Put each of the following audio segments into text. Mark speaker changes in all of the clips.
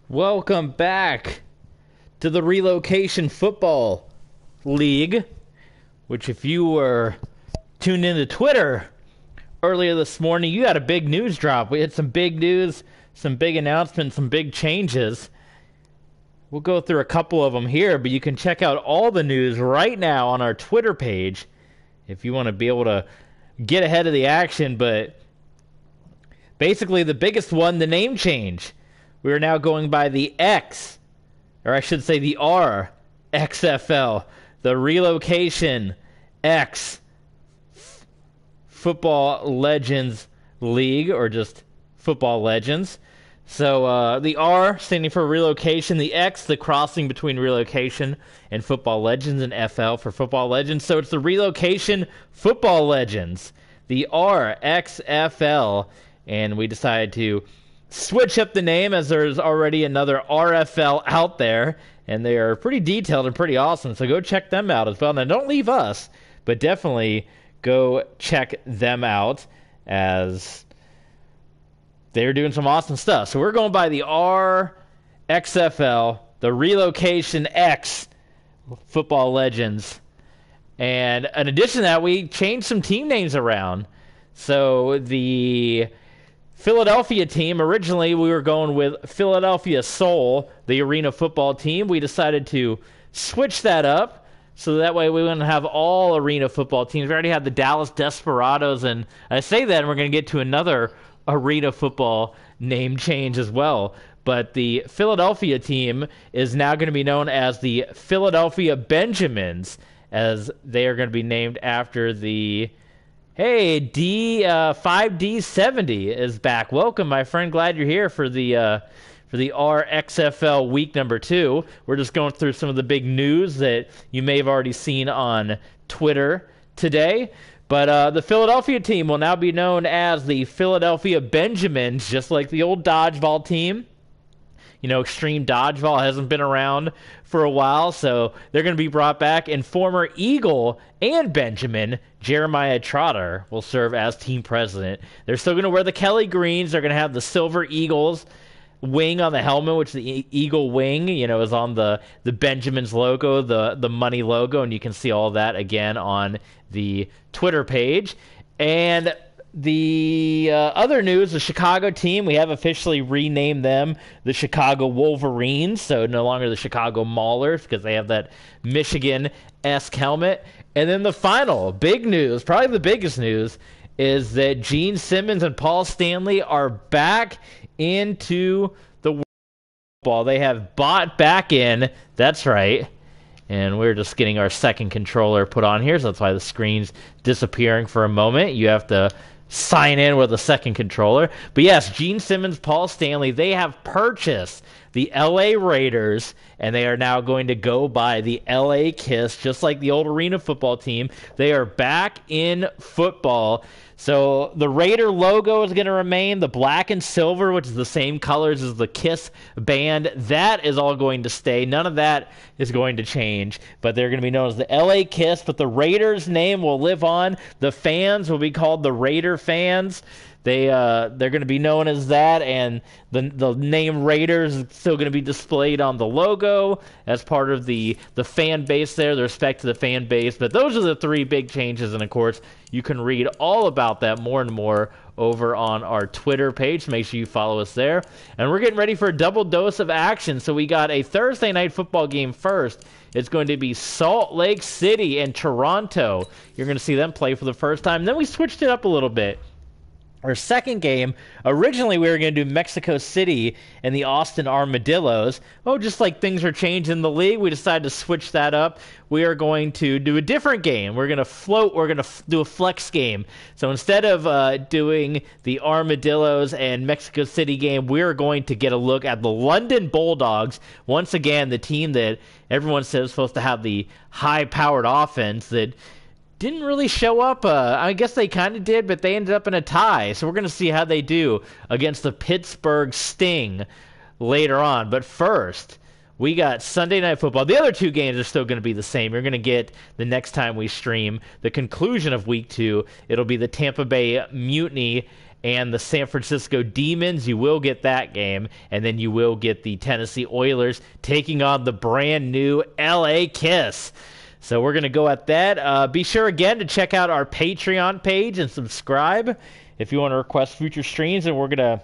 Speaker 1: Welcome back to the Relocation Football League, which if you were tuned into Twitter earlier this morning, you had a big news drop. We had some big news, some big announcements, some big changes. We'll go through a couple of them here, but you can check out all the news right now on our Twitter page if you want to be able to get ahead of the action. But basically the biggest one, the name change. We are now going by the X, or I should say the RXFL, the Relocation X Football Legends League, or just Football Legends. So the R standing for relocation, the X, the crossing between relocation and Football Legends, and FL for Football Legends. So it's the Relocation Football Legends, the RXFL, and we decided to switch up the name as there's already another RFL out there, and they are pretty detailed and pretty awesome, so go check them out as well. Now, don't leave us, but definitely go check them out as they're doing some awesome stuff. So we're going by the RXFL, the Relocation X Football Legends. And in addition to that, we changed some team names around. So the Philadelphia team, originally we were going with Philadelphia Soul, the arena football team. We decided to switch that up so that way we wouldn't have all arena football teams. We already had the Dallas Desperados, and I say that and we're going to get to another arena football name change as well. But the Philadelphia team is now going to be known as the Philadelphia Benjamins, as they are going to be named after the... Hey, 5D70 is back. Welcome, my friend. Glad you're here for the RXFL week number 2. We're just going through some of the big news that you may have already seen on Twitter today. But the Philadelphia team will now be known as the Philadelphia Benjamins, just like the old dodgeball team. You know, Extreme Dodgeball hasn't been around for a while, so they're going to be brought back. And former Eagle and Benjamin, Jeremiah Trotter, will serve as team president. They're still going to wear the Kelly greens. They're going to have the Silver Eagles wing on the helmet, which the Eagle wing, you know, is on the Benjamin's logo, the money logo, and you can see all that again on the Twitter page. And the other news, the Chicago team, we have officially renamed them the Chicago Wolverines, so no longer the Chicago Maulers, because they have that Michigan-esque helmet. And then the final big news, probably the biggest news, is that Gene Simmons and Paul Stanley are back into the world of football. They have bought back in, that's right. And we're just getting our second controller put on here, so that's why the screen's disappearing for a moment. You have to sign in with a second controller. But yes, Gene Simmons, Paul Stanley, they have purchased the LA Raiders, and they are now going to go by the LA Kiss, just like the old arena football team. They are back in football. So the Raider logo is going to remain, the black and silver, which is the same colors as the Kiss band. That is all going to stay. None of that is going to change, but they're going to be known as the LA Kiss, but the Raiders name will live on. The fans will be called the Raider fans. They're going to be known as that, and the name Raiders is still going to be displayed on the logo as part of the fan base there, the respect to the fan base. But those are the three big changes, and of course, you can read all about that more and more over on our Twitter page. Make sure you follow us there. And we're getting ready for a double dose of action. So we got a Thursday night football game first. It's going to be Salt Lake City and Toronto. You're going to see them play for the first time. And then we switched it up a little bit. Our second game, originally we were going to do Mexico City and the Austin Armadillos. Oh, just like things are changing in the league, we decided to switch that up. We are going to do a different game. We're going to do a flex game. So instead of doing the Armadillos and Mexico City game, we're going to get a look at the London Bulldogs. Once again, the team that everyone says is supposed to have the high-powered offense that didn't really show up. I guess they kind of did, but they ended up in a tie. So we're going to see how they do against the Pittsburgh Sting later on. But first, we got Sunday Night Football. The other two games are still going to be the same. You're going to get, the next time we stream, the conclusion of Week 2. It'll be the Tampa Bay Mutiny and the San Francisco Demons. You will get that game, and then you will get the Tennessee Oilers taking on the brand new LA Kiss. So we're going to go at that. Be sure, again, to check out our Patreon page and subscribe if you want to request future streams, and we're going to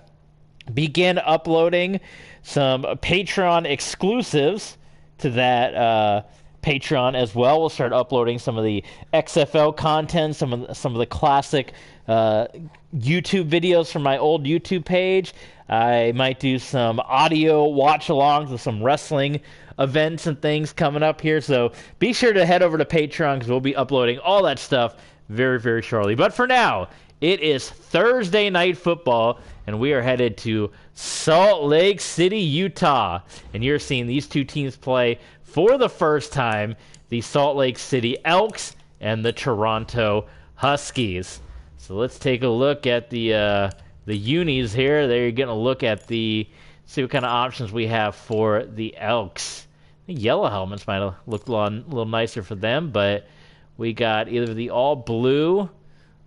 Speaker 1: begin uploading some Patreon exclusives to that Patreon as well. We'll start uploading some of the XFL content, some of the classic YouTube videos from my old YouTube page. I might do some audio watch-alongs with some wrestling events and things coming up here. So be sure to head over to Patreon because we'll be uploading all that stuff very, very shortly. But for now, it is Thursday Night Football, and we are headed to Salt Lake City, Utah. And you're seeing these two teams play for the first time, the Salt Lake City Elks and the Toronto Huskies. So let's take a look at the unis here. There you're getting a look at see what kind of options we have for the Elks. The yellow helmets might have looked a little nicer for them, but we got either the all blue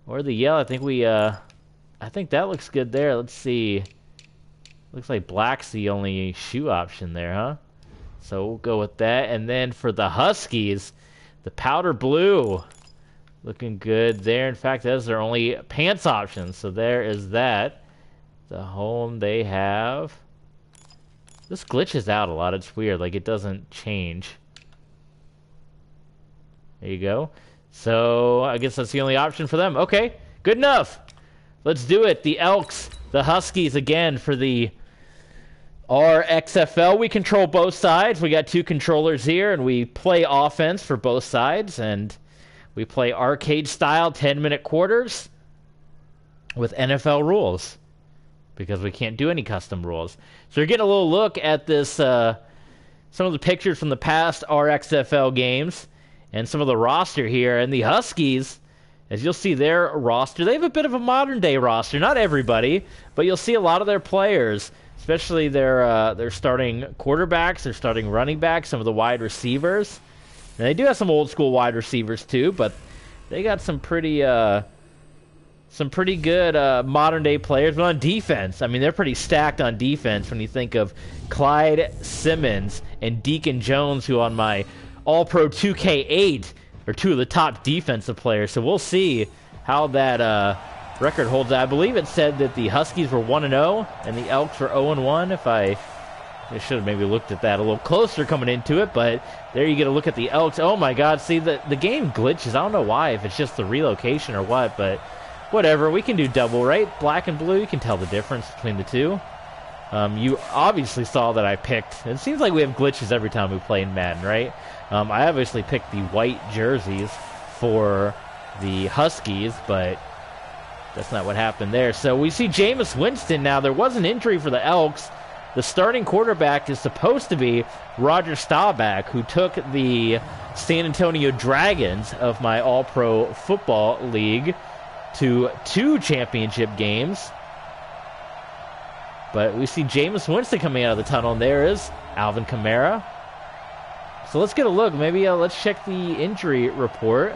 Speaker 1: or the yellow. I think that looks good there. Let's see. Looks like black's the only shoe option there, huh? So we'll go with that. And then for the Huskies, the powder blue. Looking good there. In fact, that's their only pants option. So there is that. The home they have. This glitches out a lot. It's weird. Like, it doesn't change. There you go. So I guess that's the only option for them. Okay, good enough. Let's do it. The Elks, the Huskies again for the RXFL. We control both sides. We got two controllers here, and we play offense for both sides. And we play arcade-style 10-minute quarters with NFL rules because we can't do any custom rules. So you're getting a little look at this, some of the pictures from the past RXFL games and some of the roster here. And the Huskies, as you'll see their roster, they have a bit of a modern-day roster. Not everybody, but you'll see a lot of their players, especially their starting quarterbacks, their starting running backs, some of the wide receivers. And they do have some old-school wide receivers, too, but they got some pretty good modern-day players. But on defense, I mean, they're pretty stacked on defense when you think of Clyde Simmons and Deacon Jones, who on my All-Pro 2K8 are two of the top defensive players. So we'll see how that record holds. I believe it said that the Huskies were 1-0 and the Elks were 0-1. I should have maybe looked at that a little closer coming into it, but there you get a look at the Elks. Oh my God, see, the game glitches. I don't know why, if it's just the relocation or what, but whatever. We can do double, right? Black and blue, you can tell the difference between the two. You obviously saw that I picked, it seems like we have glitches every time we play in Madden, right? I obviously picked the white jerseys for the Huskies, but that's not what happened there. So we see Jameis Winston now. There was an injury for the Elks. The starting quarterback is supposed to be Roger Staubach, who took the San Antonio Dragons of my All-Pro Football League to 2 championship games. But we see Jameis Winston coming out of the tunnel, and there is Alvin Kamara. So let's get a look. Maybe let's check the injury report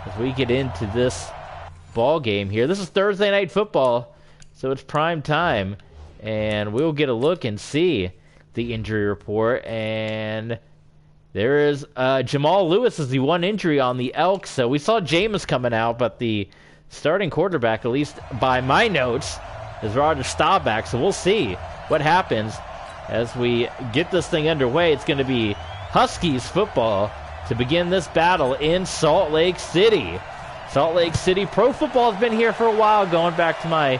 Speaker 1: as we get into this ball game here. This is Thursday Night Football, so it's prime time. And we'll get a look and see the injury report. And there is Jamal Lewis is the one injury on the Elks. So we saw Jameis coming out, but the starting quarterback, at least by my notes, is Roger Staubach. So we'll see what happens as we get this thing underway. It's going to be Huskies football to begin this battle in Salt Lake City. Salt Lake City Pro Football has been here for a while, going back to my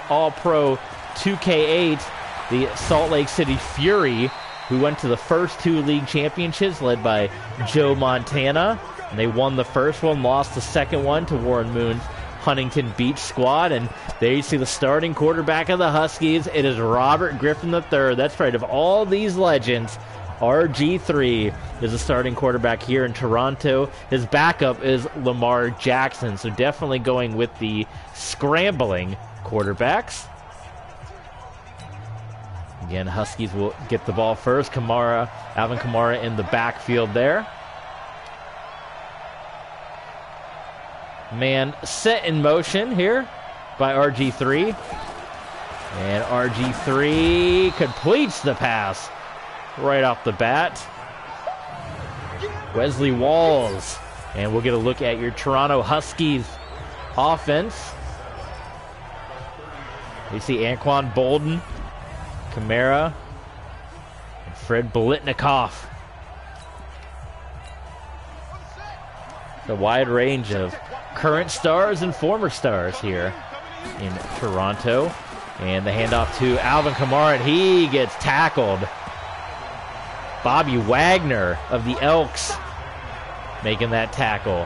Speaker 1: All-Pro 2K8, the Salt Lake City Fury, who went to the first 2 league championships led by Joe Montana. And they won the first one, lost the second one to Warren Moon's Huntington Beach squad. And there you see the starting quarterback of the Huskies. It is Robert Griffin III. That's right, of all these legends, RG3 is the starting quarterback here in Toronto. His backup is Lamar Jackson. So definitely going with the scrambling quarterbacks. Again, Huskies will get the ball first. Alvin Kamara in the backfield there. Man set in motion here by RG3. And RG3 completes the pass right off the bat. Wesley Walls. And we'll get a look at your Toronto Huskies offense. You see Anquan Bolden, Kamara, and Fred Bolitnikoff. The wide range of current stars and former stars here in Toronto. And the handoff to Alvin Kamara, and he gets tackled. Bobby Wagner of the Elks making that tackle.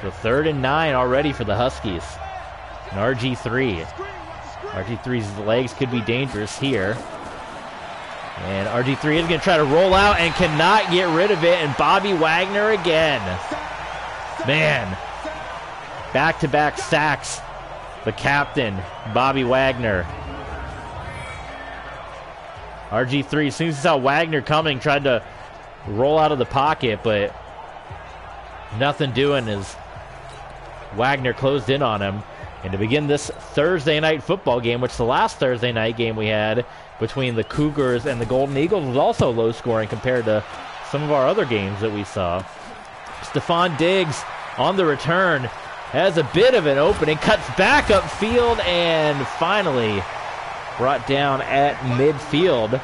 Speaker 1: So 3rd and 9 already for the Huskies. And RG3. RG3's legs could be dangerous here. And RG3 is going to try to roll out and cannot get rid of it. And Bobby Wagner again. Man. Back-to-back sacks. The captain, Bobby Wagner. RG3, as soon as he saw Wagner coming, tried to roll out of the pocket, but nothing doing as Wagner closed in on him. And to begin this Thursday night football game, which the last Thursday night game we had between the Cougars and the Golden Eagles was also low scoring compared to some of our other games that we saw. Stephon Diggs on the return has a bit of an opening, cuts back upfield, and finally brought down at midfield.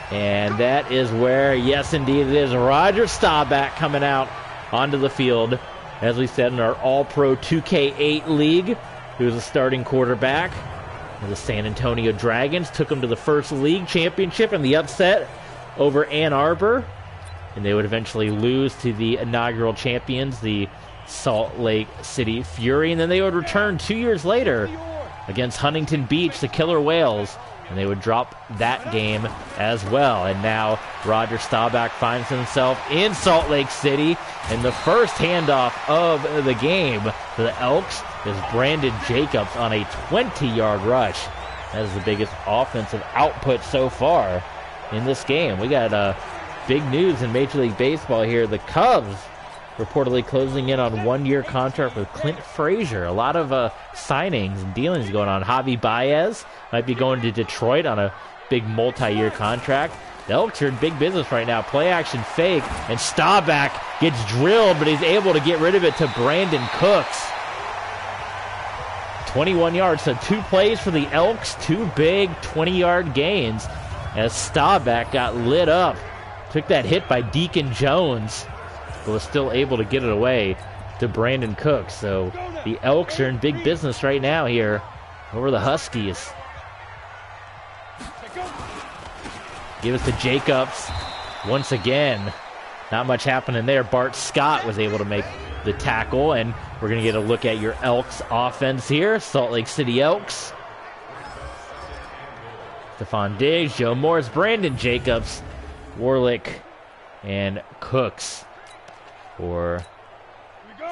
Speaker 1: And that is where, yes indeed it is, Roger Staubach coming out onto the field. As we said, in our All-Pro 2K8 League, he was a starting quarterback. The San Antonio Dragons took him to the first league championship in the upset over Ann Arbor. And they would eventually lose to the inaugural champions, the Salt Lake City Fury. And then they would return 2 years later against Huntington Beach, the Killer Whales, and they would drop that game as well. And now Roger Staubach finds himself in Salt Lake City, and the first handoff of the game for the Elks is Brandon Jacobs on a 20-yard rush. That is the biggest offensive output so far in this game. We got big news in Major League Baseball here. The Cubs reportedly closing in on one-year contract with Clint Frazier. A lot of signings and dealings going on. Javi Baez might be going to Detroit on a big multi-year contract. The Elks are in big business right now. Play action fake, and Staubach gets drilled, but he's able to get rid of it to Brandon Cooks. 21 yards, so 2 plays for the Elks, 2 big 20-yard gains as Staubach got lit up. Took that hit by Deacon Jones, but was still able to get it away to Brandon Cooks. So the Elks are in big business right now here over the Huskies. Give us to Jacobs once again. Not much happening there. Bart Scott was able to make the tackle, and we're going to get a look at your Elks offense here. Salt Lake City Elks. Stephon Diggs, Joe Morris, Brandon Jacobs, Warlick, and Cooks for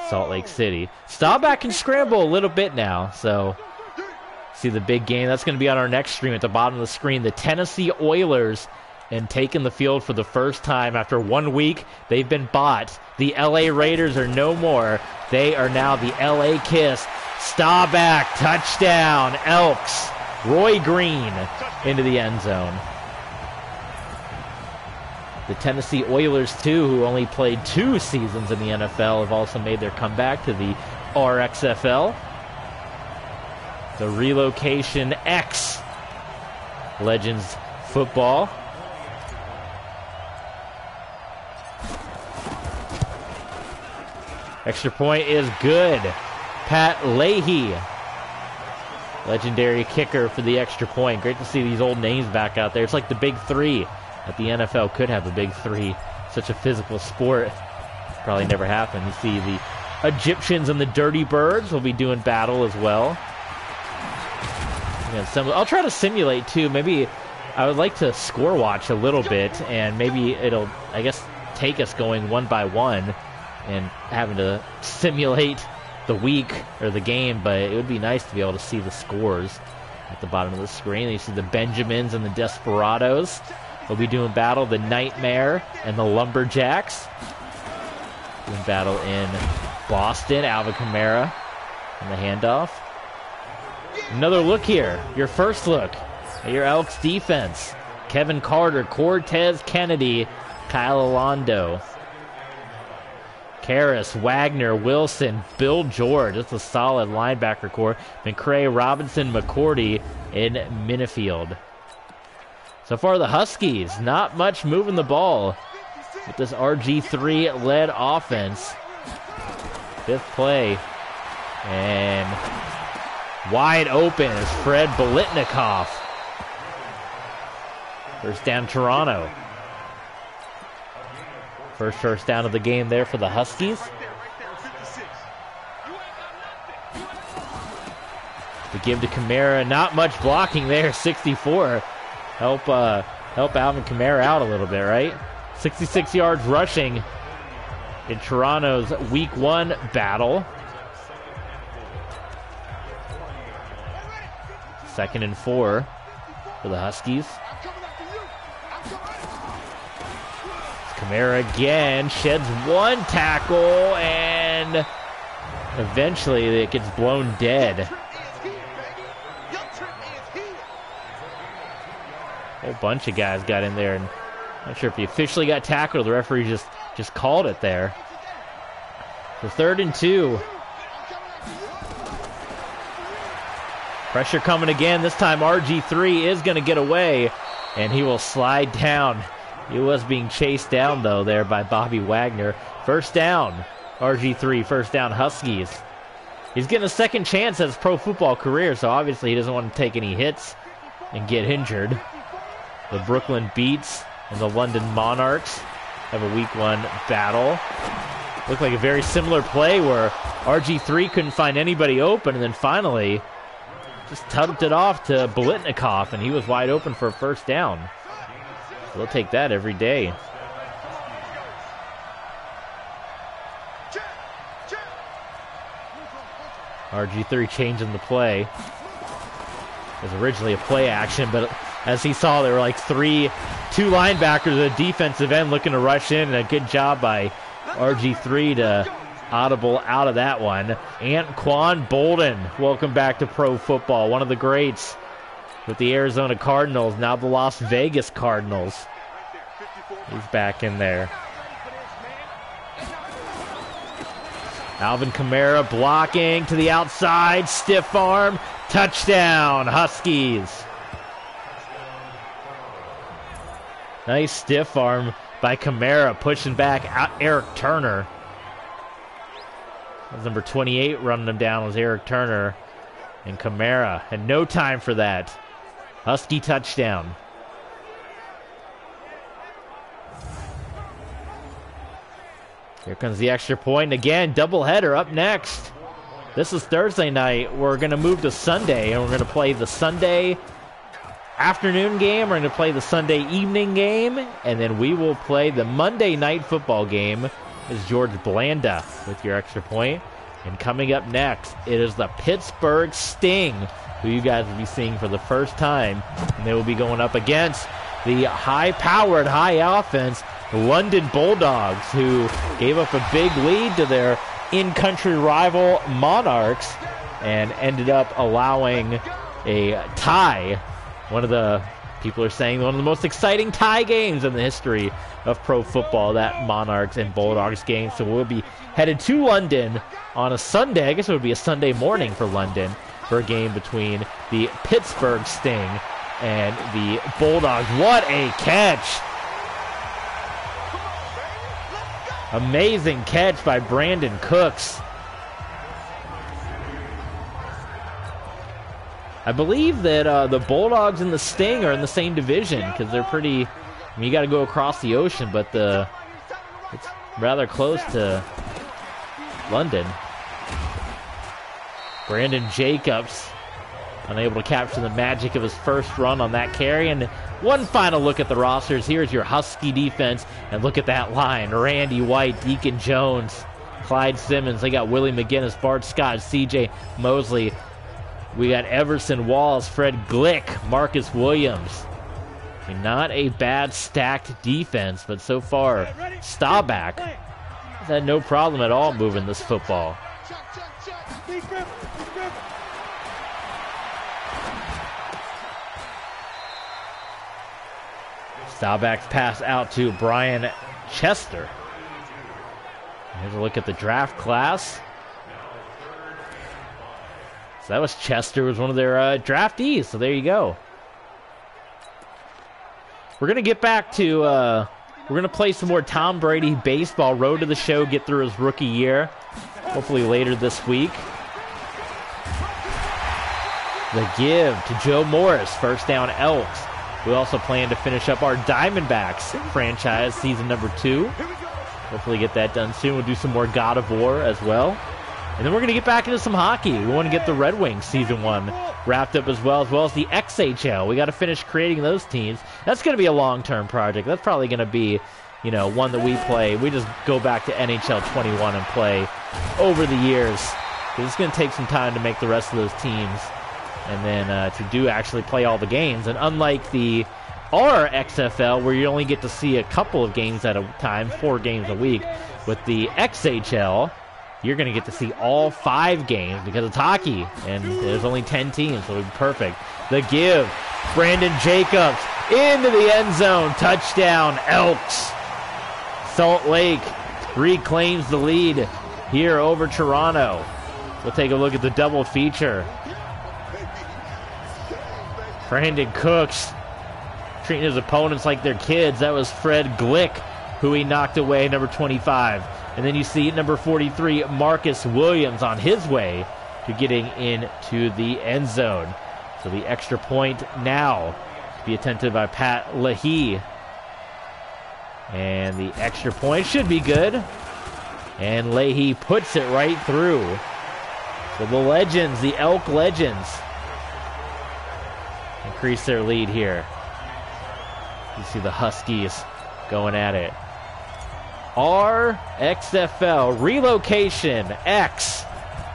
Speaker 1: Salt Lake City. Staubach can scramble a little bit now, so see the big game. That's going to be on our next stream at the bottom of the screen. The Tennessee Oilers and taking the field for the first time after 1 week. They've been bought. The LA Raiders are no more. They are now the LA Kiss. Staubach, touchdown, Elks. Roy Green into the end zone. The Tennessee Oilers, too, who only played 2 seasons in the NFL, have also made their comeback to the RXFL. The Relocation X Legends football. Extra point is good. Pat Leahy, legendary kicker for the extra point. Great to see these old names back out there. It's like the big 3. That the NFL could have a big 3. Such a physical sport. Probably never happened. You see the Egyptians and the Dirty Birds will be doing battle as well. I'll try to simulate too. Maybe I would like to score watch a little bit, and maybe it'll, I guess, take us going one by one and having to simulate the week or the game, but it would be nice to be able to see the scores at the bottom of the screen. You see the Benjamins and the Desperados. We'll be doing battle, the Nightmare and the Lumberjacks. Doing battle in Boston. Alvin Kamara And the handoff. Another look here. Your first look at your Elks defense. Kevin Carter, Cortez Kennedy, Kyle Alondo. Karras, Wagner, Wilson, Bill George. That's a solid linebacker core. McCray, Robinson, McCourty, and Minifield. So far, the Huskies, not much moving the ball with this RG3-led offense. Fifth play. And wide open is Fred Bolitnikoff. First down, Toronto. First down of the game there for the Huskies. The give to Kamara, not much blocking there, 64. Help Alvin Kamara out a little bit, right? 66 yards rushing in Toronto's Week 1 battle. 2nd and 4 for the Huskies. Kamara again sheds one tackle, and eventually it gets blown dead. A whole bunch of guys got in there, and I'm not sure if he officially got tackled or the referee just called it there. So 3rd and 2. Pressure coming again. This time RG3 is going to get away, and he will slide down. He was being chased down, though, there by Bobby Wagner. First down, RG3, first down, Huskies. He's getting a second chance at his pro football career, so obviously he doesn't want to take any hits and get injured. The Brooklyn Beats and the London Monarchs have a Week 1 battle. Looked like a very similar play where RG3 couldn't find anybody open, and then finally just tubbed it off to Bolitnikoff, and he was wide open for a first down. They'll take that every day. RG3 changing the play. It was originally a play action, but as he saw, there were like two linebackers at the defensive end looking to rush in, and a good job by RG3 to audible out of that one. Anquan Bolden, welcome back to pro football. One of the greats with the Arizona Cardinals, now the Las Vegas Cardinals. He's back in there. Alvin Kamara blocking to the outside, stiff arm, touchdown, Huskies. Nice stiff arm by Kamara, pushing back out Eric Turner. Number 28 running him down was Eric Turner, and Kamara had no time for that. Husky touchdown. Here comes the extra point. Again, doubleheader up next. This is Thursday night. We're going to move to Sunday, and we're going to play the Sunday afternoon game. We're going to play the Sunday evening game, and then we will play the Monday night football game. Is George Blanda with your extra point. And coming up next, it is the Pittsburgh Sting, who you guys will be seeing for the first time. And they will be going up against the high-powered, high offense London Bulldogs, who gave up a big lead to their in-country rival Monarchs and ended up allowing a tie. One of the people are saying one of the most exciting tie games in the history of pro football, that Monarchs and Bulldogs game. So we'll be headed to London on a Sunday. I guess it would be a Sunday morning for London for a game between the Pittsburgh Sting and the Bulldogs. What a catch! Amazing catch by Brandon Cooks. I believe that the Bulldogs and the Sting are in the same division because they're pretty. I mean, you got to go across the ocean, but it's rather close to London. Brandon Jacobs unable to capture the magic of his first run on that carry. And one final look at the rosters. Here's your Husky defense, and look at that line: Randy White, Deacon Jones, Clyde Simmons. They got Willie McGinnis, Bart Scott, C.J. Mosley. We got Everson Walls, Fred Glick, Marcus Williams. I mean, not a bad stacked defense, but so far, Staubach has had no problem at all moving this football. Staubach's pass out to Brian Chester. Here's a look at the draft class. So that was Chester, was one of their draftees. So there you go. We're going to get back to, we're going to play some more Tom Brady baseball. Road to the show, get through his rookie year. Hopefully later this week. The give to Joe Morris, first down Elks. We also plan to finish up our Diamondbacks franchise, season number 2. Hopefully get that done soon. We'll do some more God of War as well. And then we're going to get back into some hockey. We want to get the Red Wings season 1 wrapped up as well as the XHL. We got to finish creating those teams. That's going to be a long-term project. That's probably going to be, you know, one that we play. We just go back to NHL 21 and play over the years. It's going to take some time to make the rest of those teams. And then to do actually play all the games. And unlike the RXFL, where you only get to see a couple of games at a time, 4 games a week, with the XHL, you're going to get to see all 5 games because it's hockey. And there's only 10 teams, so it'll be perfect. The give, Brandon Jacobs into the end zone. Touchdown, Elks. Salt Lake reclaims the lead here over Toronto. We'll take a look at the double feature. Brandon Cooks treating his opponents like they're kids. That was Fred Glick, who he knocked away, number 25. And then you see number 43, Marcus Williams, on his way to getting into the end zone. So the extra point now to be attempted by Pat Leahy. And the extra point should be good. And Leahy puts it right through. So the Legends, the Elk Legends, increase their lead here. You see the Huskies going at it. RXFL, Relocation X,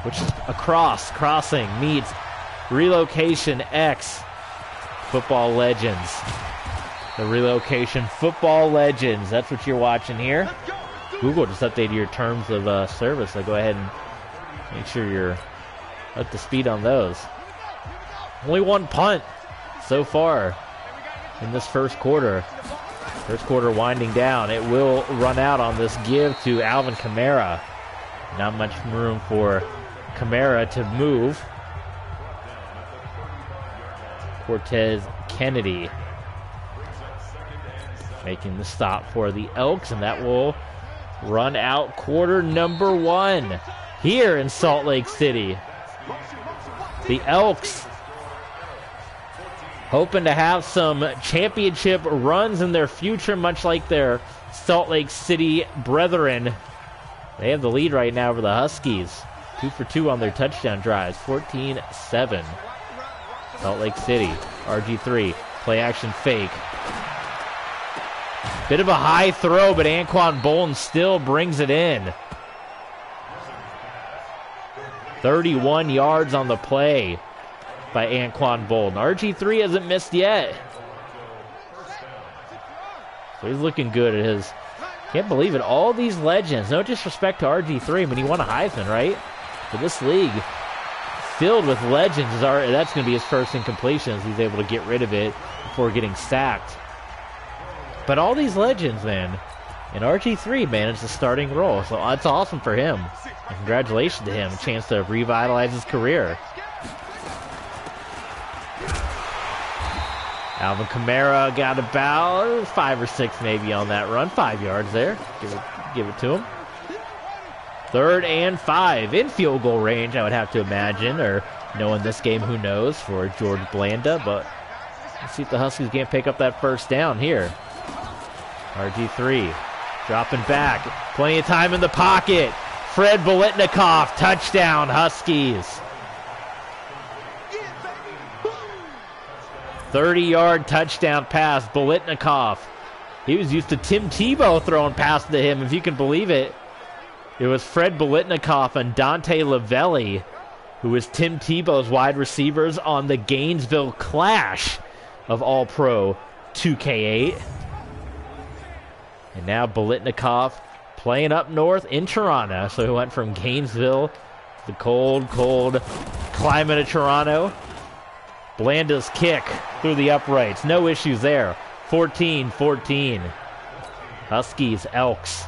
Speaker 1: which is crossing, meets Relocation X, Football Legends. The Relocation Football Legends, that's what you're watching here. Google just updated your terms of service, so go ahead and make sure you're up to speed on those. Only 1 punt so far in this first quarter. First quarter winding down. It will run out on this give to Alvin Kamara. Not much room for Kamara to move. Cortez Kennedy making the stop for the Elks, and that will run out quarter number 1 here in Salt Lake City. The Elks hoping to have some championship runs in their future, much like their Salt Lake City brethren. They have the lead right now over the Huskies. 2 for 2 on their touchdown drives, 14-7. Salt Lake City, RG3, play action fake. Bit of a high throw, but Anquan Bolden still brings it in. 31 yards on the play by Anquan Bolden. RG3 hasn't missed yet. So he's looking good at his... Can't believe it. All these legends. No disrespect to RG3. I mean, he won a Heisman, right? But this league filled with legends. That's going to be his first incompletion as he's able to get rid of it before getting sacked. But all these legends, man. And RG3 managed the starting role. So that's awesome for him. And congratulations to him. A chance to revitalize his career. Alvin Kamara got about 5 or 6 maybe on that run. 5 yards there. Give it to him. 3rd and 5 in field goal range, I would have to imagine. Or knowing this game, who knows, for George Blanda. But let's see if the Huskies can't pick up that first down here. RG3 dropping back. Plenty of time in the pocket. Fred Bolitnikoff, touchdown Huskies. 30-yard touchdown pass, Bolitnikoff. He was used to Tim Tebow throwing passes to him, if you can believe it. It was Fred Bolitnikoff and Dante Lavelli, who was Tim Tebow's wide receivers on the Gainesville Clash of All-Pro 2K8. And now Bolitnikoff playing up north in Toronto. So he went from Gainesville to the cold climate of Toronto. Blanda's kick through the uprights. No issues there. 14-14. Huskies, Elks.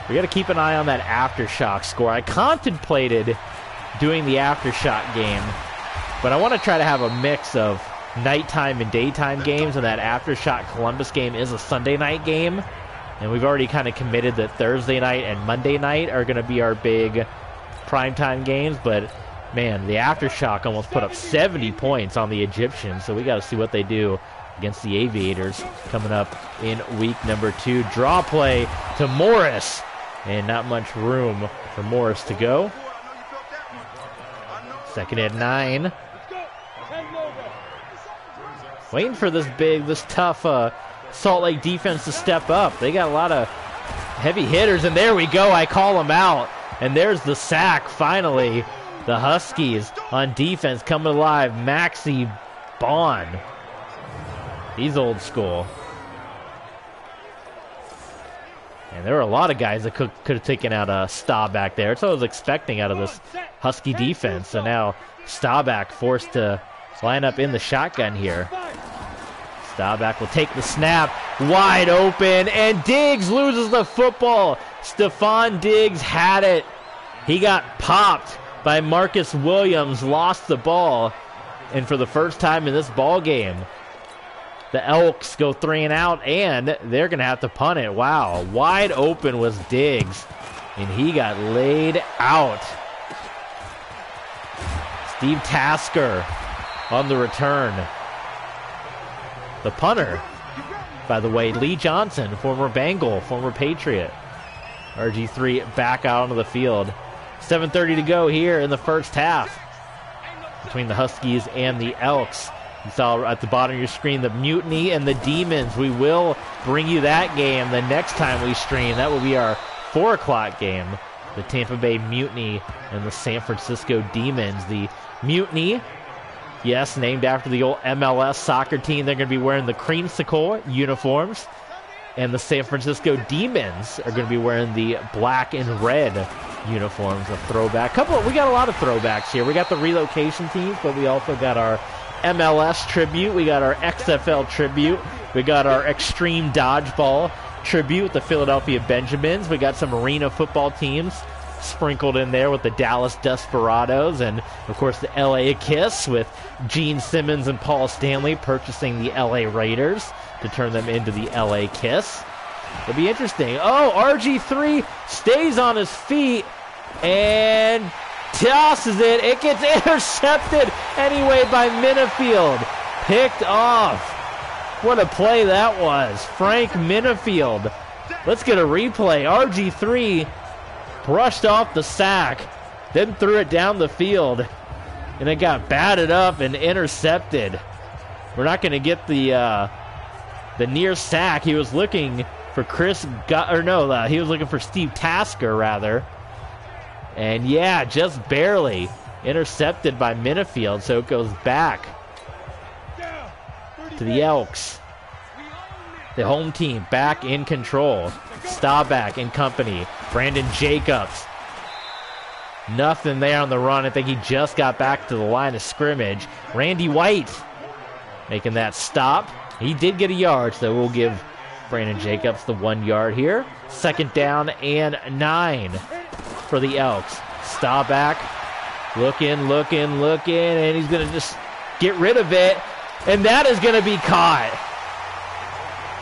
Speaker 1: We got to keep an eye on that Aftershock score. I contemplated doing the Aftershock game, but I want to try to have a mix of nighttime and daytime games, and that Aftershock Columbus game is a Sunday night game, and we've already kind of committed that Thursday night and Monday night are going to be our big primetime games, but man, the Aftershock almost put up 70 points on the Egyptians, so we got to see what they do against the Aviators coming up in week number 2. Draw play to Morris, and not much room for Morris to go. Second and 9. Waiting for this tough Salt Lake defense to step up. They got a lot of heavy hitters, and there we go. I call them out, and there's the sack finally. The Huskies on defense coming alive. Maxie Bond. He's old school. And there were a lot of guys that could have taken out a Staubach there. That's what I was expecting out of this Husky defense. So now Staubach forced to line up in the shotgun here. Staubach will take the snap. Wide open. And Diggs loses the football. Stephon Diggs had it. He got popped by Marcus Williams. Lost the ball. And for the first time in this ball game, the Elks go 3 and out, and they're going to have to punt it. Wow. Wide open was Diggs, and he got laid out. Steve Tasker on the return. The punter, by the way, Lee Johnson, former Bengal, former Patriot. RG3 back out onto the field. 7:30 to go here in the first half between the Huskies and the Elks. You saw at the bottom of your screen the Mutiny and the Demons. We will bring you that game the next time we stream. That will be our 4 o'clock game. The Tampa Bay Mutiny and the San Francisco Demons. The Mutiny, yes, named after the old MLS soccer team. They're going to be wearing the creamsicle uniforms. And the San Francisco Demons are going to be wearing the black and red uniforms, a throwback. We got a lot of throwbacks here. We got the relocation teams, but we also got our MLS tribute. We got our XFL tribute. We got our Extreme Dodgeball tribute, the Philadelphia Benjamins. We got some arena football teams sprinkled in there with the Dallas Desperados, and of course the LA Kiss with Gene Simmons and Paul Stanley purchasing the LA Raiders to turn them into the LA Kiss. It'll be interesting. Oh, RG3 stays on his feet and tosses it. It gets intercepted anyway by Minifield. Picked off. What a play that was. Frank Minifield. Let's get a replay. RG3 brushed off the sack, then threw it down the field, and it got batted up and intercepted. We're not going to get the near sack. He was looking for he was looking for Steve Tasker, rather. And yeah, just barely intercepted by Minifield, so it goes back to the Elks. The home team back in control. Staubach and company. Brandon Jacobs. Nothing there on the run. I think he just got back to the line of scrimmage. Randy White making that stop. He did get a yard, so we'll give Brandon Jacobs the 1 yard here. Second down and 9 for the Elks. Staubach looking, and he's going to just get rid of it, and that is going to be caught.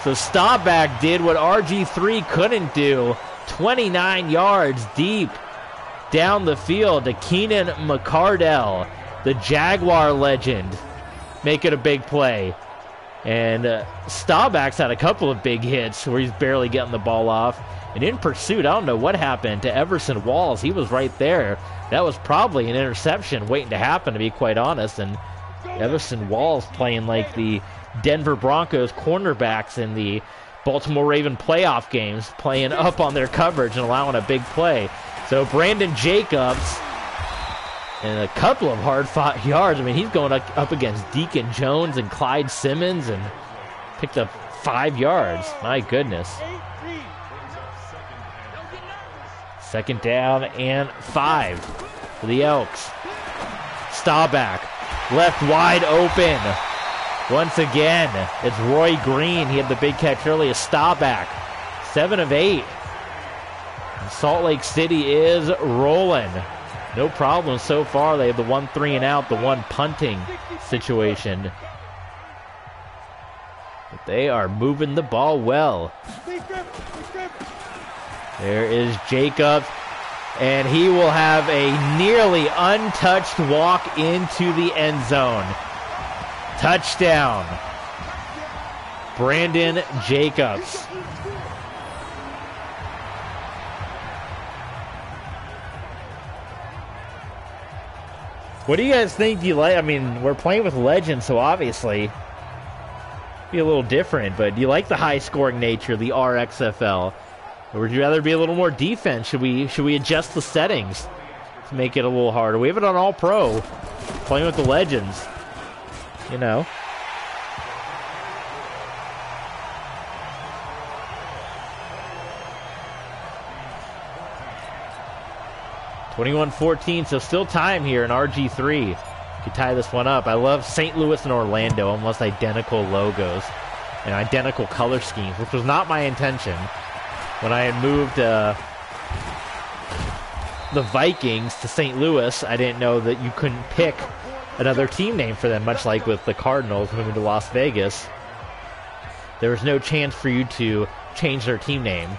Speaker 1: So Staubach did what RG3 couldn't do. 29 yards deep down the field to Keenan McCardell, the Jaguar legend, making a big play. And Staubach's had a couple of big hits where he's barely getting the ball off. And in pursuit, I don't know what happened to Everson Walls. He was right there. That was probably an interception waiting to happen, to be quite honest. And Everson Walls playing like the Denver Broncos cornerbacks in the Baltimore Raven playoff games, playing up on their coverage and allowing a big play. So Brandon Jacobs, and a couple of hard-fought yards. I mean, he's going up against Deacon Jones and Clyde Simmons and picked up 5 yards. My goodness. Second down and 5 for the Elks. Staubach. Left wide open. Once again, it's Roy Green. He had the big catch earlier. Staubach, 7 of 8. And Salt Lake City is rolling. No problem so far. They have the 1 3 and out, the 1 punting situation. But they are moving the ball well. There is Jacobs, and he will have a nearly untouched walk into the end zone. Touchdown, Brandon Jacobs. What do you guys think? Do you like? I mean, we're playing with legends, so obviously be a little different. But do you like the high-scoring nature of the RXFL, or would you rather be a little more defense? Should we adjust the settings to make it a little harder? We have it on All Pro, playing with the legends. You know. (21-14), so still time here in RG3. Could tie this one up. I love St. Louis and Orlando, almost identical logos and identical color schemes, which was not my intention. When I had moved the Vikings to St. Louis, I didn't know that you couldn't pick another team name for them, much like with the Cardinals moving to Las Vegas. There was no chance for you to change their team name.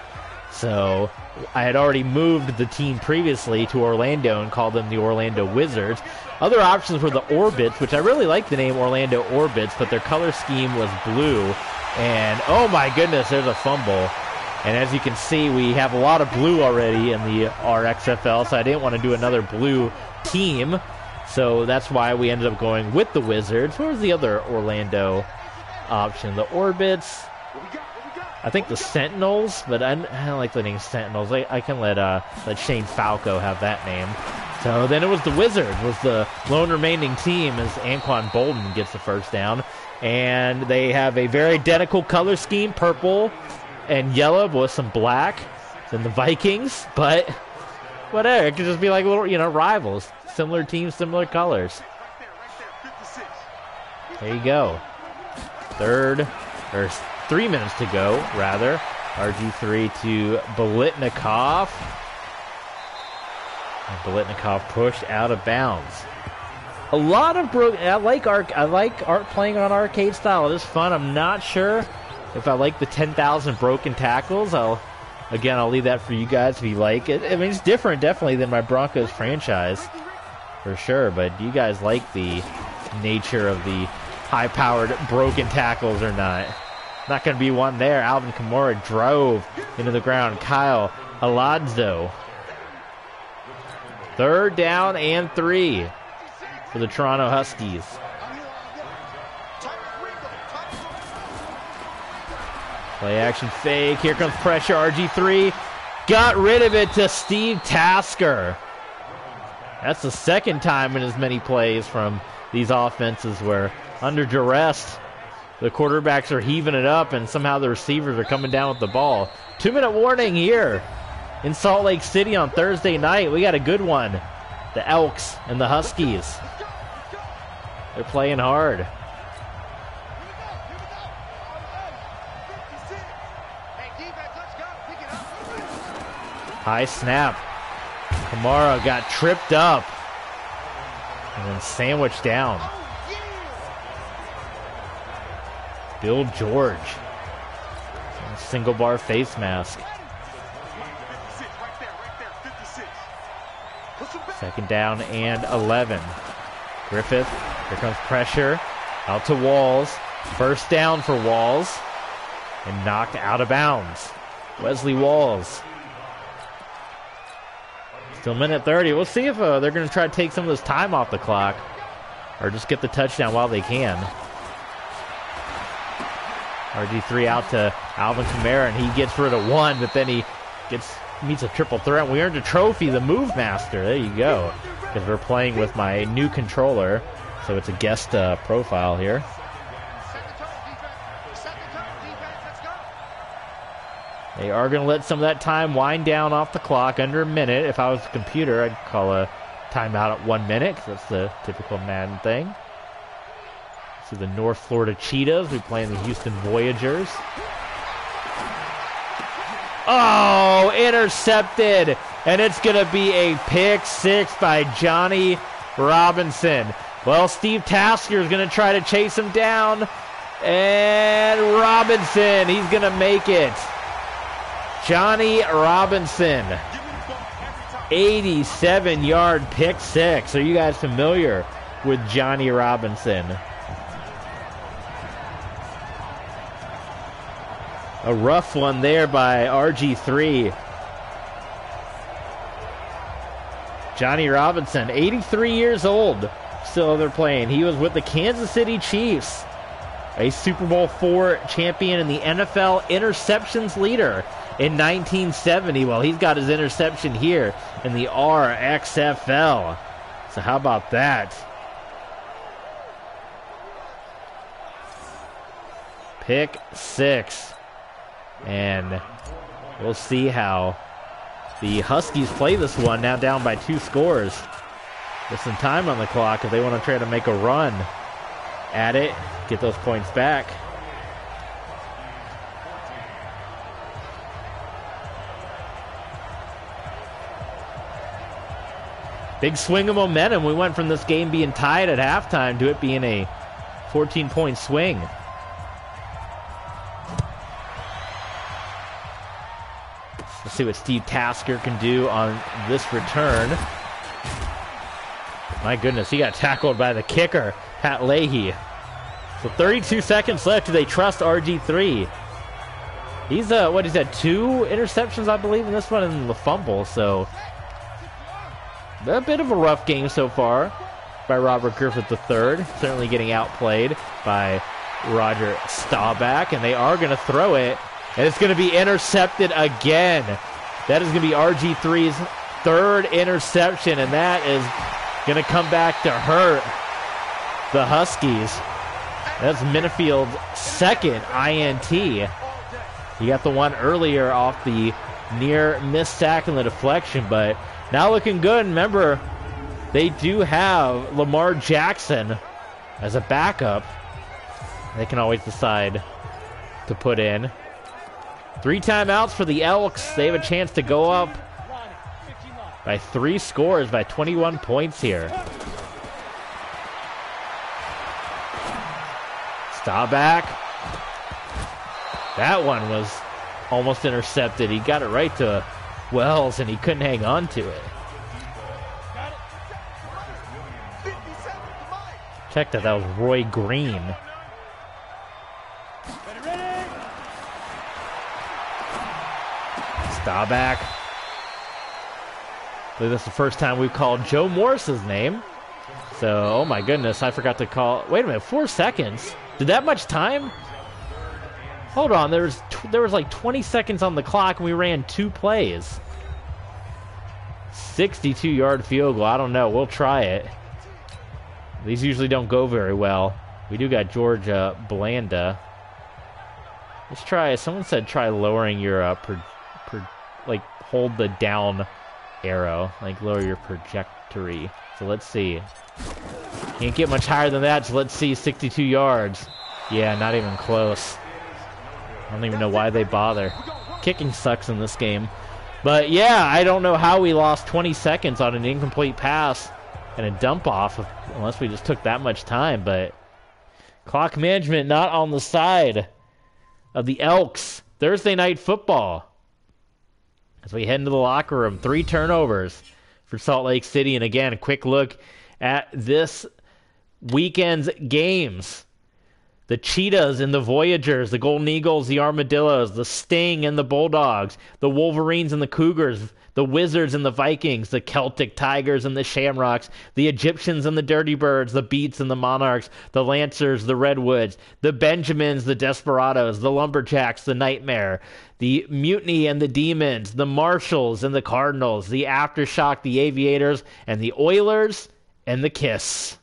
Speaker 1: So I had already moved the team previously to Orlando and called them the Orlando Wizards. Other options were the Orbits, which I really like the name Orlando Orbits, but their color scheme was blue. And oh my goodness, there's a fumble. And as you can see, we have a lot of blue already in the RXFL, so I didn't want to do another blue team. So that's why we ended up going with the Wizards. What was the other Orlando option? The Orbits. I think the Sentinels, but I don't like the name Sentinels. I can let Shane Falco have that name. So then it was the Wizards, was the lone remaining team as Anquan Bolden gets the first down. And they have a very identical color scheme, purple and yellow with some black than the Vikings. But whatever, it could just be like little, rivals. Similar teams, similar colors. There you go. 3 minutes to go, rather. RG3 to Bolitnikov. And Bolitnikov pushed out of bounds. A lot of I like art playing on arcade style. It is fun. I'm not sure if I like the 10,000 broken tackles. I'll leave that for you guys if you like it. I mean, it's different definitely than my Broncos franchise, for sure. But do you guys like the nature of the high-powered broken tackles or not? Not going to be one there. Alvin Kamara drove into the ground. Kyle Alonzo. 3rd down and 3 for the Toronto Huskies. Play action fake. Here comes pressure. RG3 got rid of it to Steve Tasker. That's the second time in as many plays from these offenses where under duress the quarterbacks are heaving it up and somehow the receivers are coming down with the ball. 2-minute warning here in Salt Lake City on Thursday night. We got a good one. The Elks and the Huskies. They're playing hard. High snap. Kamara got tripped up and then sandwiched down. Bill George. Single bar face mask. 2nd down and 11. Griffith. Here comes pressure. Out to Walls. 1st down for Walls. And knocked out of bounds. Wesley Walls. Still minute 30. We'll see if they're going to try to take some of this time off the clock. Or just get the touchdown while they can. RG3 out to Alvin Kamara, and he gets rid of 1, but then he meets a triple threat. We earned a trophy, the Move Master. There you go. Because we're playing with my new controller, so it's a guest profile here. They are going to let some of that time wind down off the clock, under a minute. If I was a computer, I'd call a timeout at 1 minute, 'cause that's the typical Madden thing. So the North Florida Cheetahs, we play the Houston Voyagers. Oh, intercepted, and it's going to be a pick six by Johnny Robinson. Well, Steve Tasker is going to try to chase him down, and Robinson, he's going to make it. Johnny Robinson, 87-yard pick six. Are you guys familiar with Johnny Robinson? A rough one there by RG3. Johnny Robinson, 83 years old, still they're playing. He was with the Kansas City Chiefs, a Super Bowl IV champion and the NFL interceptions leader in 1970. Well, he's got his interception here in the RXFL. So how about that? Pick six. And we'll see how the Huskies play this one, now down by 2 scores. With some time on the clock if they want to try to make a run at it, get those points back. Big swing of momentum. We went from this game being tied at halftime to it being a 14-point swing. Let's see what Steve Tasker can do on this return. My goodness, he got tackled by the kicker, Pat Leahy. So 32 seconds left. Do they trust RG3? He's he's had 2 interceptions, I believe, in this one, and the fumble. So a bit of a rough game so far by Robert Griffith III. Certainly getting outplayed by Roger Staubach, and they are going to throw it. And it's going to be intercepted again. That is going to be RG3's 3rd interception, and that is going to come back to hurt the Huskies. That's Minifield's 2nd INT. He got the one earlier off the near miss sack and the deflection, but now looking good. Remember, they do have Lamar Jackson as a backup. They can always decide to put in. 3 timeouts for the Elks. They have a chance to go up by 3 scores, by 21 points here. Staubach. That one was almost intercepted. He got it right to Wells, and he couldn't hang on to it. Check that. That was Roy Green. Staubach. I believe that's the first time we've called Joe Morris's name. So, oh my goodness, I forgot to call. Wait a minute, 4 seconds? Did that much time? Hold on, there was like 20 seconds on the clock and we ran 2 plays. 62-yard field goal. I don't know. We'll try it. These usually don't go very well. We do got Georgia Blanda. Let's try. Someone said try lowering your like hold the down arrow, like lower your trajectory. So let's see. Can't get much higher than that. So let's see. 62 yards. Yeah, not even close. I don't even know why they bother. Kicking sucks in this game. But yeah, I don't know how we lost 20 seconds on an incomplete pass and a dump off, unless we just took that much time. But clock management not on the side of the Elks. Thursday night football. As we head into the locker room, 3 turnovers for Salt Lake City. And again, a quick look at this weekend's games. The Cheetahs and the Voyagers, the Golden Eagles, the Armadillos, the Sting and the Bulldogs, the Wolverines and the Cougars, the Wizards and the Vikings, the Celtic Tigers and the Shamrocks, the Egyptians and the Dirty Birds, the Beats and the Monarchs, the Lancers, the Redwoods, the Benjamins, the Desperados, the Lumberjacks, the Nightmare, the Mutiny and the Demons, the Marshalls and the Cardinals, the Aftershock, the Aviators, and the Oilers and the Kiss.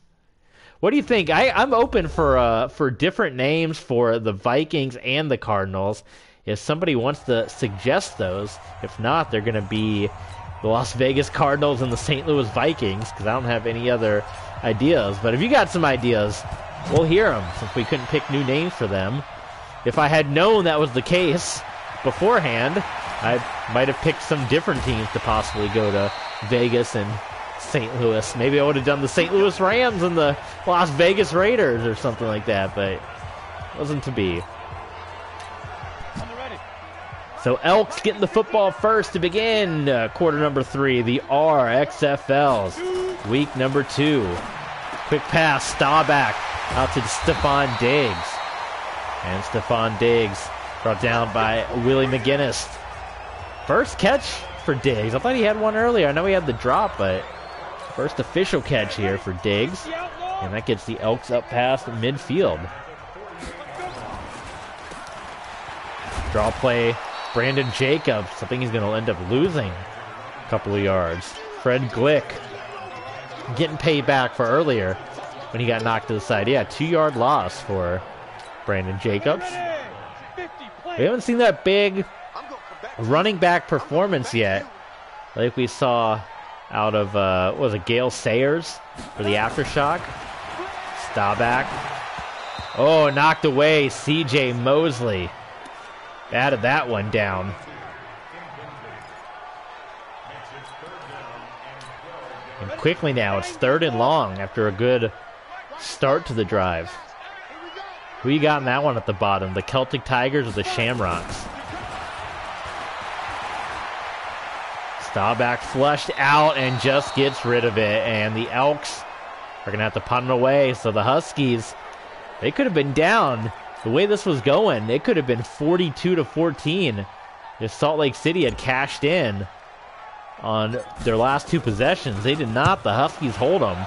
Speaker 1: What do you think? I'm open for different names for the Vikings and the Cardinals. If somebody wants to suggest those, if not, they're going to be the Las Vegas Cardinals and the St. Louis Vikings, because I don't have any other ideas. But if you got some ideas, we'll hear them, since we couldn't pick new names for them. If I had known that was the case beforehand, I might have picked some different teams to possibly go to Vegas and St. Louis. Maybe I would have done the St. Louis Rams and the Las Vegas Raiders or something like that, but it wasn't to be. So Elks getting the football first to begin quarter number 3, the RXFLs, week number 2. Quick pass, Staubach out to Stephon Diggs. And Stephon Diggs brought down by Willie McGinnis. First catch for Diggs. I thought he had one earlier. I know he had the drop, but first official catch here for Diggs. And that gets the Elks up past midfield. Draw play, Brandon Jacobs. I think he's going to end up losing a couple of yards. Fred Glick getting paid back for earlier when he got knocked to the side. Yeah, 2-yard loss for Brandon Jacobs. We haven't seen that big running back performance yet, like we saw out of, what was it, Gale Sayers for the Aftershock. Staubach. Oh, knocked away, C.J. Mosley. Added that one down. And quickly now, it's 3rd and long after a good start to the drive. Who you got in that one at the bottom? The Celtic Tigers or the Shamrocks? Staubach flushed out and just gets rid of it. And the Elks are going to have to punt it away. So the Huskies, they could have been down. The way this was going, it could have been 42-14 if Salt Lake City had cashed in on their last 2 possessions. They did not. The Huskies hold them.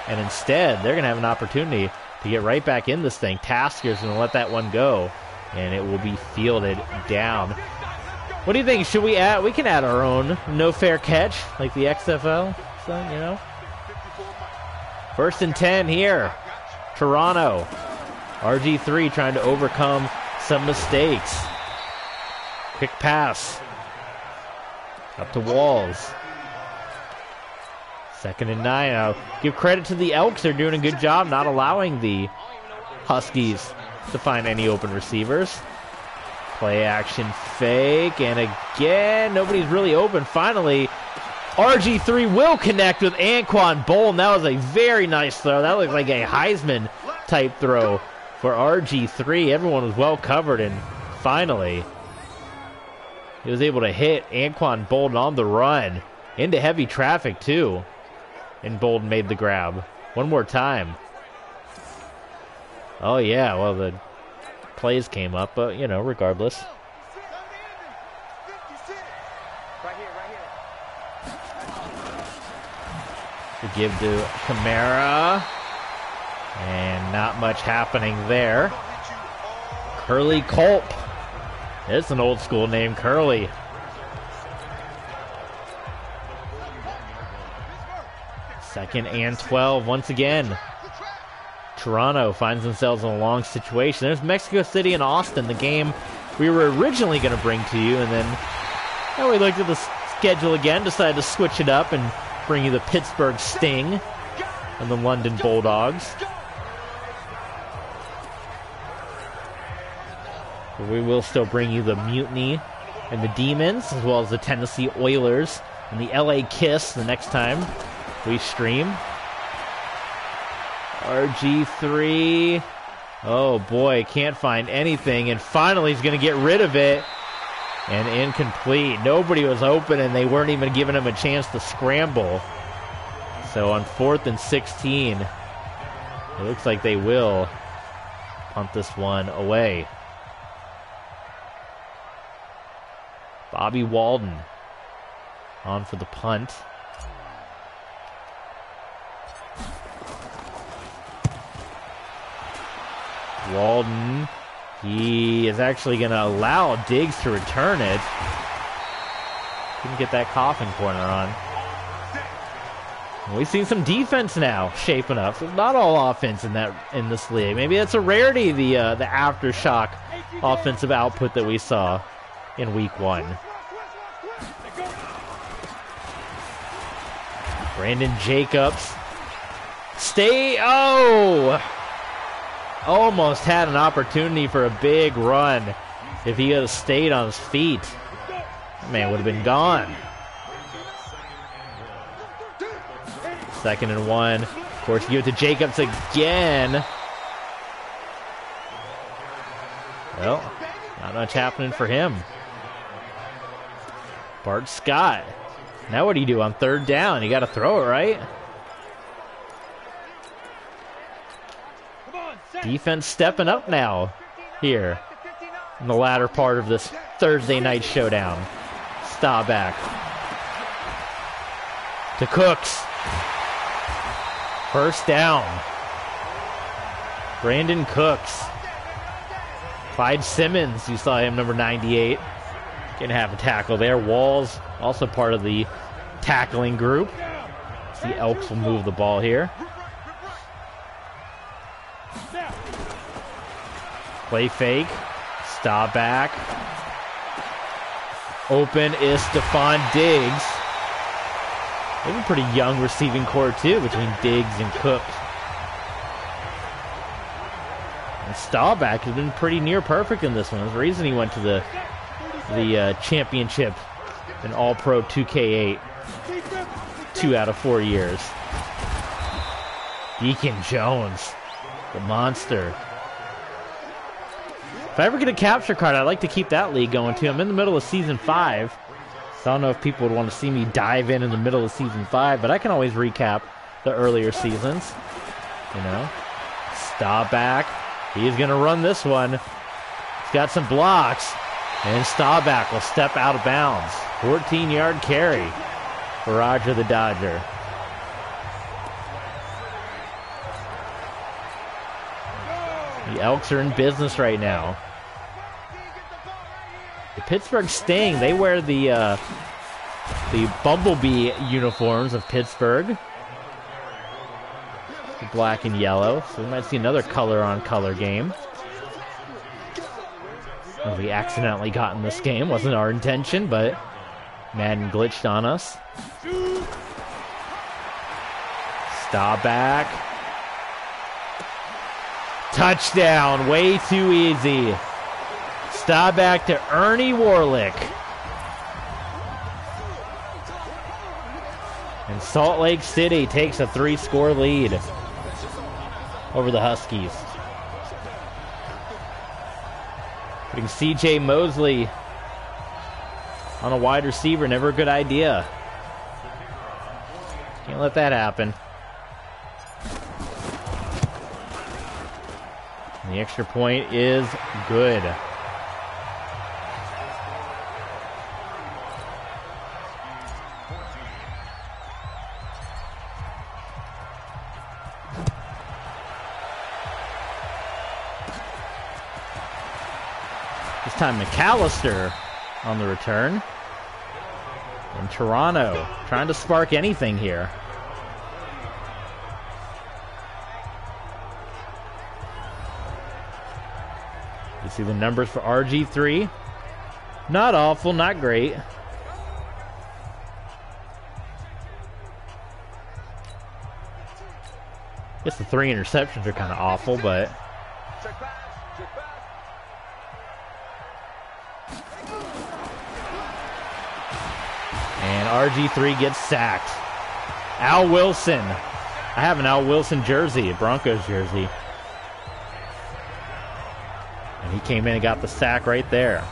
Speaker 1: And instead, they're going to have an opportunity to get right back in this thing. Tasker's going to let that one go, and it will be fielded down. What do you think? Should we add? We can add our own no fair catch, like the XFL, so, you know. 1st and 10 here. Toronto. RG3 trying to overcome some mistakes. Quick pass. Up to Walls. 2nd and 9. I'll give credit to the Elks. They're doing a good job not allowing the Huskies to find any open receivers. Play action fake. And again, nobody's really open. Finally, RG3 will connect with Anquan Bolden. That was a very nice throw. That looked like a Heisman type throw for RG3. Everyone was well covered, and finally he was able to hit Anquan Bolden on the run into heavy traffic too, and Bolden made the grab one more time. Oh yeah, well, the plays came up, but you know, regardless. To give to Kamara. And not much happening there. Curly Culp. It's an old school name, Curly. Second and 12 once again. Toronto finds themselves in a long situation. There's Mexico City and Austin, the game we were originally going to bring to you. And then we looked at the schedule again, decided to switch it up and bring you the Pittsburgh Sting and the London Bulldogs. We will still bring you the Mutiny and the Demons, as well as the Tennessee Oilers and the LA Kiss the next time we stream. RG3. Oh boy, can't find anything. And finally he's going to get rid of it. And incomplete. Nobody was open, and they weren't even giving him a chance to scramble. So on 4th and 16, it looks like they will punt this one away. Bobby Walden on for the punt. Walden, he is actually going to allow Diggs to return it. Couldn't get that coffin corner on. We've seen some defense now shaping up. So not all offense in this league. Maybe that's a rarity, the aftershock offensive output that we saw in week 1. Brandon Jacobs. Oh! Almost had an opportunity for a big run if he had stayed on his feet. That man would have been gone. 2nd and 1. Of course, you give it to Jacobs again. Well, not much happening for him. Bart Scott. Now what do you do on 3rd down? You got to throw it, right? Defense stepping up now here in the latter part of this Thursday night showdown. Staubach to Cooks. 1st down. Brandon Cooks. Clyde Simmons, you saw him, number 98. Gonna have a tackle there. Walls, also part of the tackling group. The Elks will move the ball here. Play fake. Staubach. Open is Stephon Diggs. They have a pretty young receiving core too between Diggs and Cooks. And Staubach has been pretty near perfect in this one. There's a reason he went to the championship in All-Pro 2K8 2 out of 4 years. Deacon Jones, the monster. If I ever get a capture card, I'd like to keep that league going too. I'm in the middle of Season 5. So I don't know if people would want to see me dive in the middle of Season 5, but I can always recap the earlier seasons. You know. Staubach. He's going to run this one. He's got some blocks. And Staubach will step out of bounds. 14-yard carry for Roger the Dodger. The Elks are in business right now. The Pittsburgh Sting, they wear the Bumblebee uniforms of Pittsburgh. The black and yellow, so we might see another color-on-color game. Well, we accidentally got in this game. Wasn't our intention, but Madden glitched on us. Staubach. Touchdown. Way too easy. Staubach to Ernie Warlick. And Salt Lake City takes a 3-score lead over the Huskies. Putting C.J. Mosley on a wide receiver, never a good idea. Can't let that happen. And the extra point is good. This time McAllister on the return. And Toronto trying to spark anything here. You see the numbers for RG3. Not awful, not great. Guess the 3 interceptions are kind of awful, but and RG3 gets sacked. Al Wilson. I have an Al Wilson jersey, a Broncos jersey. And he came in and got the sack right there.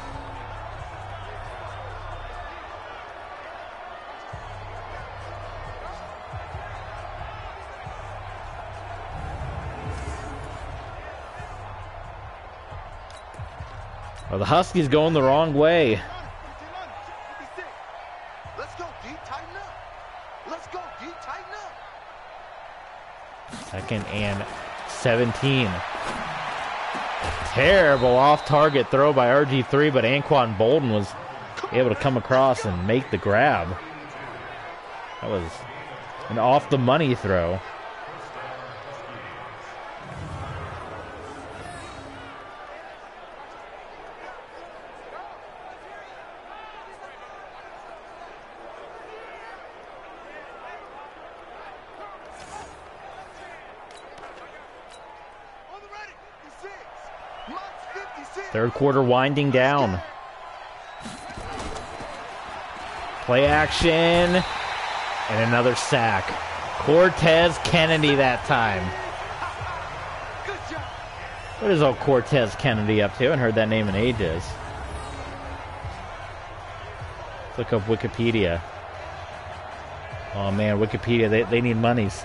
Speaker 1: Well, the Huskies going the wrong way. Second and 17. Terrible off-target throw by RG3, but Anquan Bolden was able to come across and make the grab. That was an off-the-money throw. Third quarter winding down. Play action. And another sack. Cortez Kennedy that time. What is old Cortez Kennedy up to? I haven't heard that name in ages. Let's look up Wikipedia. Oh man, Wikipedia, they need monies.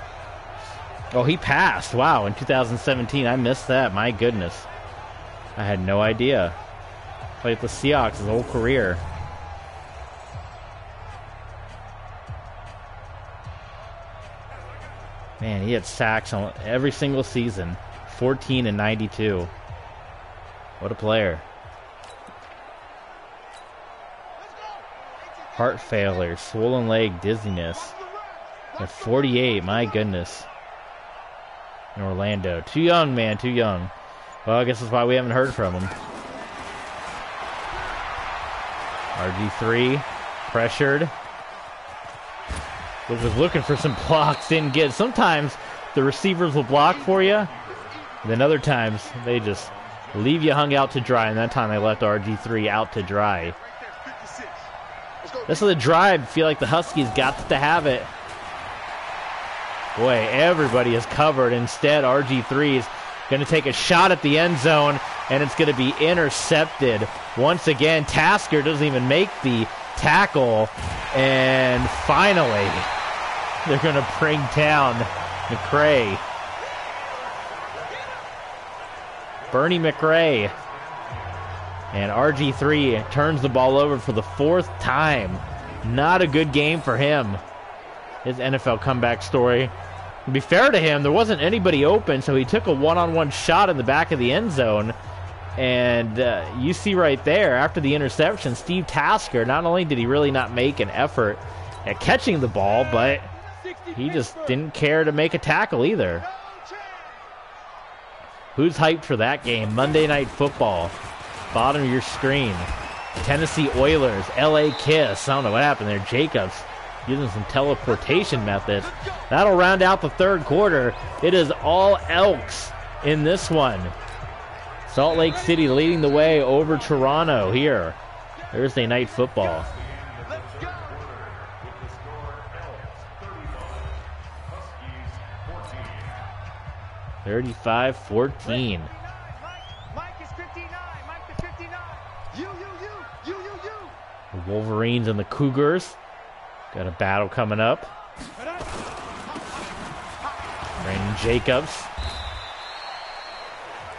Speaker 1: Oh, he passed. Wow, in 2017. I missed that. My goodness. I had no idea. Played with the Seahawks his whole career. Man, he had sacks on every single season. 14 and 92. What a player. Heart failure, swollen leg, dizziness. At 48, my goodness. In Orlando. Too young, man, too young. Well, I guess that's why we haven't heard from him. RG3, pressured. Was looking for some blocks, didn't get it. Sometimes the receivers will block for you, and then other times they just leave you hung out to dry, and that time they left RG3 out to dry. This is the drive. Feel like the Huskies got to have it. Boy, everybody is covered. Instead, RG3 is going to take a shot at the end zone, and it's going to be intercepted. Once again, Tasker doesn't even make the tackle, and finally, they're going to bring down McRae. Bernie McRae. And RG3 turns the ball over for the 4th time. Not a good game for him. His NFL comeback story. To be fair to him, there wasn't anybody open, so he took a one-on-one shot in the back of the end zone. And you see right there, after the interception, Steve Tasker, not only did he really not make an effort at catching the ball, but he just didn't care to make a tackle either. Who's hyped for that game? Monday Night Football. Bottom of your screen. Tennessee Oilers, LA Kiss. I don't know what happened there. Jacobs using some teleportation methods. That'll round out the third quarter. It is all Elks in this one. Salt Lake City leading the way over Toronto here. Thursday Night Football. Huskies 35-14. The Wolverines and the Cougars. Got a battle coming up. Brandon Jacobs.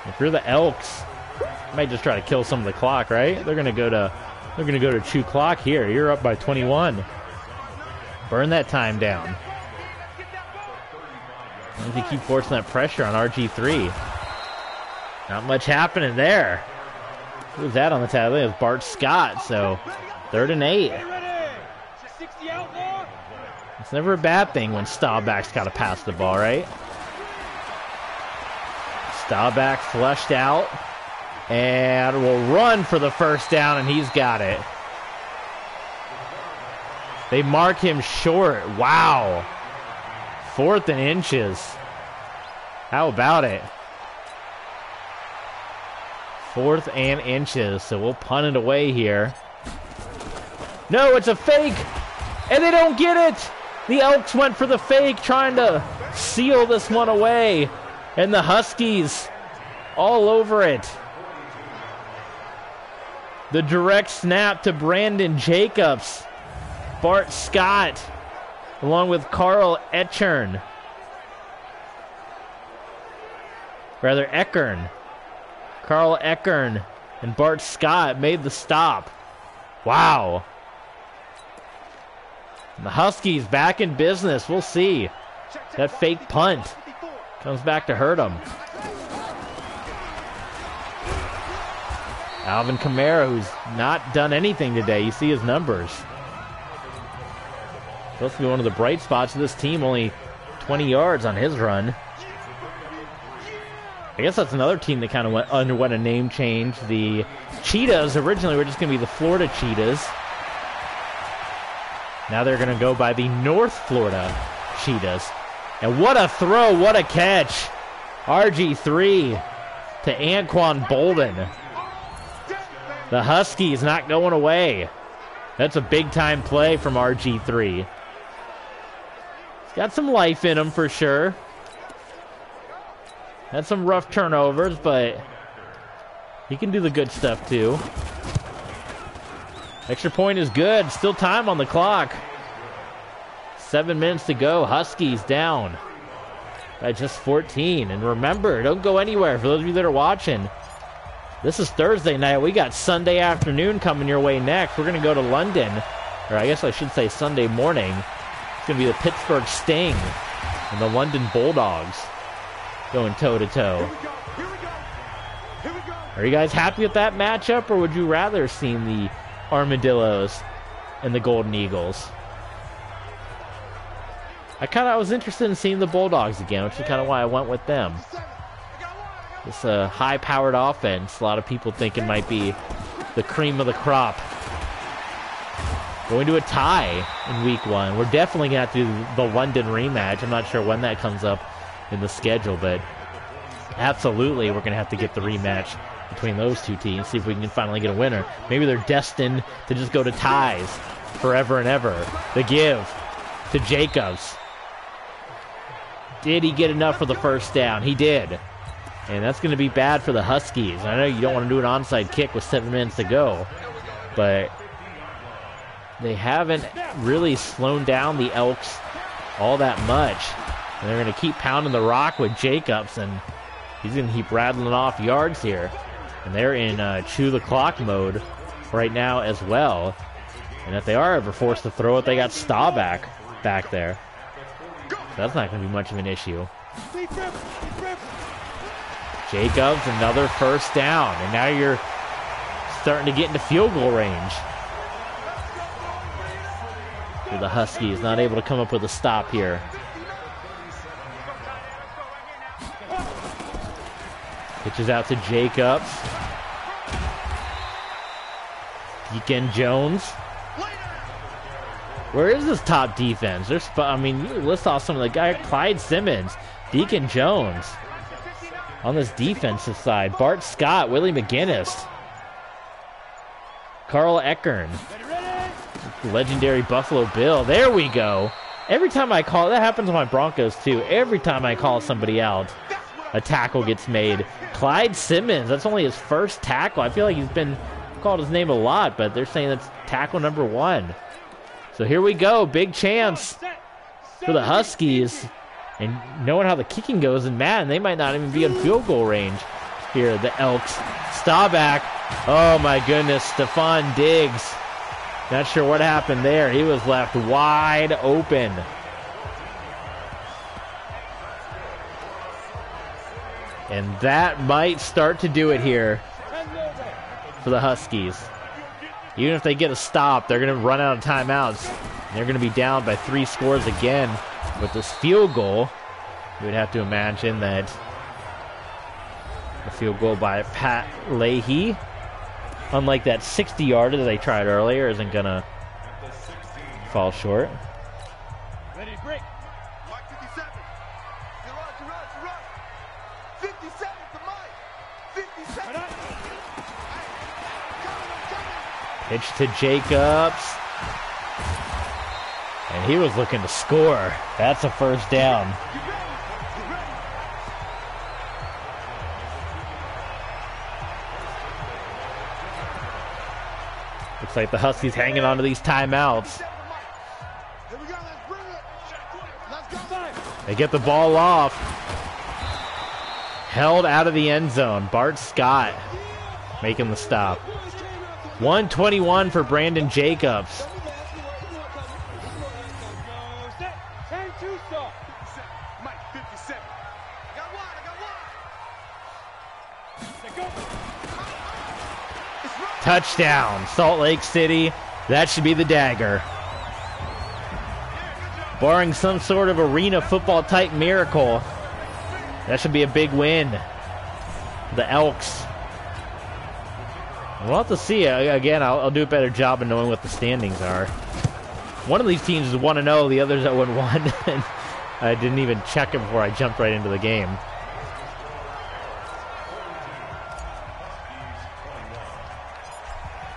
Speaker 1: If you're the Elks, you might just try to kill some of the clock, right? They're gonna go to chew clock here. You're up by 21. Burn that time down. As long as you keep forcing that pressure on RG3. Not much happening there. Who was that on the tab? I think it was Bart Scott, so 3rd and 8. It's never a bad thing when Staubach's got to pass the ball, right? Staubach flushed out and will run for the first down, and he's got it. They mark him short. Wow. 4th and inches. How about it? 4th and inches, so we'll punt it away here. No, it's a fake, and they don't get it. The Elks went for the fake, trying to seal this one away, and the Huskies all over it. The direct snap to Brandon Jacobs. Bart Scott, along with Carl Eckern. Rather, Eckern. Carl Eckern and Bart Scott made the stop. Wow. And the Huskies back in business. We'll see. That fake punt comes back to hurt them. Alvin Kamara, who's not done anything today. You see his numbers. Supposed to be one of the bright spots of this team. Only 20 yards on his run. I guess that's another team that kind of underwent a name change. The Cheetahs originally were just going to be the Florida Cheetahs. Now they're going to go by the North Florida Cheetahs. And what a throw, what a catch. RG3 to Anquan Bolden. The Huskies not going away. That's a big-time play from RG3. He's got some life in him for sure. Had some rough turnovers, but he can do the good stuff too. Extra point is good. Still time on the clock. 7 minutes to go. Huskies down by just 14. And remember, don't go anywhere. For those of you that are watching, this is Thursday night. We got Sunday afternoon coming your way next. We're going to go to London, or I guess I should say Sunday morning. It's going to be the Pittsburgh Sting and the London Bulldogs going toe-to-toe. Are you guys happy with that matchup, or would you rather have seen the Armadillos and the Golden Eagles? I was interested in seeing the Bulldogs again, which is kind of why I went with them. This high-powered offense, a lot of people think it might be the cream of the crop. Going to a tie in week 1. We're definitely going to have to do the London rematch. I'm not sure when that comes up in the schedule, but absolutely we're going to have to get the rematch between those two teams, see if we can finally get a winner. Maybe they're destined to just go to ties forever and ever. The give to Jacobs. Did he get enough for the first down? He did. And that's going to be bad for the Huskies. I know you don't want to do an onside kick with 7 minutes to go, but they haven't really slowed down the Elks all that much. And they're going to keep pounding the rock with Jacobs, and he's going to keep rattling off yards here. And they're in chew the clock mode right now as well. And if they are ever forced to throw it, they got Staubach back there. So that's not going to be much of an issue. Jacobs, another first down. And now you're starting to get into field goal range. So the Huskies not able to come up with a stop here. Pitches out to Jacobs. Deacon Jones. Where is this top defense? You list off some of the guys. Clyde Simmons, Deacon Jones. On this defensive side, Bart Scott, Willie McGinnis, Carl Eckern, legendary Buffalo Bill. There we go. Every time I call, that happens with my Broncos too. Every time I call somebody out, a tackle gets made. Clyde Simmons, that's only his first tackle. I feel like he's been called his name a lot, but they're saying that's tackle number 1. So here we go, big chance for the Huskies. And knowing how the kicking goes in Madden, they might not even be in field goal range here, the Elks. Staubach, oh my goodness, Stephon Diggs. Not sure what happened there. He was left wide open. And that might start to do it here for the Huskies. Even if they get a stop, they're going to run out of timeouts. And they're going to be down by 3 scores again. With this field goal, you would have to imagine that a field goal by Pat Leahy, unlike that 60-yarder that they tried earlier, isn't going to fall short.
Speaker 2: Ready, break. Mark 57. Run. 57 to Mike. 57.
Speaker 1: Pitch to Jacobs. And he was looking to score. That's a first down. Looks like the Huskies hanging on to these timeouts. They get the ball off. Held out of the end zone. Bart Scott making the stop. 121 for Brandon Jacobs. Touchdown, Salt Lake City. That should be the dagger. Barring some sort of arena football type miracle, that should be a big win. The Elks. We'll have to see. Again, I'll do a better job of knowing what the standings are. One of these teams is 1-0, the other's at 1-1. And I didn't even check it before I jumped right into the game.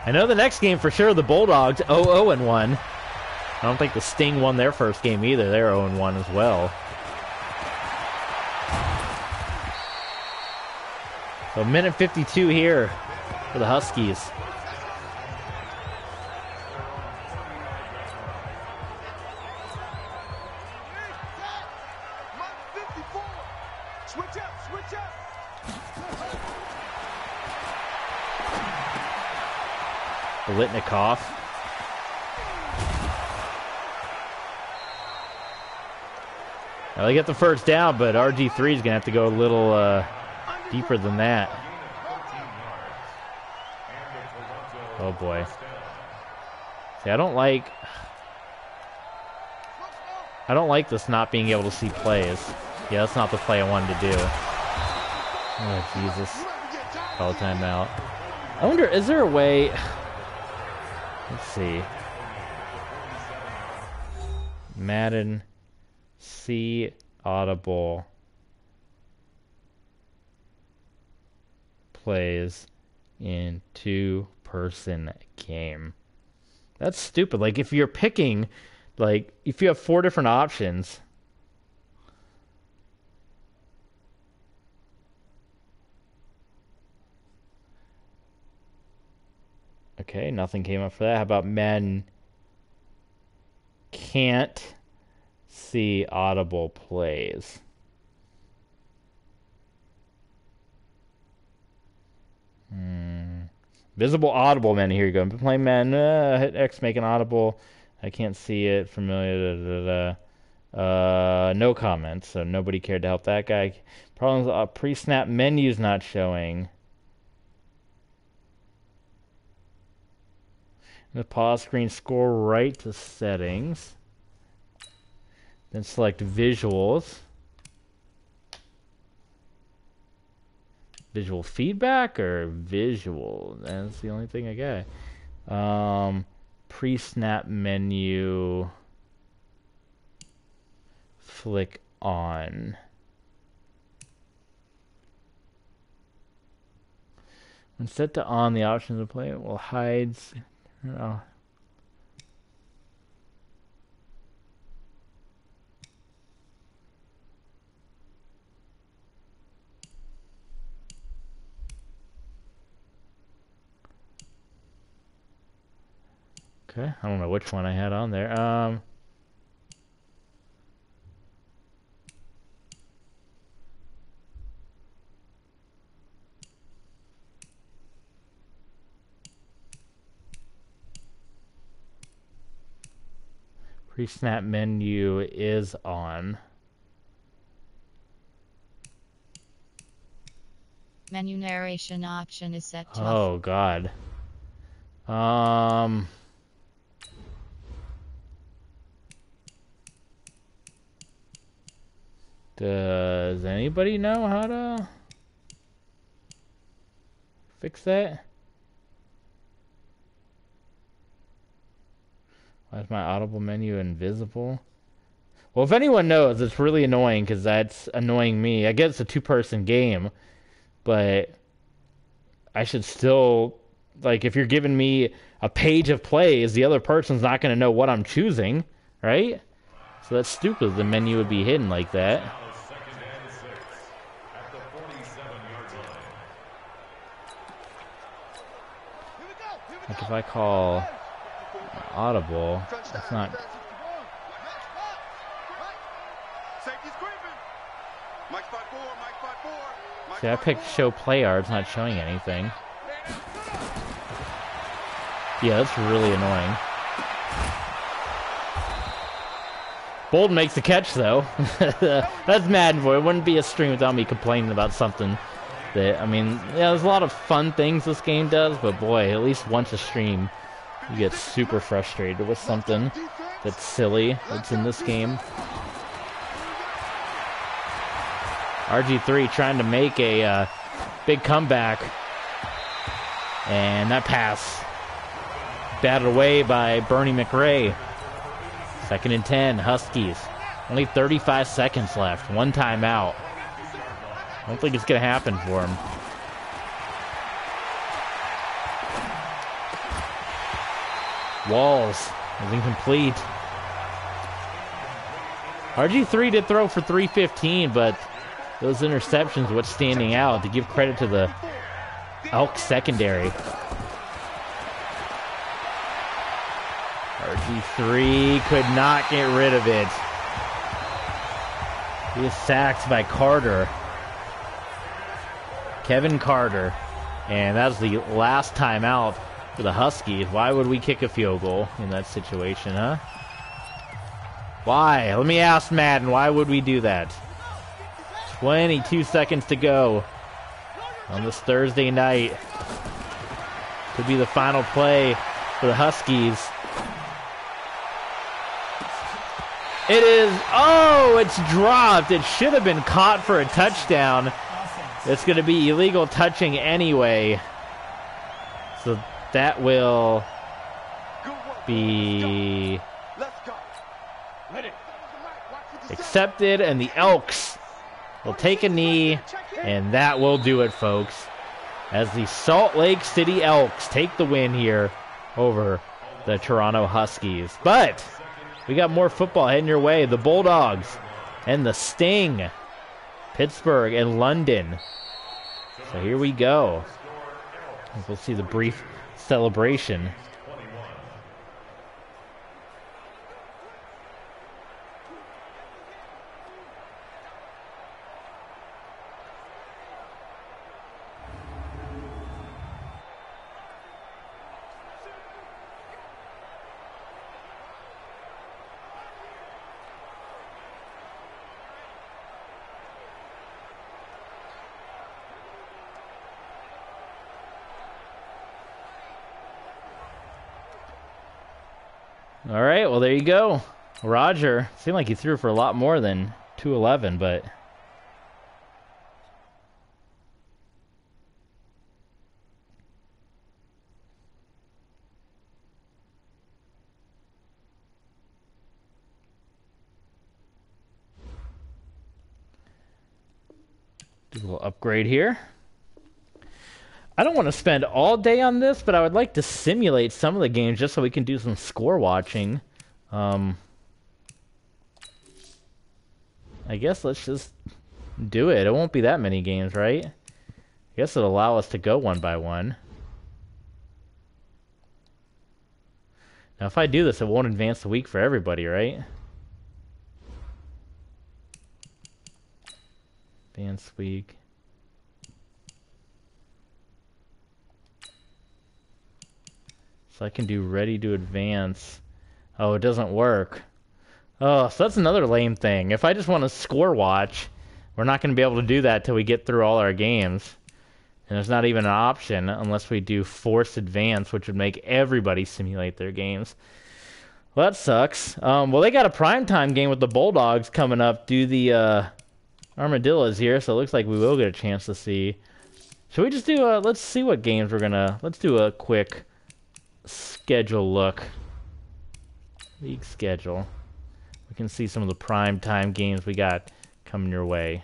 Speaker 1: I know the next game for sure, the Bulldogs 0-1. I don't think the Sting won their first game either. They're 0-1 as well. So minute 52 here for the Huskies. Litnikoff. Now they get the first down, but RG3 is going to have to go a little deeper than that. Oh boy. See, I don't like this not being able to see plays. Yeah, that's not the play I wanted to do. Oh, Jesus. Call timeout. I wonder, is there a way... Let's see. Madden, see audible plays in two-person game. That's stupid. Like, if you're picking, like, if you have 4 different options... Okay, nothing came up for that. How about Madden can't see audible plays? Visible audible menu. Here you go. Play Madden. Hit X, make an audible. I can't see it. Familiar. No comments. So nobody cared to help that guy. Problems. Pre-snap menus not showing. The pause screen, scroll right to settings. Then select visuals. Visual feedback or visual? That's the only thing I got. Pre-snap menu. Flick on. When set to on, the options of play will hide. Oh. Okay, I don't know which one I had on there. Pre-snap menu is on.
Speaker 3: Menu narration option is set to
Speaker 1: Oh, God. Does anybody know how to fix that? Why is my audible menu invisible? Well, if anyone knows, it's really annoying because that's annoying me. I get it's a 2-person game, but I should still, like, if you're giving me a page of plays, the other person's not going to know what I'm choosing, right? So that's stupid. The menu would be hidden like that. Like if I call audible, it's not. See, I picked show play art, it's not showing anything. Yeah, that's really annoying. Bold makes the catch, though. That's Madden for it. It wouldn't be a stream without me complaining about something that, I mean, yeah, there's a lot of fun things this game does, but boy, at least once a stream, you get super frustrated with something that's silly that's in this game. RG3 trying to make a big comeback. And that pass batted away by Bernie McRae. 2nd and 10, Huskies. Only 35 seconds left. 1 timeout. I don't think it's going to happen for him. Walls is incomplete. RG3 did throw for 315, but those interceptions, what's standing out, to give credit to the Elk secondary. RG3 could not get rid of it. He is sacked by Carter. Kevin Carter. And that's the last time out for the Huskies. Why would we kick a field goal in that situation, huh? Why? Let me ask Madden, why would we do that? 22 seconds to go on this Thursday night. Could be the final play for the Huskies. It is, oh, it's dropped. It should have been caught for a touchdown. It's going to be illegal touching anyway. So that will be accepted, and the Elks will take a knee, and that will do it, folks, as the Salt Lake City Elks take the win here over the Toronto Huskies. But we got more football heading your way. The Bulldogs and the Sting, Pittsburgh and London. So here we go. We'll see the brief celebration. All right, well, there you go. Roger, seemed like he threw for a lot more than 211, but do a little upgrade here. I don't want to spend all day on this, but I would like to simulate some of the games just so we can do some score watching. I guess let's just do it. It won't be that many games, right? I guess it'll allow us to go one by one. Now, if I do this, it won't advance the week for everybody, right? Advance week. So I can do ready to advance. Oh, it doesn't work. Oh, so that's another lame thing. If I just want to score watch, we're not going to be able to do that till we get through all our games. And there's not even an option unless we do force advance, which would make everybody simulate their games. Well, that sucks. Well, they got a primetime game with the Bulldogs coming up. Do the Armadillos here, so it looks like we will get a chance to see. Should we just do let's see what games we're going to... Let's do a quick schedule look. League schedule. We can see some of the prime time games we got coming your way.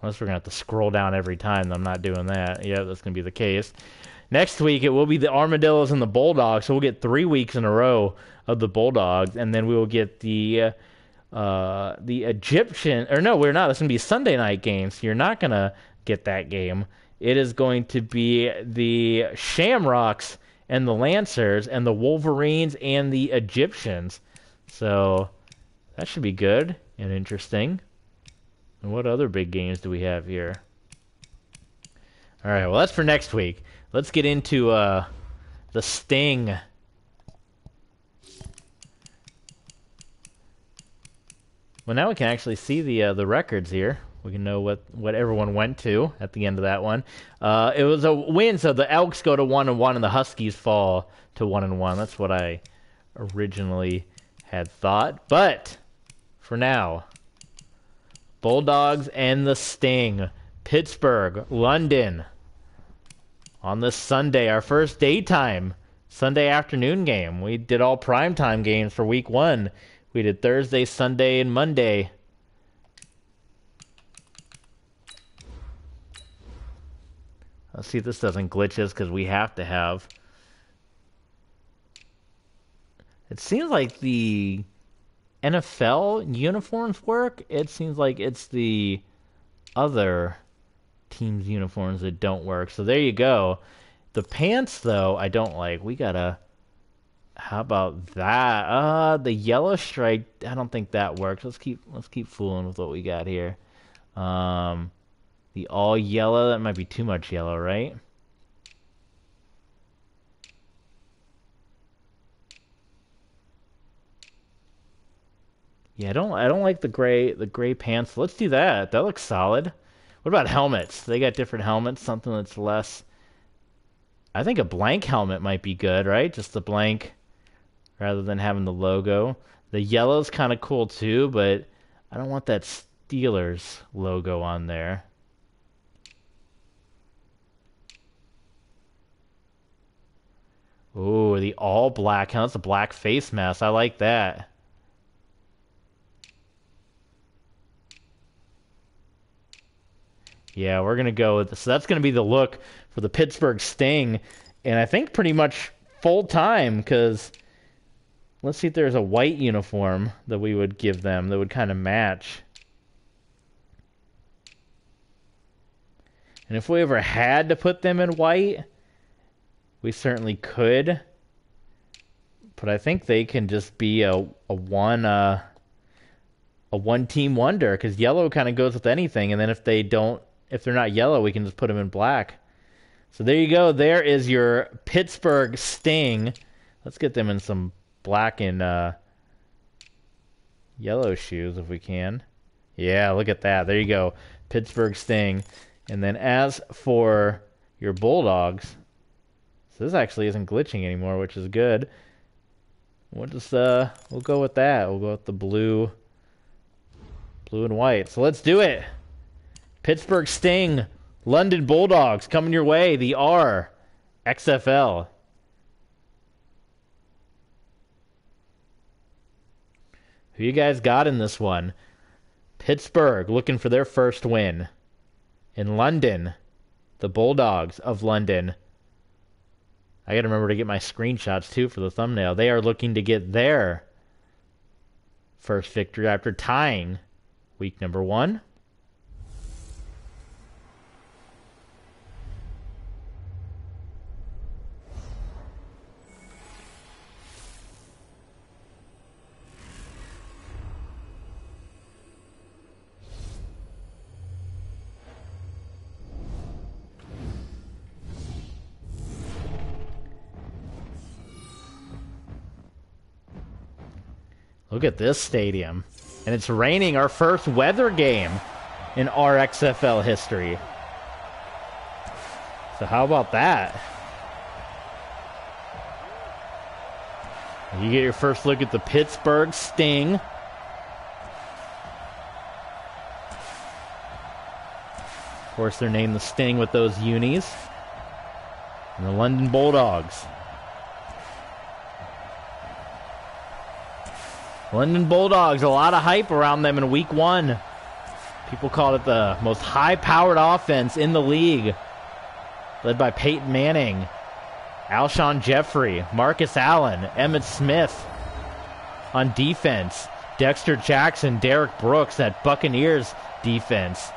Speaker 1: Unless we're going to have to scroll down every time. I'm not doing that. Yeah, that's going to be the case. Next week, it will be the Armadillos and the Bulldogs. So we'll get 3 weeks in a row of the Bulldogs. And then we will get the Egyptian... Or no, we're not. It's going to be Sunday night games. So you're not going to get that game. It is going to be the Shamrocks and the Lancers, and the Wolverines, and the Egyptians. So, that should be good and interesting. And what other big games do we have here? Alright, well, that's for next week. Let's get into the Sting. Well, now we can actually see the records here. We can know what everyone went to at the end of that one. It was a win, so the Elks go to 1-1, and the Huskies fall to 1-1. That's what I originally had thought. But for now, Bulldogs and the Sting, Pittsburgh, London, on this Sunday, our first daytime Sunday afternoon game. We did all primetime games for week 1. We did Thursday, Sunday, and Monday. Let's see if this doesn't glitch us, because we have to have It seems like the NFL uniforms work. It seems like it's the other team's uniforms that don't work. So there you go. The pants, though, I don't like. We gotta... How about that? The yellow stripe, I don't think that works. Let's keep fooling with what we got here. The all yellow, that might be too much yellow, right? Yeah, I don't like the gray pants. Let's do that. That looks solid. What about helmets? They got different helmets, something that's less... I think a blank helmet might be good, right? Just the blank rather than having the logo. The yellow's kind of cool too, but I don't want that Steelers logo on there. Ooh, the all black. That's a black face mask. I like that. Yeah, we're going to go with this. So that's going to be the look for the Pittsburgh Sting. And I think pretty much full time, because let's see if there's a white uniform that we would give them that would kind of match. And if we ever had to put them in white, we certainly could. But I think they can just be a one-team wonder, because yellow kind of goes with anything. And then if they're not yellow, we can just put them in black. So there you go. There is your Pittsburgh Sting. Let's get them in some black and yellow shoes if we can. Yeah, look at that. There you go. Pittsburgh Sting. And then as for your Bulldogs, so this actually isn't glitching anymore, which is good. We'll just we'll go with that. We'll go with the blue and white. So let's do it. Pittsburgh Sting, London Bulldogs coming your way. The RXFL. Who you guys got in this one? Pittsburgh looking for their first win. In London, the Bulldogs of London. I gotta remember to get my screenshots too for the thumbnail. They are looking to get their first victory after tying week number 1. Look at this stadium. And it's raining, our first weather game in RXFL history. So how about that? You get your first look at the Pittsburgh Sting. Of course, they're named the Sting with those unis. And the London Bulldogs. London Bulldogs, a lot of hype around them in week 1. People called it the most high-powered offense in the league. Led by Peyton Manning, Alshon Jeffrey, Marcus Allen, Emmitt Smith. On defense, Dexter Jackson, Derek Brooks, that Buccaneers defense.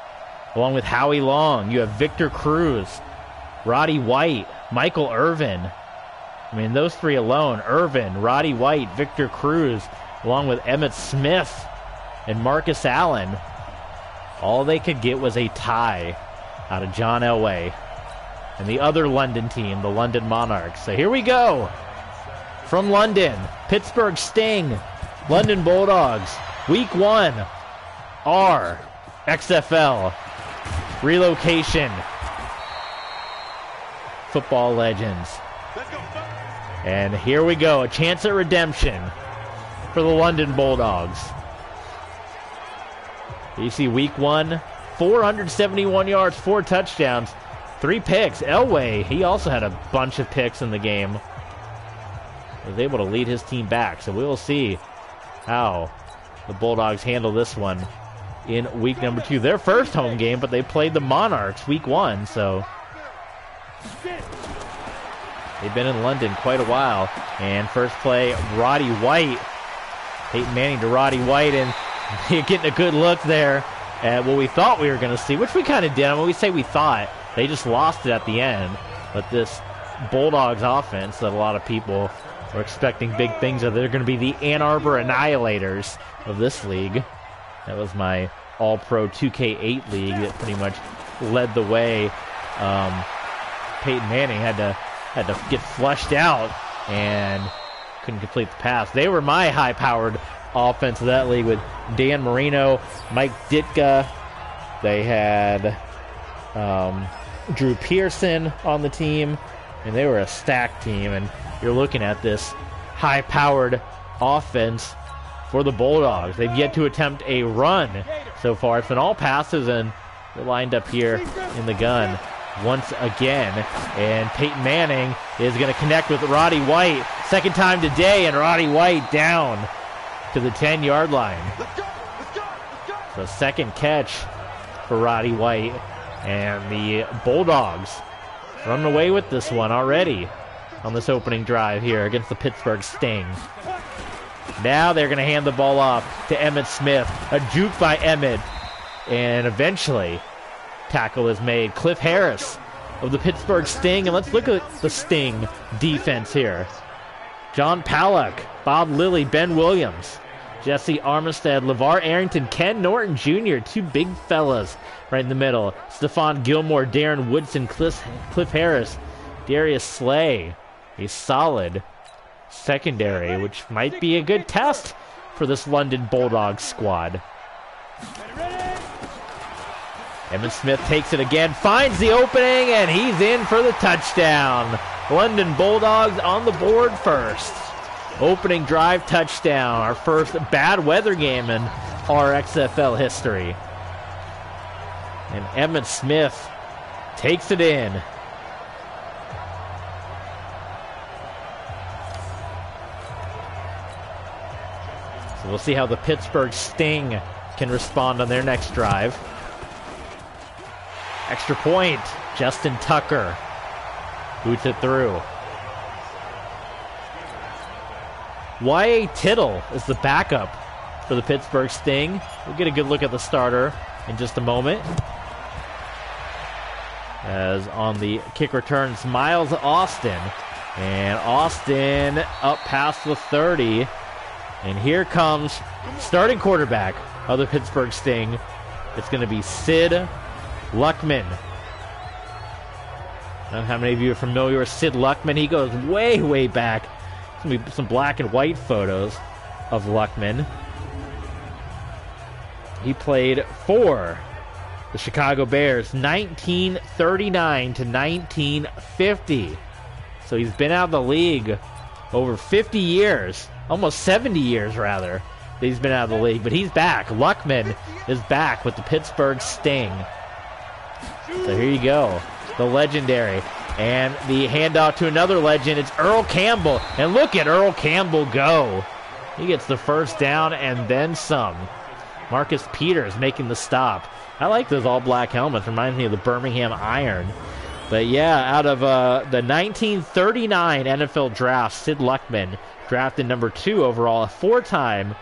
Speaker 1: Along with Howie Long, you have Victor Cruz, Roddy White, Michael Irvin. I mean, those three alone, Irvin, Roddy White, Victor Cruz, along with Emmitt Smith and Marcus Allen. All they could get was a tie out of John Elway and the other London team, the London Monarchs. So here we go. From London, Pittsburgh Sting, London Bulldogs, week 1, RXFL, relocation, football legends. And here we go, a chance at redemption for the London Bulldogs. You see week 1, 471 yards, 4 touchdowns, 3 picks. Elway, he also had a bunch of picks in the game. He was able to lead his team back. So we will see how the Bulldogs handle this one in week number 2. Their first home game, but they played the Monarchs week 1. So They've been in London quite a while. And first play, Roddy White. Peyton Manning to Roddy White, and getting a good look there at what we thought we were going to see, which we kind of did. I mean, when we say we thought, they just lost it at the end. But this Bulldogs offense that a lot of people are expecting big things of, they're going to be the Ann Arbor Annihilators of this league. That was my All-Pro 2K8 league that pretty much led the way. Peyton Manning had to get flushed out and couldn't complete the pass. They were my high-powered offense of that league with Dan Marino, Mike Ditka. They had Drew Pearson on the team, and they were a stacked team. And you're looking at this high-powered offense for the Bulldogs. They've yet to attempt a run so far. It's been all passes, and they're lined up here in the gun once again. And Peyton Manning is going to connect with Roddy White. Second time today, and Roddy White down to the 10-yard line. So second catch for Roddy White. And the Bulldogs running away with this one already on this opening drive here against the Pittsburgh Sting. Now they're going to hand the ball off to Emmitt Smith. A juke by Emmitt. And eventually, tackle is made. Cliff Harris of the Pittsburgh Sting. And let's look at the Sting defense here. John Palak, Bob Lilly, Ben Williams, Jesse Armistead, LeVar Arrington, Ken Norton Jr., two big fellas right in the middle. Stephon Gilmore, Darren Woodson, Cliff Harris, Darius Slay. A solid secondary, which might be a good test for this London Bulldogs squad. Emmitt Smith takes it again, finds the opening, and he's in for the touchdown. London Bulldogs on the board first. Opening drive touchdown, our first bad weather game in RXFL history. And Emmitt Smith takes it in. So we'll see how the Pittsburgh Sting can respond on their next drive. Extra point, Justin Tucker boots it through. Y.A. Tittle is the backup for the Pittsburgh Sting. We'll get a good look at the starter in just a moment. As on the kick return, it's Miles Austin. And Austin up past the 30. And here comes starting quarterback of the Pittsburgh Sting. It's going to be Sid Luckman. I don't know how many of you are familiar with Sid Luckman. He goes way, way back. There's going to be some black and white photos of Luckman. He played for the Chicago Bears 1939 to 1950. So he's been out of the league over 50 years. Almost 70 years, rather, that he's been out of the league. But he's back. Luckman is back with the Pittsburgh Sting. So here you go. The legendary. And the handoff to another legend. It's Earl Campbell. And look at Earl Campbell go. He gets the first down and then some. Marcus Peters making the stop. I like those all-black helmets. Reminds me of the Birmingham Iron. But yeah, out of the 1939 NFL draft, Sid Luckman drafted number 2 overall, a 4-time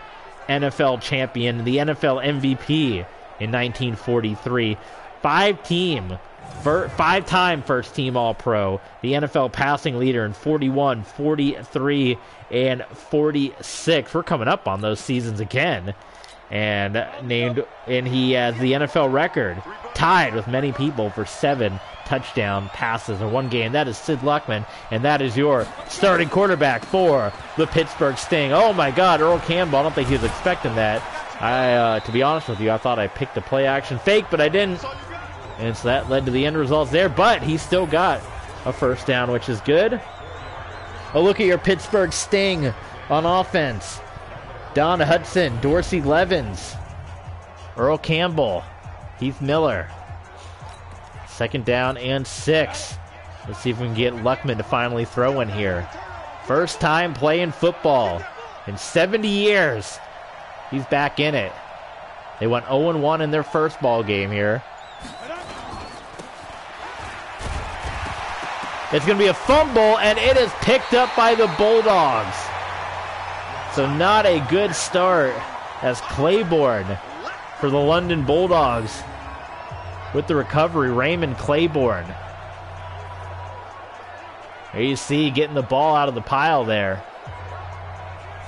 Speaker 1: NFL champion, the NFL MVP in 1943. 5-time first-team All-Pro, the NFL passing leader in 41, 43, and 46. We're coming up on those seasons again. And he has the NFL record, tied with many people for 7 touchdown passes in one game. That is Sid Luckman, and that is your starting quarterback for the Pittsburgh Sting. Oh my God, Earl Campbell, I don't think he was expecting that. To be honest with you, I thought I picked the play action fake, but I didn't. And so that led to the end results there, but he still got a first down, which is good. A look at your Pittsburgh Sting on offense. Don Hudson, Dorsey Levens, Earl Campbell, Heath Miller. Second down and 6. Let's see if we can get Luckman to finally throw in here. First time playing football in 70 years. He's back in it. They went 0-1 in their first ball game here. It's going to be a fumble, and it is picked up by the Bulldogs. So not a good start as Claiborne for the London Bulldogs with the recovery, Raymond Claiborne. There you see getting the ball out of the pile there.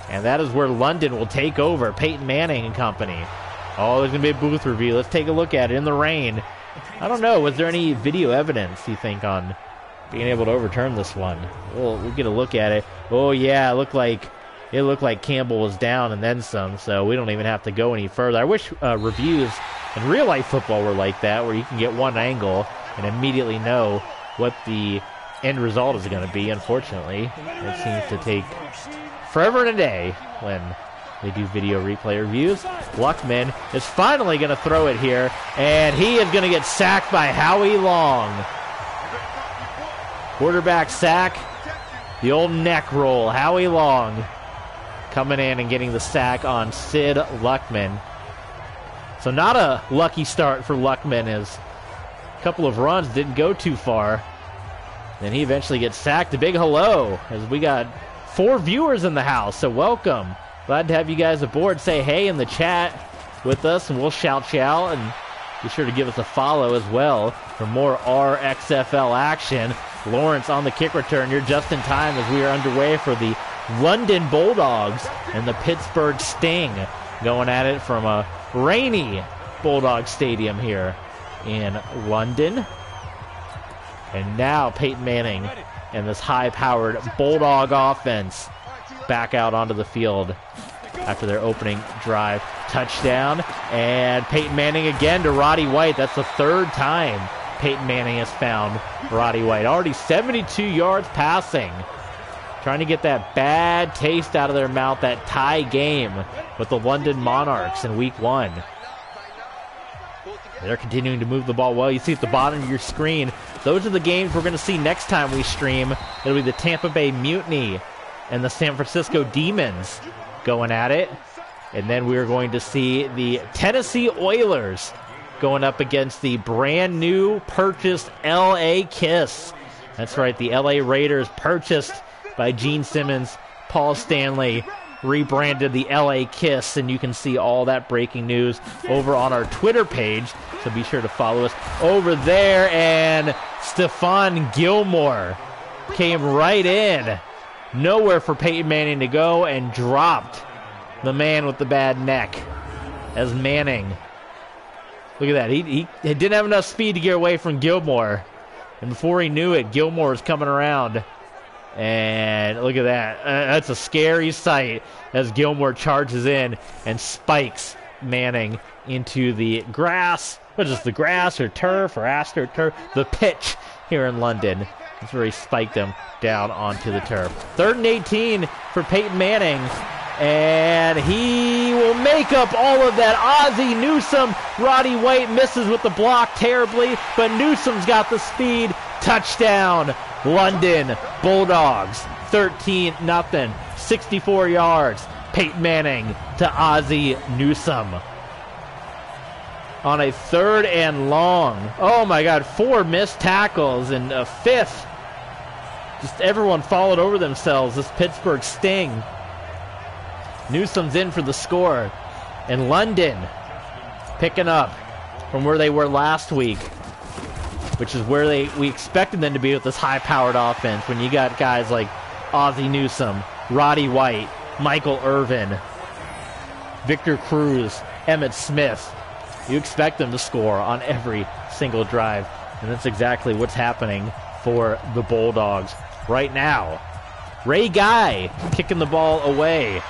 Speaker 1: And that is where London will take over, Peyton Manning and company. Oh, there's going to be a booth review. Let's take a look at it in the rain. I don't know. Was there any video evidence, you think, on being able to overturn this one? We'll get a look at it. Oh, yeah, it looked like Campbell was down and then some, so we don't even have to go any further. I wish reviews in real-life football were like that, where you can get one angle and immediately know what the end result is going to be. Unfortunately, it seems to take forever and a day when they do video replay reviews. Luckman is finally going to throw it here, and he is going to get sacked by Howie Long. Quarterback sack, the old neck roll. Howie Long coming in and getting the sack on Sid Luckman. So not a lucky start for Luckman, as a couple of runs didn't go too far. Then he eventually gets sacked. A big hello, as we got 4 viewers in the house, so welcome. Glad to have you guys aboard. Say hey in the chat with us, and we'll shout you out. And be sure to give us a follow as well for more RXFL action. Lawrence on the kick return. You're just in time as we are underway for the London Bulldogs and the Pittsburgh Sting, going at it from a rainy Bulldog Stadium here in London. And now Peyton Manning and this high-powered Bulldog offense back out onto the field after their opening drive. Touchdown, and Peyton Manning again to Roddy White. That's the 3rd time Peyton Manning has found Roddy White. Already 72 yards passing. Trying to get that bad taste out of their mouth, that tie game with the London Monarchs in Week 1. They're continuing to move the ball well. You see at the bottom of your screen, those are the games we're going to see next time we stream. It'll be the Tampa Bay Mutiny and the San Francisco Demons going at it. And then we're going to see the Tennessee Oilers going up against the brand new purchased LA Kiss. That's right, the LA Raiders, purchased by Gene Simmons, Paul Stanley, rebranded the LA Kiss, and you can see all that breaking news over on our Twitter page, so be sure to follow us over there. And Stephon Gilmore came right in, nowhere for Peyton Manning to go, and dropped the man with the bad neck as Manning. Look at that, he didn't have enough speed to get away from Gilmore, and before he knew it, Gilmore was coming around. And look at that. That's a scary sight as Gilmore charges in and spikes Manning into the grass. What is this, the grass or turf or astroturf? The pitch here in London. That's where he spiked him down onto the turf. 3rd and 18 for Peyton Manning. And he will make up all of that. Ozzie Newsome. Roddy White misses with the block terribly, but Newsome's got the speed. Touchdown. London Bulldogs, 13-0, 64 yards. Peyton Manning to Ozzie Newsome. On a 3rd and long. Oh my God, 4 missed tackles and a 5th. Just everyone followed over themselves, this Pittsburgh Sting. Newsome's in for the score. And London picking up from where they were last week, which is where we expected them to be with this high-powered offense. When you got guys like Ozzie Newsome, Roddy White, Michael Irvin, Victor Cruz, Emmitt Smith, you expect them to score on every single drive. And that's exactly what's happening for the Bulldogs right now. Ray Guy kicking the ball away.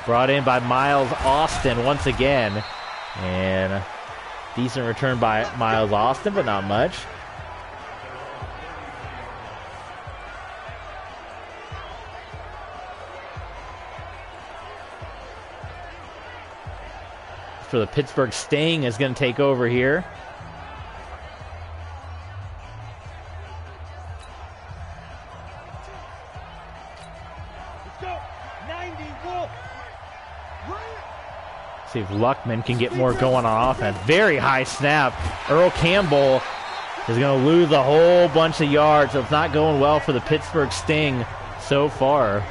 Speaker 1: Brought in by Miles Austin once again. And decent return by Miles Austin, but not much. For the Pittsburgh Sting is going to take over here. See if Luckman can get more going on offense. Very high snap. Earl Campbell is going to lose a whole bunch of yards. So it's not going well for the Pittsburgh Sting so far.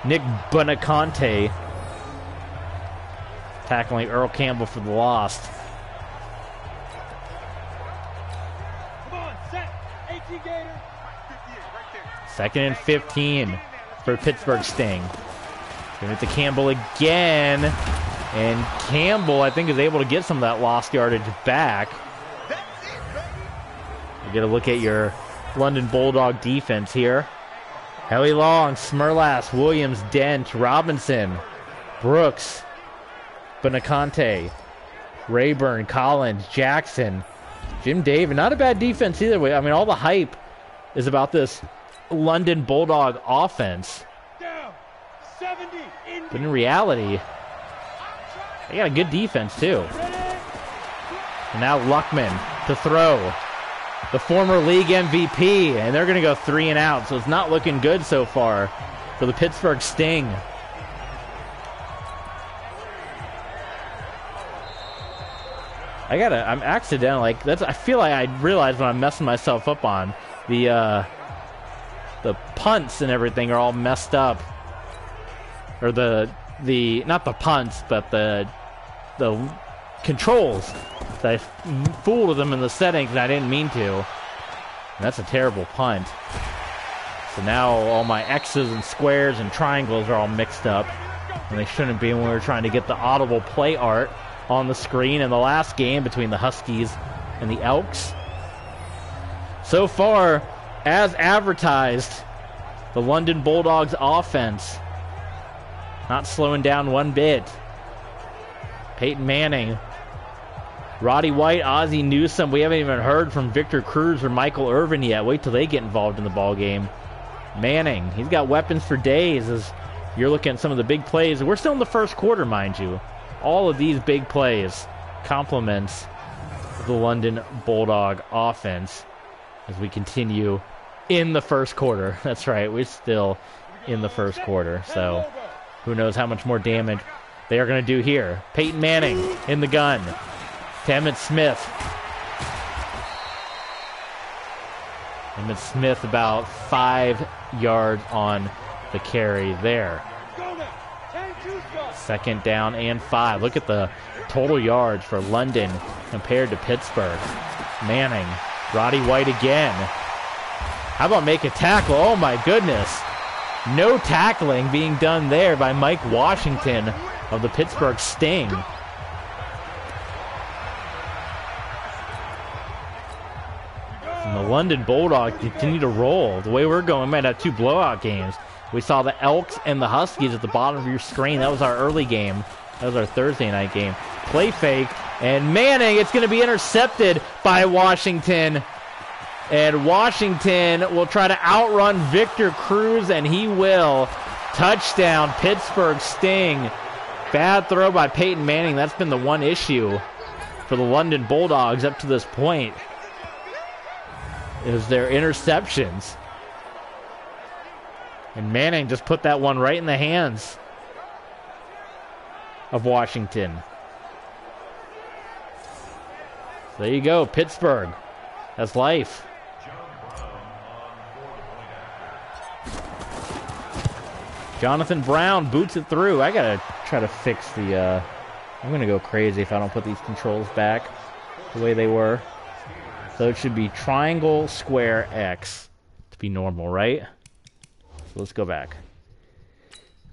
Speaker 1: Nick Bunaconte tackling Earl Campbell for the loss.
Speaker 2: Come on, set. 18 Gator.
Speaker 1: 2nd and 15 for Pittsburgh Sting. Giving it to Campbell again. And Campbell, I think, is able to get some of that lost yardage back. You get a look at your London Bulldog defense here. Helly Long, Smurlass, Williams, Dent, Robinson, Brooks, Benaconte, Rayburn, Collins, Jackson, Jim David. Not a bad defense either way. I mean, all the hype is about this London Bulldog offense.
Speaker 2: Down. 70.
Speaker 1: But in reality, they got a good defense too. And now Luckman to throw. The former league MVP, and they're going to go 3 and out, so it's not looking good so far for the Pittsburgh Sting. I'm accidental, I feel like I realize when I'm messing myself up on the punts and everything are all messed up. Or not the punts, but the controls. I fooled them in the settings and I didn't mean to. And that's a terrible punt. So now all my X's and squares and triangles are all mixed up. And they shouldn't be when we were trying to get the audible play art on the screen in the last game between the Huskies and the Elks. So far, as advertised, the London Bulldogs offense not slowing down one bit. Peyton Manning, Roddy White, Ozzie Newsome. We haven't even heard from Victor Cruz or Michael Irvin yet. Wait till they get involved in the ball game. Manning, he's got weapons for days as you're looking at some of the big plays. We're still in the first quarter, mind you. All of these big plays complements the London Bulldog offense as we continue in the first quarter. That's right, we're still in the first quarter. So who knows how much more damage they are going to do here. Peyton Manning in the gun. To Emmitt Smith. Emmitt Smith about 5 yards on the carry there. 2nd down and 5. Look at the total yards for London compared to Pittsburgh. Manning. Roddy White again. How about make a tackle? Oh my goodness. No tackling being done there by Mike Washington of the Pittsburgh Sting. And the London Bulldogs continue to roll. The way we're going, we might have 2 blowout games. We saw the Elks and the Huskies at the bottom of your screen. That was our early game. That was our Thursday night game. Play fake. And Manning, it's going to be intercepted by Washington. And Washington will try to outrun Victor Cruz, and he will. Touchdown, Pittsburgh Sting. Bad throw by Peyton Manning. That's been the one issue for the London Bulldogs up to this point. Is their interceptions. And Manning just put that one right in the hands of Washington. So there you go, Pittsburgh. That's life. Jonathan Brown boots it through. I gotta try to fix the, I'm gonna go crazy if I don't put these controls back the way they were. So it should be triangle, square, X to be normal, right? So let's go back.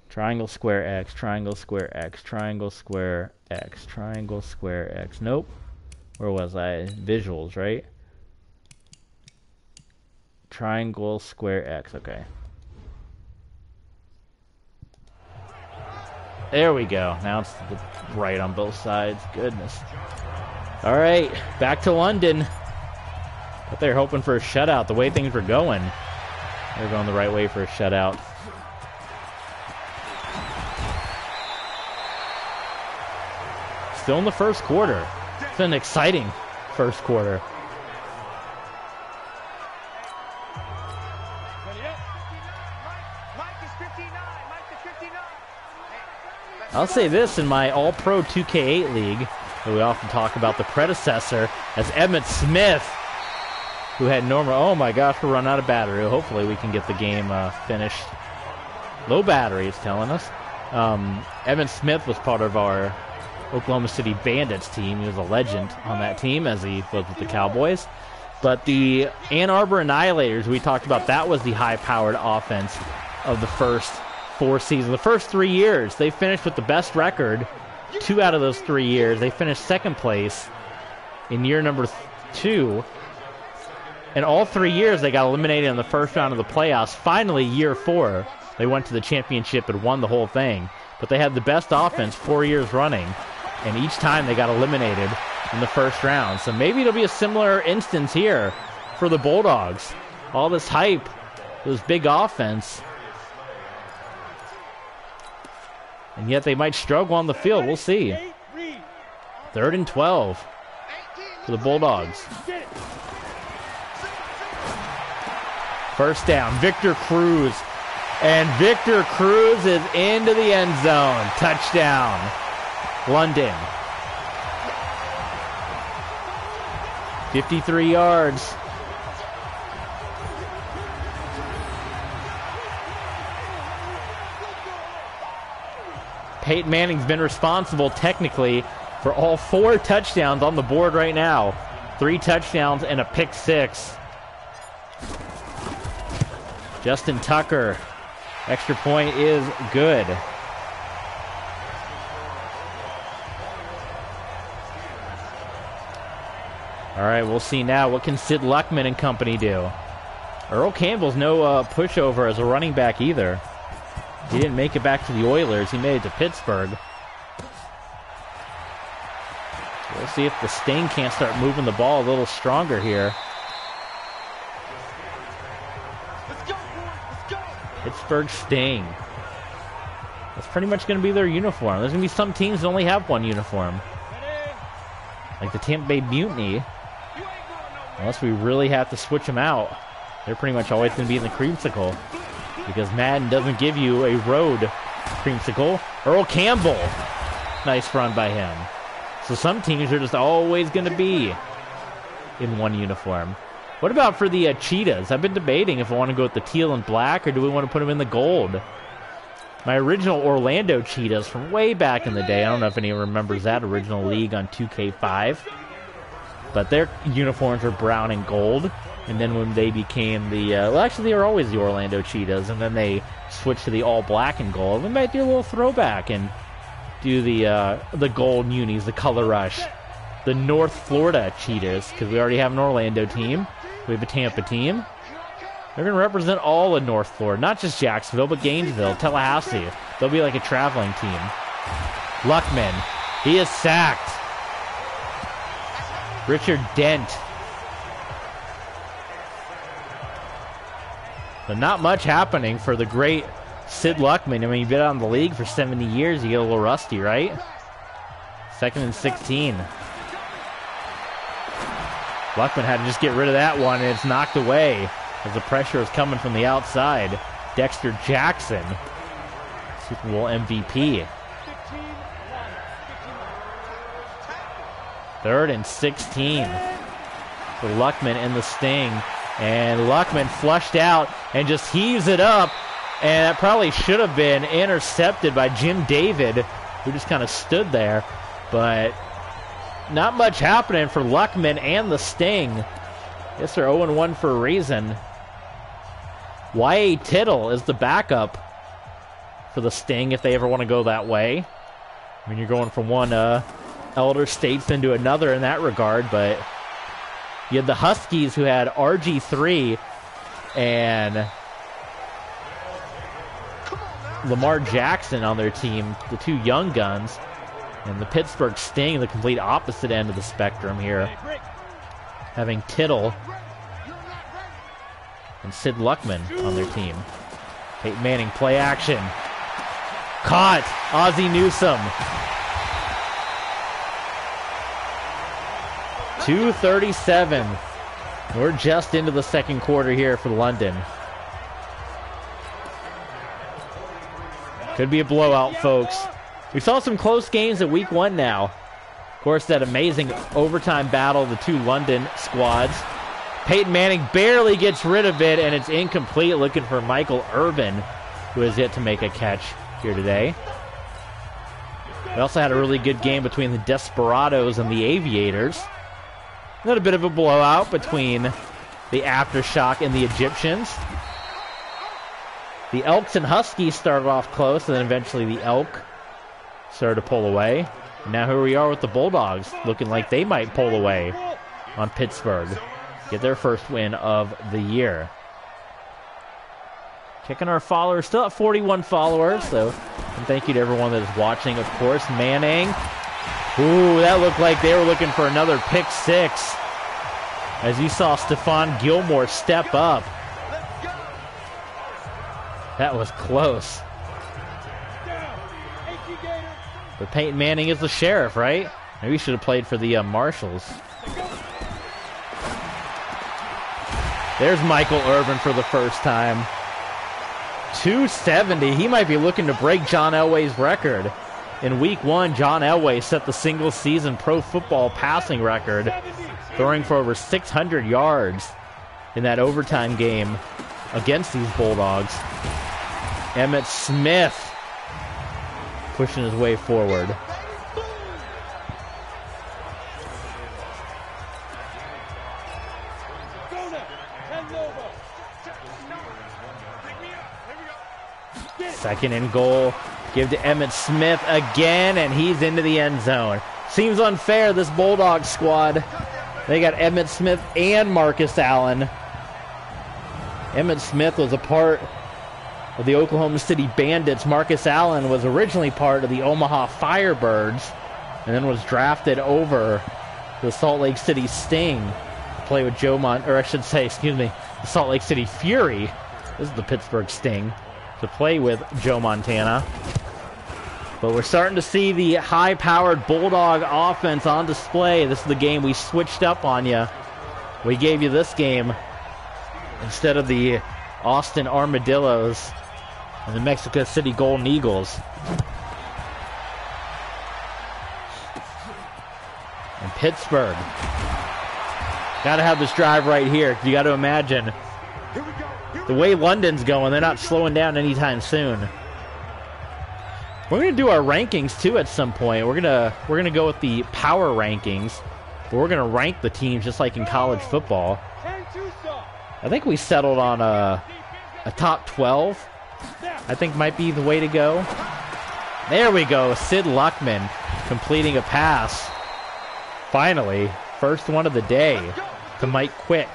Speaker 1: Triangle, square, X, triangle, square, X, triangle, square, X, triangle, square, X. Nope. Where was I? Visuals, right? Triangle, square, X. Okay. There we go. Now it's right on both sides. Goodness. All right. Back to London. But they're hoping for a shutout the way things were going. They're going the right way for a shutout. Still in the first quarter. It's been an exciting first quarter. I'll say this, in my All-Pro 2K8 league, But we often talk about the predecessor as Emmitt Smith, who had normal. Oh my gosh, we're running out of battery. Hopefully we can get the game finished. Low battery, it's telling us. Emmitt Smith was part of our Oklahoma City Bandits team. He was a legend on that team as he was with the Cowboys. But the Ann Arbor Annihilators, we talked about, that was the high-powered offense of the first 4 seasons. The first 3 years, they finished with the best record. 2 out of those 3 years, they finished second place in year number 2. And all 3 years, they got eliminated in the first round of the playoffs. Finally, year 4, they went to the championship and won the whole thing. But they had the best offense 4 years running. And each time they got eliminated in the first round. So maybe it'll be a similar instance here for the Bulldogs. All this hype, this big offense. And yet they might struggle on the field. We'll see. 3rd and 12 for the Bulldogs. First down, Victor Cruz. And Victor Cruz is into the end zone. Touchdown, London. 53 yards. Peyton Manning's been responsible technically for all 4 touchdowns on the board right now. 3 touchdowns and a pick 6. Justin Tucker, extra point is good. All right, we'll see now. What can Sid Luckman and company do? Earl Campbell's no pushover as a running back either. He didn't make it back to the Oilers. He made it to Pittsburgh. We'll see if the Sting can't start moving the ball a little stronger here. Pittsburgh Sting. That's pretty much going to be their uniform. There's going to be some teams that only have one uniform. Like the Tampa Bay Mutiny. Unless we really have to switch them out. They're pretty much always going to be in the creamsicle. Because Madden doesn't give you a road creamsicle. Earl Campbell. Nice run by him. So some teams are just always going to be in one uniform. What about for the Cheetahs? I've been debating if I want to go with the teal and black or do we want to put them in the gold. My original Orlando Cheetahs from way back in the day. I don't know if anyone remembers that original league on 2K5. But their uniforms were brown and gold. And then when they became the... well, actually, they were always the Orlando Cheetahs. And then they switched to the all black and gold. We might do a little throwback and do the gold unis, the color rush. The North Florida Cheetahs, because we already have an Orlando team. We have a Tampa team. They're going to represent all of North Florida, not just Jacksonville, but Gainesville, Tallahassee. They'll be like a traveling team. Luckman, he is sacked. Richard Dent. But not much happening for the great Sid Luckman. I mean, you've been out in the league for 70 years. You get a little rusty, right? 2nd and 16. Luckman had to just get rid of that one, and it's knocked away as the pressure is coming from the outside. Dexter Jackson, Super Bowl MVP. 3rd and 16 for Luckman and the Sting. And Luckman flushed out and just heaves it up. And that probably should have been intercepted by Jim David, who just kind of stood there. But not much happening for Luckman and the Sting. Guess they're 0-1 for a reason. Y.A. Tittle is the backup for the Sting if they ever want to go that way. I mean, you're going from one elder statesman to another in that regard, but you had the Huskies who had RG3 and Lamar Jackson on their team, the 2 young guns. And the Pittsburgh Sting, the complete opposite end of the spectrum here. Having Tittle and Sid Luckman on their team. Peyton Manning, play action. Caught! Ozzie Newsome. 2:37. We're just into the second quarter here for London. Could be a blowout, folks. We saw some close games at week 1 now. Of course, that amazing overtime battle of the two London squads. Peyton Manning barely gets rid of it, and it's incomplete, looking for Michael Irvin, who has yet to make a catch here today. We also had a really good game between the Desperados and the Aviators. A little bit of a blowout between the Aftershock and the Egyptians. The Elks and Huskies started off close, and then eventually the Elk started to pull away. And now here we are with the Bulldogs, looking like they might pull away on Pittsburgh. Get their first win of the year. Checking our followers, still at 41 followers, so and thank you to everyone that is watching, of course. Manning. Ooh, that looked like they were looking for another pick six. As you saw Stephon Gilmore step up. That was close. But Peyton Manning is the sheriff, right? Maybe he should have played for the Marshals. There's Michael Irvin for the first time. 270. He might be looking to break John Elway's record. In week 1, John Elway set the single-season pro football passing record, throwing for over 600 yards in that overtime game against these Bulldogs. Emmitt Smith pushing his way forward. Second and goal. Give to Emmitt Smith again, and he's into the end zone. Seems unfair, this Bulldog squad. They got Emmitt Smith and Marcus Allen. Emmitt Smith was a part of the Oklahoma City Bandits. Marcus Allen was originally part of the Omaha Firebirds and then was drafted over to the Salt Lake City Sting to play with the Salt Lake City Fury. This is the Pittsburgh Sting to play with Joe Montana. But we're starting to see the high-powered Bulldog offense on display. This is the game we switched up on you. We gave you this game instead of the Austin Armadillos and the Mexico City Golden Eagles. And Pittsburgh. Got to have this drive right here. You got to imagine the way London's going, they're not slowing down anytime soon. We're gonna do our rankings too at some point. We're gonna go with the power rankings, but we're gonna rank the teams just like in college football. I think we settled on a top 12. I think might be the way to go. There we go. Sid Luckman completing a pass. Finally, first one of the day to Mike Quick.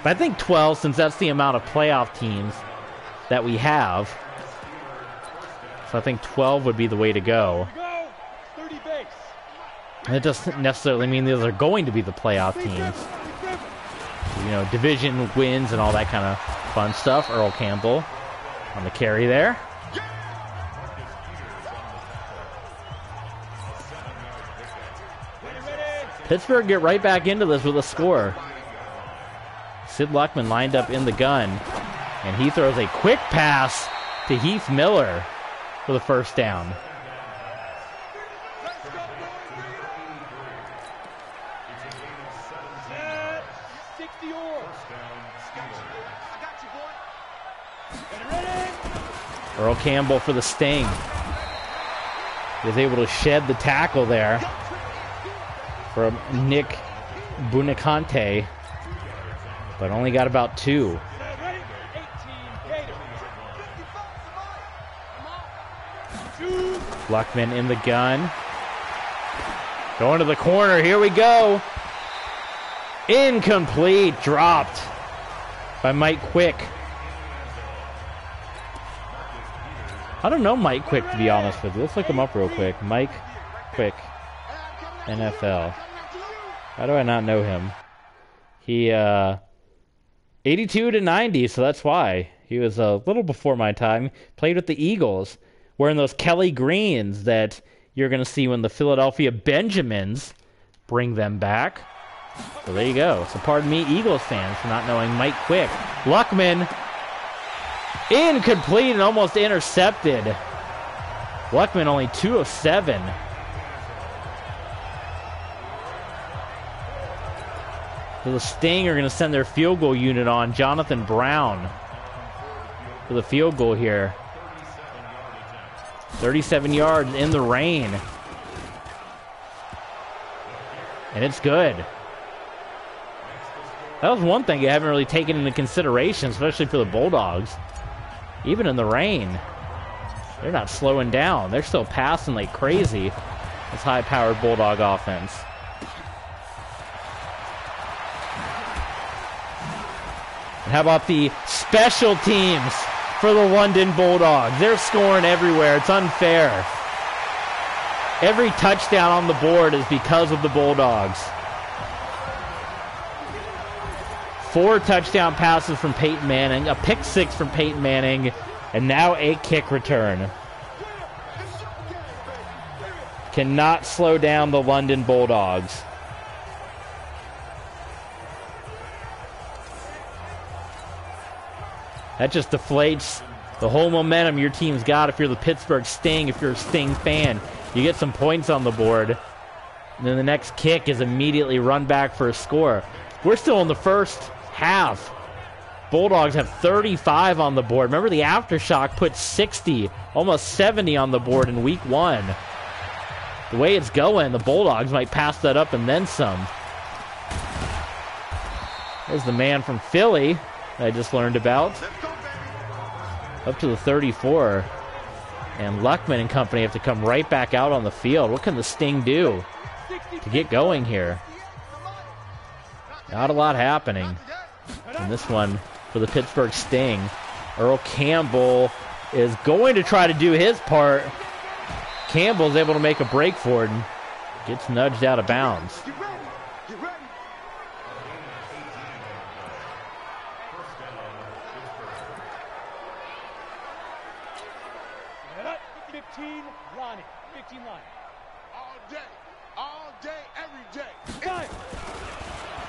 Speaker 1: But I think 12, since that's the amount of playoff teams that we have. So I think 12 would be the way to go. And it doesn't necessarily mean those are going to be the playoff teams. You know, division wins and all that kind of fun stuff. Earl Campbell on the carry there. Pittsburgh get right back into this with a score. Sid Luckman lined up in the gun, and he throws a quick pass to Heath Miller for the first down. Earl Campbell for the Sting. He was able to shed the tackle there from Nick Bunicante, but only got about 2. Luckman in the gun. Going to the corner. Here we go. Incomplete. Dropped by Mike Quick. I don't know Mike Quick, to be honest with you. Let's look him up real quick. Mike Quick, NFL. How do I not know him? He, 82 to 90, so that's why. He was a little before my time. Played with the Eagles, wearing those Kelly greens that you're going to see when the Philadelphia Benjamins bring them back. So there you go. So pardon me, Eagles fans, for not knowing Mike Quick. Luckman, incomplete and almost intercepted. Luckman only 2 of 7 So the Sting are going to send their field goal unit on. Jonathan Brown for the field goal here. 37 yards in the rain. And it's good. That was one thing you haven't really taken into consideration, especially for the Bulldogs. Even in the rain, they're not slowing down. They're still passing like crazy. This high-powered Bulldog offense. And how about the special teams for the London Bulldogs? They're scoring everywhere. It's unfair. Every touchdown on the board is because of the Bulldogs. 4 touchdown passes from Peyton Manning, a pick 6 from Peyton Manning, and now a kick return. Cannot slow down the London Bulldogs. That just deflates the whole momentum your team's got if you're the Pittsburgh Sting, if you're a Sting fan. You get some points on the board, and then the next kick is immediately run back for a score. We're still in the first half. Bulldogs have 35 on the board. Remember, the Aftershock put 60, almost 70 on the board in week 1. The way it's going, the Bulldogs might pass that up and then some. There's the man from Philly that I just learned about. Up to the 34. And Luckman and company have to come right back out on the field. What can the Sting do to get going here? Not a lot happening. And this one for the Pittsburgh Sting. Earl Campbell is going to try to do his part. Campbell's able to make a break for it and gets nudged out of bounds.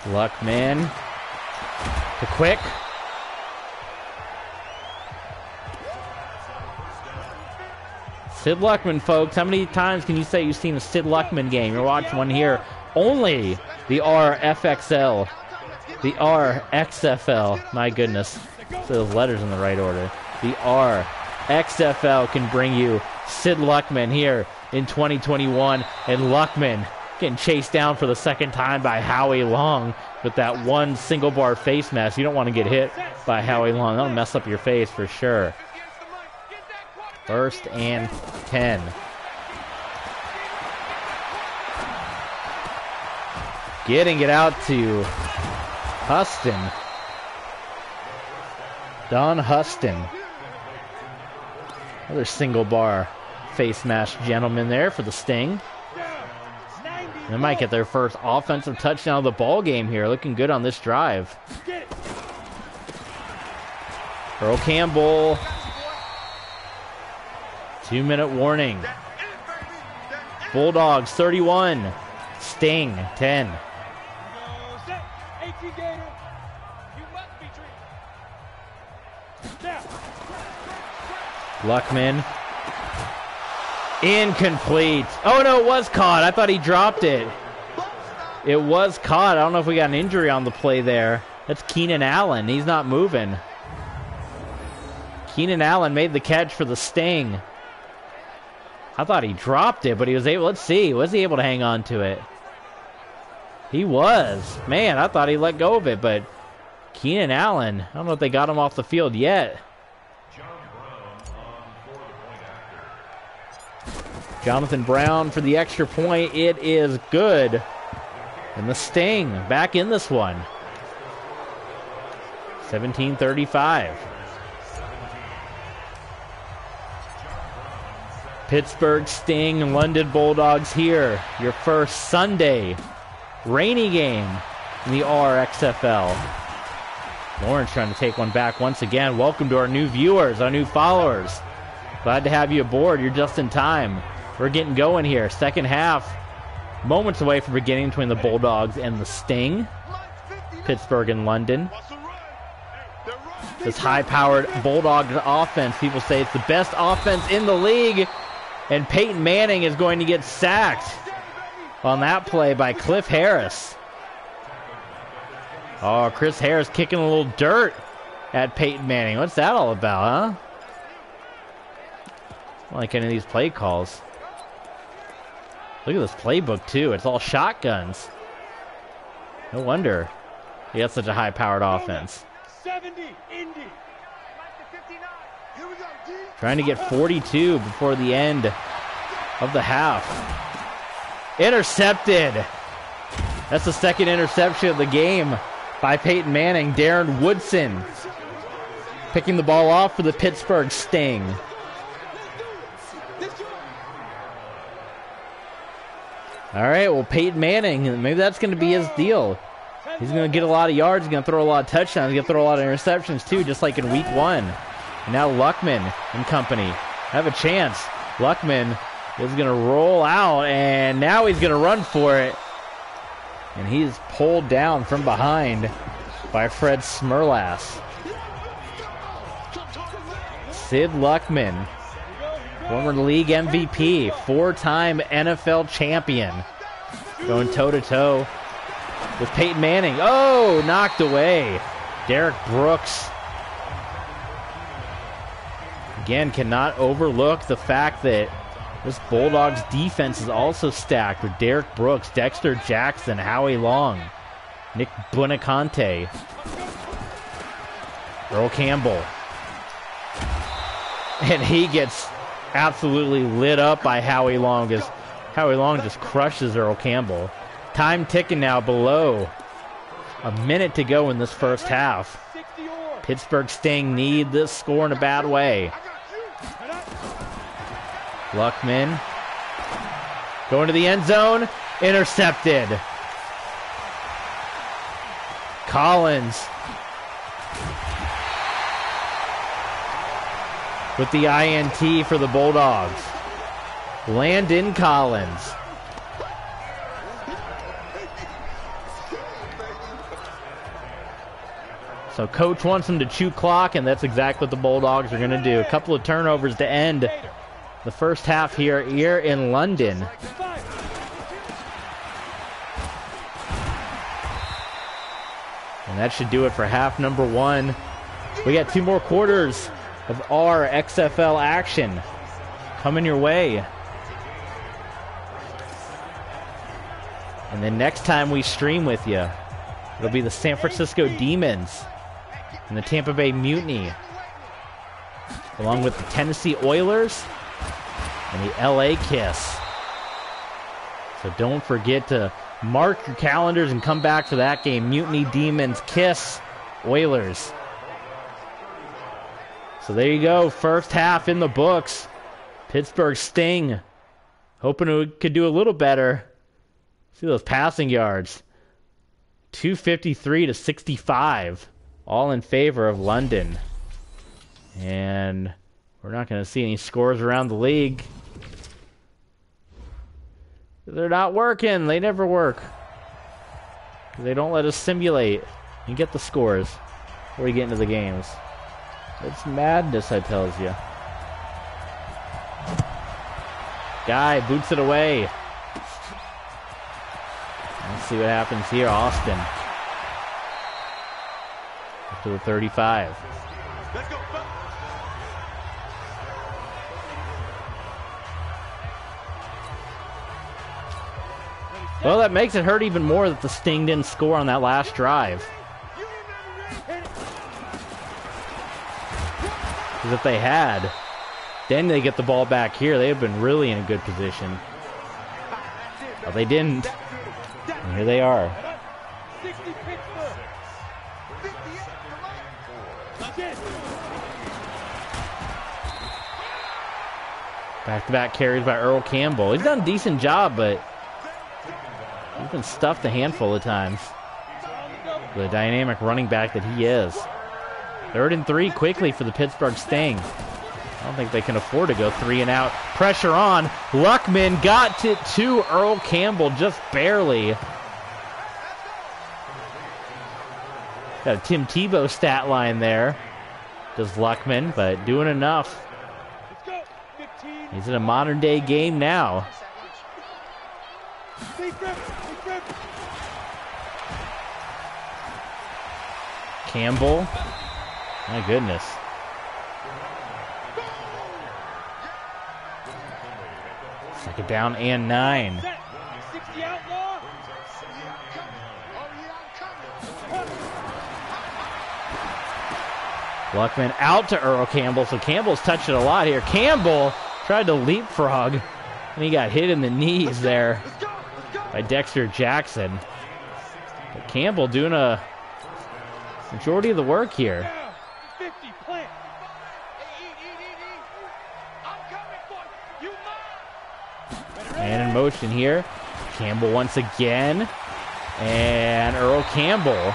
Speaker 1: Luckman to quick. Sid Luckman, folks. How many times can you say you've seen a Sid Luckman game? You're watching one here. Only the RFXL. The RXFL. My goodness. So those letters in the right order. The RXFL can bring you Sid Luckman here in 2021. And Luckman getting chased down for the second time by Howie Long with that one single bar face mask. You don't want to get hit by Howie Long. That'll mess up your face for sure. 1st and 10. Getting it out to Huston. Don Huston. Another single bar face mask gentleman there for the Sting. They might get their first offensive touchdown of the ball game here. Looking good on this drive. Earl Campbell. 2-minute warning. Bulldogs 31. Sting 10. Luckman. Incomplete. Oh, no, it was caught. I thought he dropped it. It was caught. I don't know if we got an injury on the play there. That's Keenan Allen. He's not moving. Keenan Allen made the catch for the Sting. I thought he dropped it, but he was able... Let's see. Was he able to hang on to it? He was. Man, I thought he let go of it, but Keenan Allen, I don't know if they got him off the field yet. Jonathan Brown for the extra point. It is good. And the Sting back in this one. 17-35. Pittsburgh Sting, London Bulldogs here. Your first Sunday rainy game in the RXFL. Lawrence trying to take one back once again. Welcome to our new viewers, our new followers. Glad to have you aboard. You're just in time. We're getting going here. Second half. Moments away from beginning between the Bulldogs and the Sting. Pittsburgh and London. This high-powered Bulldogs offense. People say it's the best offense in the league. And Peyton Manning is going to get sacked on that play by Cliff Harris. Oh, Chris Harris kicking a little dirt at Peyton Manning. What's that all about, huh? I don't like any of these play calls. Look at this playbook, too. It's all shotguns. No wonder he has such a high-powered offense.
Speaker 2: 70, Indy.
Speaker 1: Trying to get 42 before the end of the half. Intercepted. That's the second interception of the game by Peyton Manning. Darren Woodson picking the ball off for the Pittsburgh Sting. All right, well, Peyton Manning, maybe that's going to be his deal. He's going to get a lot of yards. He's going to throw a lot of touchdowns. He's going to throw a lot of interceptions, too, just like in week 1. And now Luckman and company have a chance. Luckman is going to roll out, and now he's going to run for it. And he's pulled down from behind by Fred Smerlas. Sid Luckman, former league MVP, 4-time NFL champion, going toe-to-toe with Peyton Manning. Oh, knocked away. Derek Brooks. Again, cannot overlook the fact that this Bulldogs defense is also stacked with Derek Brooks, Dexter Jackson, Howie Long, Nick Buonacante, Earl Campbell. And he gets absolutely lit up by Howie Long as Howie Long just crushes Earl Campbell. Time ticking now, below a minute to go in this first half. Pittsburgh Sting need this score in a bad way. Luckman going to the end zone, intercepted. Collins with the INT for the Bulldogs. Landon Collins. So coach wants him to chew clock, and that's exactly what the Bulldogs are going to do. A couple of turnovers to end the first half here in London. And that should do it for half number 1. We got 2 more quarters of RXFL action coming your way. And then next time we stream with you, it'll be the San Francisco Demons and the Tampa Bay Mutiny, along with the Tennessee Oilers and the LA Kiss. So don't forget to mark your calendars and come back for that game. Mutiny, Demons, Kiss, Oilers. So there you go. First half in the books. Pittsburgh Sting hoping it could do a little better. See those passing yards. 253 to 65. All in favor of London. And we're not going to see any scores around the league. They're not working. They never work. They don't let us simulate and get the scores before we get into the games. It's madness, I tells you. Guy boots it away. Let's see what happens here. Austin. Up to the 35.
Speaker 2: Let's go.
Speaker 1: Well, that makes it hurt even more that the Sting didn't score on that last drive. Because if they had, then they get the ball back here. They have been really in a good position. But they didn't. And here they are. Back-to-back carries by Earl Campbell. He's done a decent job, but he's been stuffed a handful of times. The dynamic running back that he is. 3rd and 3 quickly for the Pittsburgh Sting. I don't think they can afford to go 3 and out. Pressure on. Luckman got it to Earl Campbell just barely. Got a Tim Tebow stat line there. Does Luckman, but doing enough. He's in a modern day game now. Campbell. My goodness. Second down and 9. Luckman out to Earl Campbell, so Campbell's touched it a lot here. Campbell tried to leapfrog, and he got hit in the knees there by Dexter Jackson. But Campbell doing a majority of the work here. And in motion here, Campbell once again, and Earl Campbell.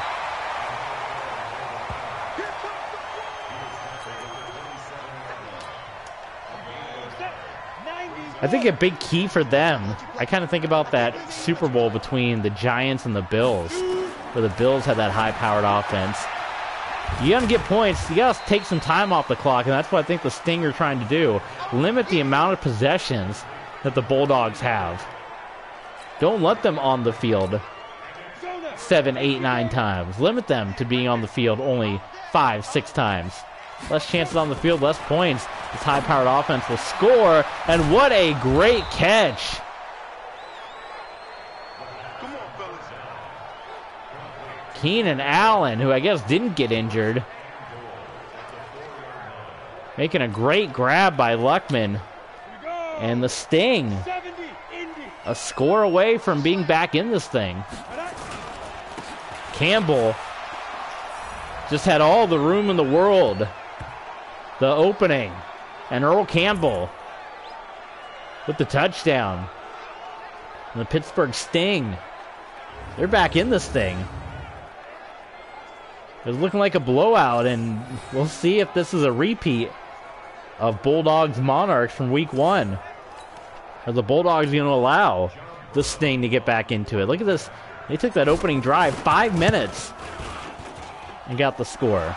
Speaker 1: I think a big key for them, I kind of think about that Super Bowl between the Giants and the Bills, where the Bills had that high-powered offense. You got to get points. You got to take some time off the clock, and that's what I think the Sting are trying to do. Limit the amount of possessions that the Bulldogs have. Don't let them on the field 7, 8, 9 times. Limit them to being on the field only 5, 6 times. Less chances on the field, less points. This high-powered offense will score, and what a great catch. Keenan Allen, who I guess didn't get injured, making a great grab by Luckman. And the Sting, a score away from being back in this thing. Campbell just had all the room in the world. The opening. And Earl Campbell with the touchdown. And the Pittsburgh Sting, they're back in this thing. It's looking like a blowout, and we'll see if this is a repeat of Bulldogs Monarchs from week 1. Are the Bulldogs going to allow the Sting to get back into it? Look at this. They took that opening drive 5 minutes and got the score.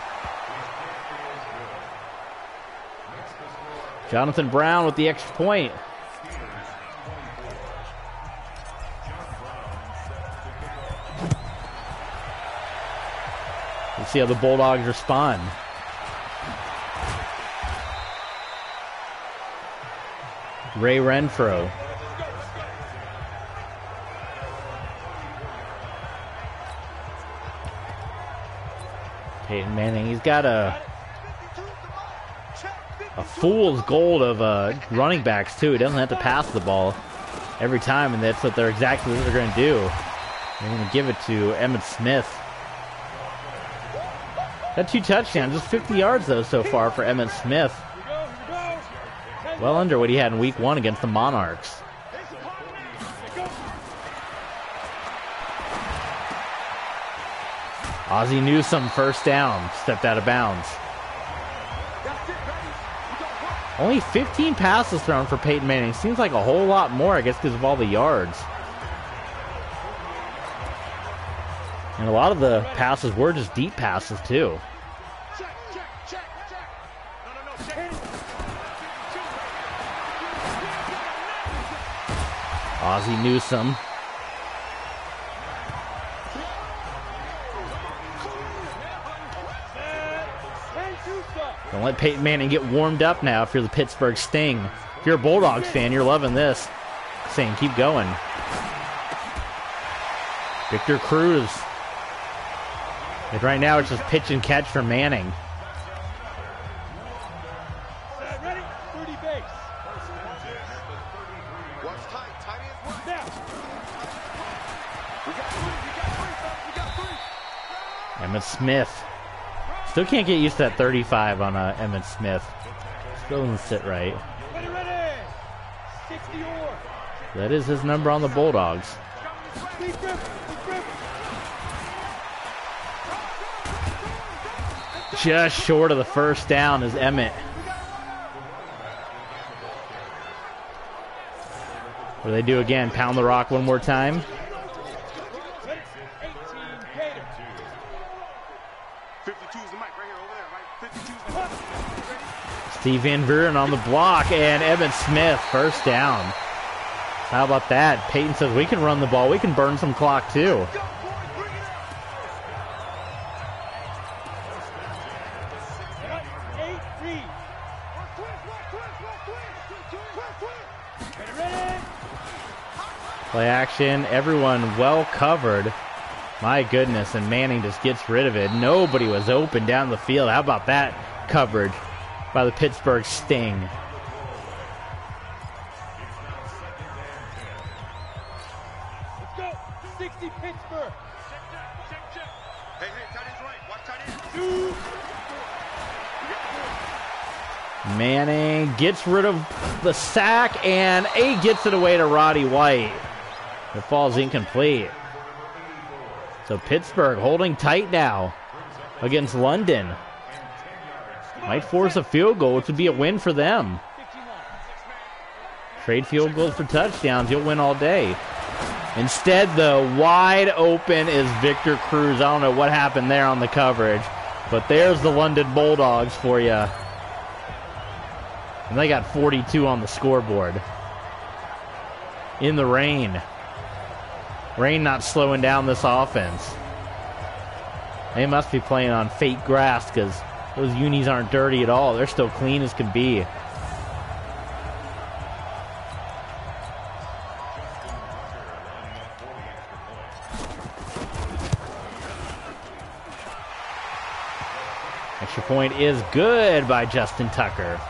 Speaker 1: Jonathan Brown with the extra point. Let's see how the Bulldogs respond. Ray Renfro. Peyton Manning, he's got a fool's gold of running backs too. He doesn't have to pass the ball every time, and that's what they're exactly what they're going to do. They're going to give it to Emmitt Smith. Got 2 touchdowns, just 50 yards though so far for Emmitt Smith. Well under what he had in week 1 against the Monarchs. Ozzie Newsome, first down, stepped out of bounds. Only 15 passes thrown for Peyton Manning. Seems like a whole lot more, I guess, because of all the yards. And a lot of the passes were just deep passes, too. Ozzie Newsome. Don't let Peyton Manning get warmed up now if you're the Pittsburgh Sting. If you're a Bulldogs fan, you're loving this. Saying keep going. Victor Cruz. And right now it's just pitch and catch for Manning. Emmitt Smith. Still can't get used to that 35 on Emmitt Smith. Still doesn't sit right. That is his number on the Bulldogs. Just short of the first down is Emmitt. What do they do again? Pound the rock one more time. Steve Van Buren on the block, and Emmitt Smith, first down. How about that? Peyton says we can run the ball. We can burn some clock, too. Play action. Everyone well covered. My goodness, and Manning just gets rid of it. Nobody was open down the field. How about that coverage by the Pittsburgh Sting?
Speaker 2: Let's go. 60 Pittsburgh. Hey, tight end's right. Watch tight end.
Speaker 1: Manning gets rid of the sack, and gets it away to Roddy White. It falls incomplete. So Pittsburgh holding tight now against London. Might force a field goal, which would be a win for them. Trade field goals for touchdowns. You'll win all day. Instead, though, wide open is Victor Cruz. I don't know what happened there on the coverage, but there's the London Bulldogs for you. And they got 42 on the scoreboard. In the rain. Rain not slowing down this offense. They must be playing on fake grass because those unis aren't dirty at all. They're still clean as can be. Extra point is good by Justin Tucker.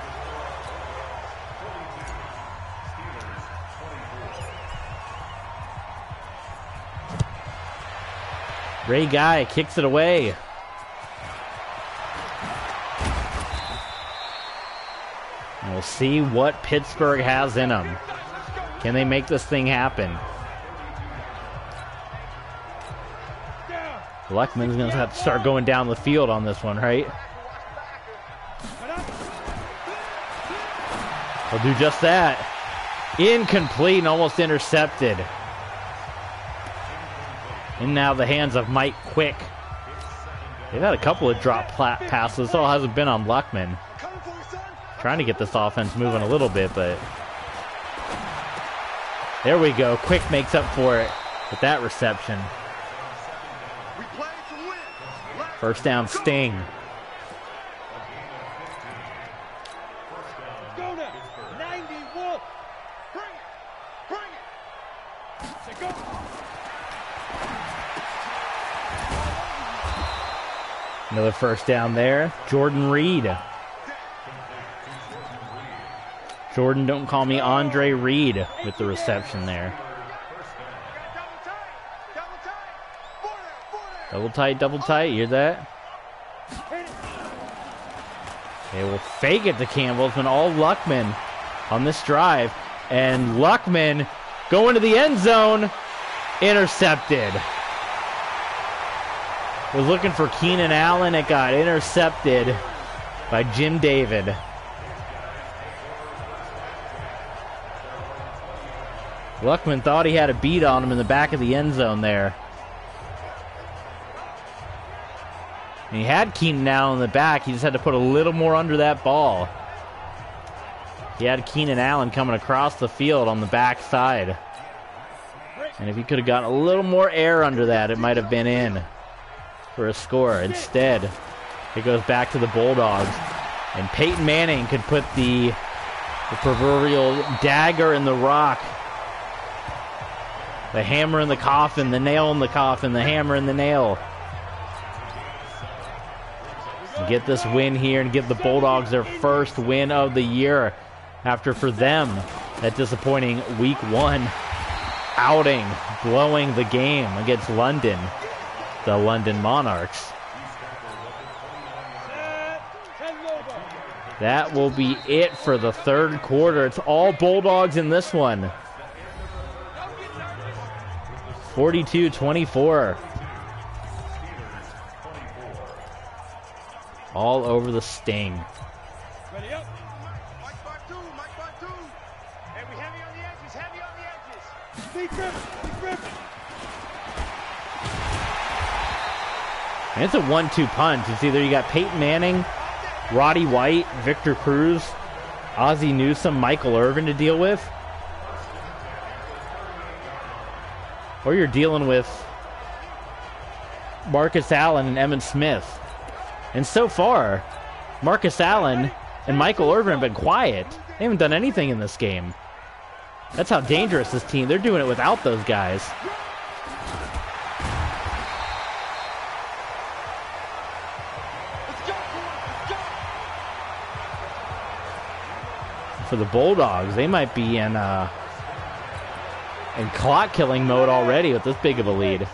Speaker 1: Ray Guy kicks it away. And we'll see what Pittsburgh has in them. Can they make this thing happen? Luckman's going to have to start going down the field on this one, right? He'll do just that. Incomplete and almost intercepted. And now the hands of Mike Quick. They've had a couple of drop passes. This all hasn't been on Luckman. Trying to get this offense moving a little bit, but there we go. Quick makes up for it with that reception. First down, Sting.
Speaker 2: Go now. 90 Wolf. Bring it. Bring it. Say go.
Speaker 1: Another first down there. Jordan Reed. Jordan, don't call me Andre Reed with the reception there. Double tight, you hear that? They will fake it to Campbell. It's been all Luckman on this drive. And Luckman going to the end zone. Intercepted. Was looking for Keenan Allen. It got intercepted by Jim David. Luckman thought he had a beat on him in the back of the end zone there. And he had Keenan Allen in the back. He just had to put a little more under that ball. He had Keenan Allen coming across the field on the back side. And if he could have gotten a little more air under that, it might have been in for a score. Instead, it goes back to the Bulldogs. And Peyton Manning could put the proverbial dagger in the rock. The hammer in the coffin, the nail in the coffin, the hammer in the nail. And get this win here and give the Bulldogs their first win of the year after, for them, that disappointing Week 1 outing, blowing the game against London, the London Monarchs. That will be it for the third quarter. It's all Bulldogs in this one. 42-24. All over the Sting.
Speaker 2: Ready up. Mike bar two. And we heavy on the edges, Big grip.
Speaker 1: And it's a 1-2 punch. It's either you got Peyton Manning, Roddy White, Victor Cruz, Ozzie Newsome, Michael Irvin to deal with. Or you're dealing with Marcus Allen and Emmitt Smith. And so far, Marcus Allen and Michael Irvin have been quiet. They haven't done anything in this game. That's how dangerous this team. They're doing it without those guys. For the Bulldogs, they might be in clock killing mode already with this big of a lead.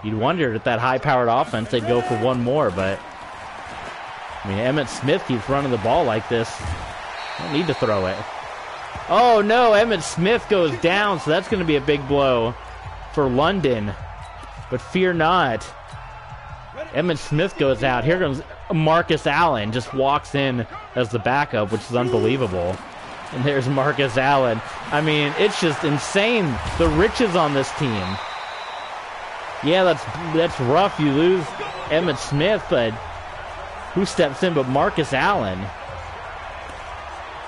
Speaker 1: You'd wonder at that high-powered offense they'd go for one more, but I mean, Emmitt Smith keeps running the ball like this. Don't need to throw it. Oh no, Emmitt Smith goes down, so that's going to be a big blow for London. But fear not. Emmitt Smith goes out. Here comes Marcus Allen, just walks in as the backup, which is unbelievable. And there's Marcus Allen. I mean, it's just insane, the riches on this team. Yeah, that's rough. You lose Emmitt Smith, but who steps in but Marcus Allen?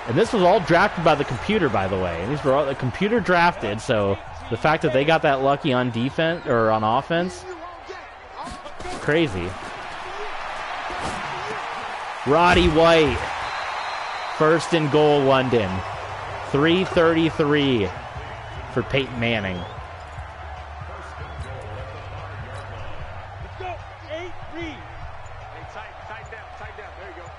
Speaker 1: And this was all drafted by the computer, by the way. These were all the computer drafted, so the fact that they got that lucky on defense or on offense, crazy. Roddy White, first and goal, London. 3:33 for Peyton Manning.
Speaker 2: Let's go. 8-3. Hey, tight down. There you go.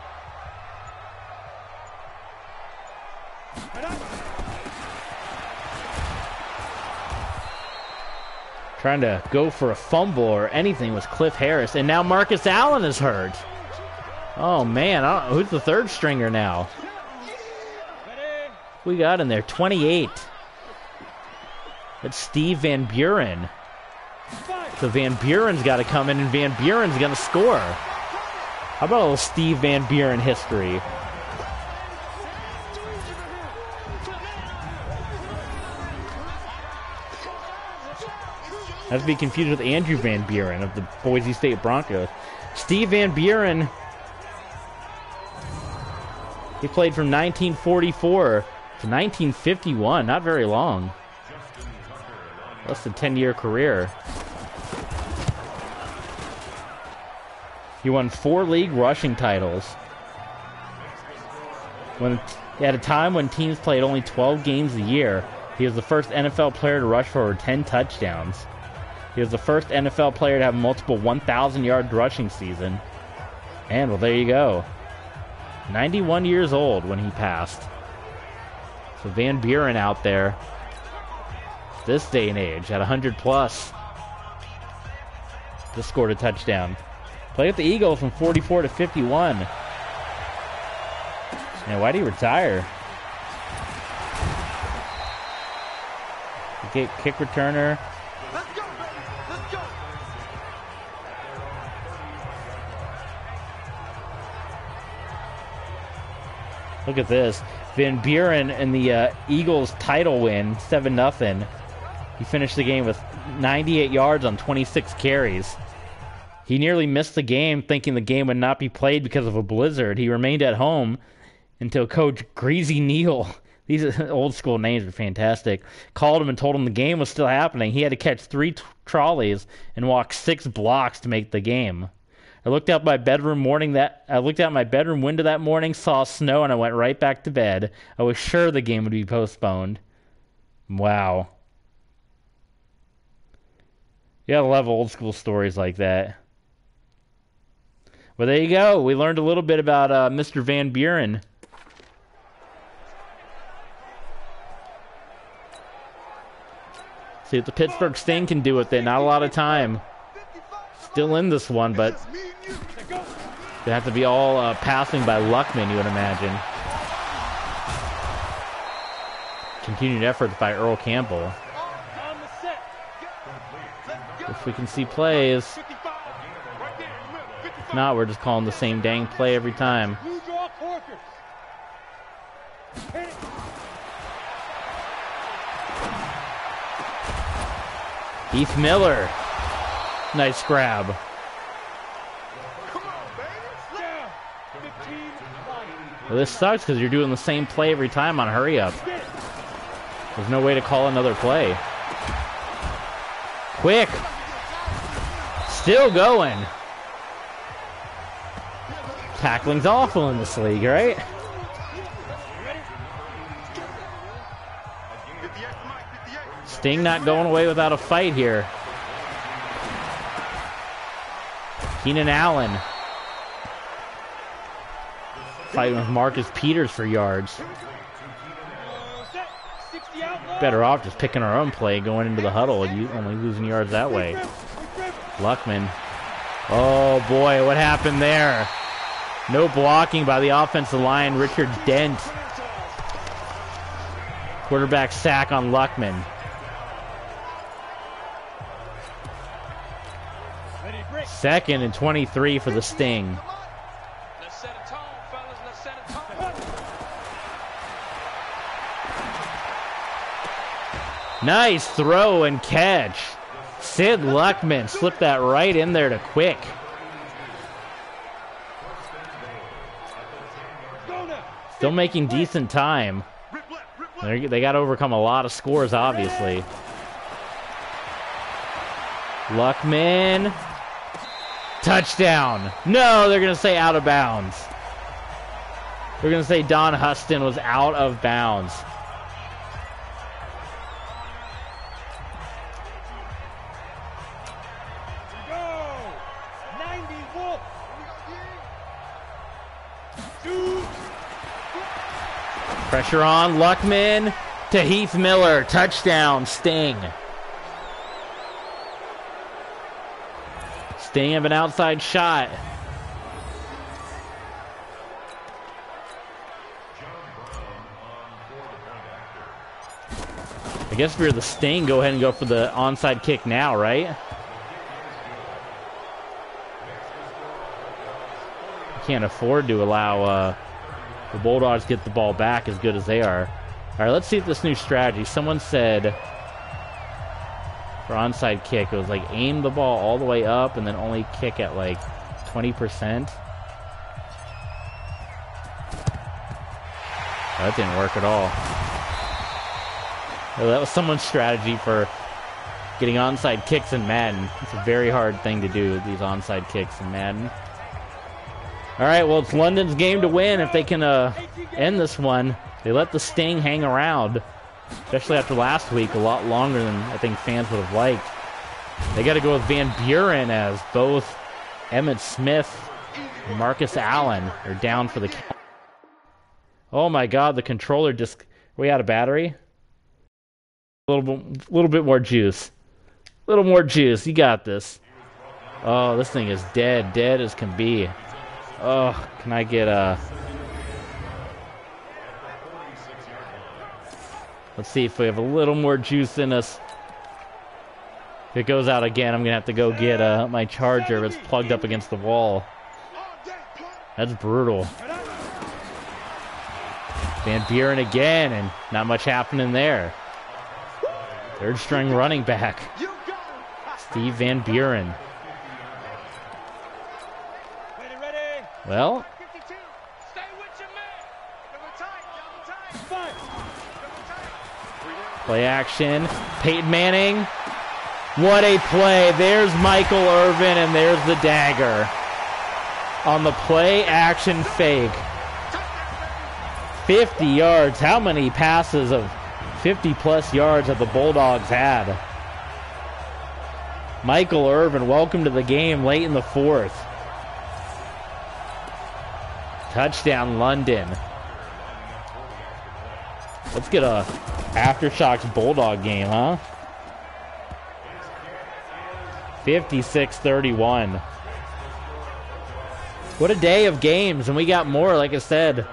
Speaker 1: Trying to go for a fumble or anything was Cliff Harris, and now Marcus Allen is hurt. Oh man, I don't know, who's the third stringer now? We got in there 28. That's Steve Van Buren. So Van Buren's got to come in, and Van Buren's going to score. How about a little Steve Van Buren history? Not to be confused with Andrew Van Buren of the Boise State Broncos. Steve Van Buren, he played from 1944 to 1951. Not very long. Less than 10-year career. He won 4 league rushing titles. At a time when teams played only 12 games a year, he was the first NFL player to rush for over 10 touchdowns. He was the first NFL player to have multiple 1,000-yard rushing season. And, well, there you go. 91 years old when he passed. So Van Buren out there, this day and age, at 100+. Just scored a touchdown. Played with the Eagles from 44 to 51. Now, why did he retire? Kick returner. Look at this. Van Buren in the Eagles title win, 7-0. He finished the game with 98 yards on 26 carries. He nearly missed the game, thinking the game would not be played because of a blizzard. He remained at home until Coach Greasy Neal, these old school names are fantastic, called him and told him the game was still happening. He had to catch 3 trolleys and walk 6 blocks to make the game. I looked out my bedroom window that morning, saw snow, and I went right back to bed. I was sure the game would be postponed. Wow. You gotta love old school stories like that. Well, there you go. We learned a little bit about Mr. Van Buren. See what the Pittsburgh Sting can do with it. Not a lot of time. Still in this one, but they have to be all passing by Luckman, you would imagine. Continued efforts by Earl Campbell. If we can see plays. If not, we're just calling the same dang play every time. Heath Miller. Nice grab. Well, this sucks because you're doing the same play every time on hurry up. There's no way to call another play. Quick. Still going. Tackling's awful in this league, right? Sting not going away without a fight here. Keenan Allen fighting with Marcus Peters for yards. Better off just picking our own play, going into the huddle, and only losing yards that way. Luckman. Oh boy, what happened there? No blocking by the offensive line. Richard Dent. Quarterback sack on Luckman. Second and 23 for the Sting. Nice throw and catch. Sid Luckman slipped that right in there to Quick. Still making decent time. They got to overcome a lot of scores, obviously. Luckman. Touchdown. No, they're going to say out of bounds. They're going to say Don Huston was out of bounds. Pressure on, Luckman to Heath Miller. Touchdown, Sting. Sting have an outside shot. I guess if you're the Sting, go ahead and go for the onside kick now, right? You can't afford to allow the Bulldogs get the ball back as good as they are. All right, let's see if this new strategy. Someone said for onside kick, it was like aim the ball all the way up and then only kick at like 20%. Oh, that didn't work at all. Well, that was someone's strategy for getting onside kicks in Madden. It's a very hard thing to do, these onside kicks in Madden. All right, well, it's London's game to win if they can end this one. They let the Sting hang around, especially after last week, a lot longer than I think fans would have liked. They got to go with Van Buren as both Emmitt Smith and Marcus Allen are down for the count. Oh, my God, the controller just... Are we out of battery? A little bit more juice. A little more juice. You got this. Oh, this thing is dead. Dead as can be. Oh, can I get a... Let's see if we have a little more juice in us. If it goes out again, I'm going to have to go get my charger. It's plugged up against the wall. That's brutal. Van Buren again, and not much happening there. Third string running back. Steve Van Buren. Well, play action. Peyton Manning. What a play. There's Michael Irvin, and there's the dagger. On the play action fake. 50 yards. How many passes of 50-plus yards have the Bulldogs had? Michael Irvin, welcome to the game late in the fourth. Touchdown, London. Let's get a Aftershocks Bulldog game, huh? 56-31. What a day of games, and we got more, like I said,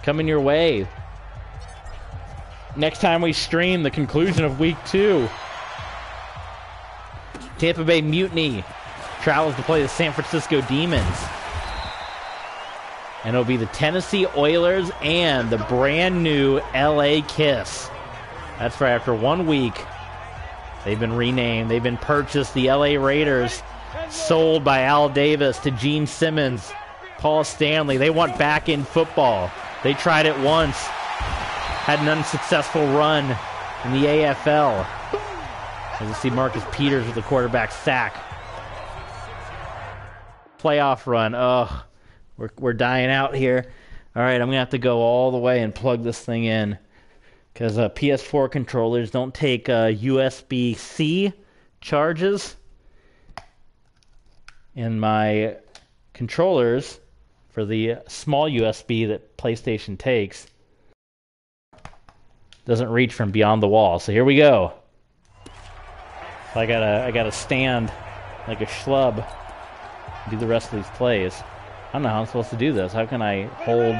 Speaker 1: coming your way. Next time we stream, the conclusion of week 2. Tampa Bay Mutiny travels to play the San Francisco Demons. And it'll be the Tennessee Oilers and the brand new LA Kiss. That's right, after 1 week, they've been renamed. They've been purchased. The LA Raiders sold by Al Davis to Gene Simmons, Paul Stanley. They want back in football. They tried it once, had an unsuccessful run in the AFL. As you see Marcus Peters with the quarterback sack. Playoff run. Ugh. We're dying out here. All right, I'm going to have to go all the way and plug this thing in. Because PS4 controllers don't take USB-C charges. And my controllers, for the small USB that PlayStation takes, doesn't reach from beyond the wall. So here we go. So I gotta stand like a schlub, do the rest of these plays. I don't know how I'm supposed to do this. How can I hold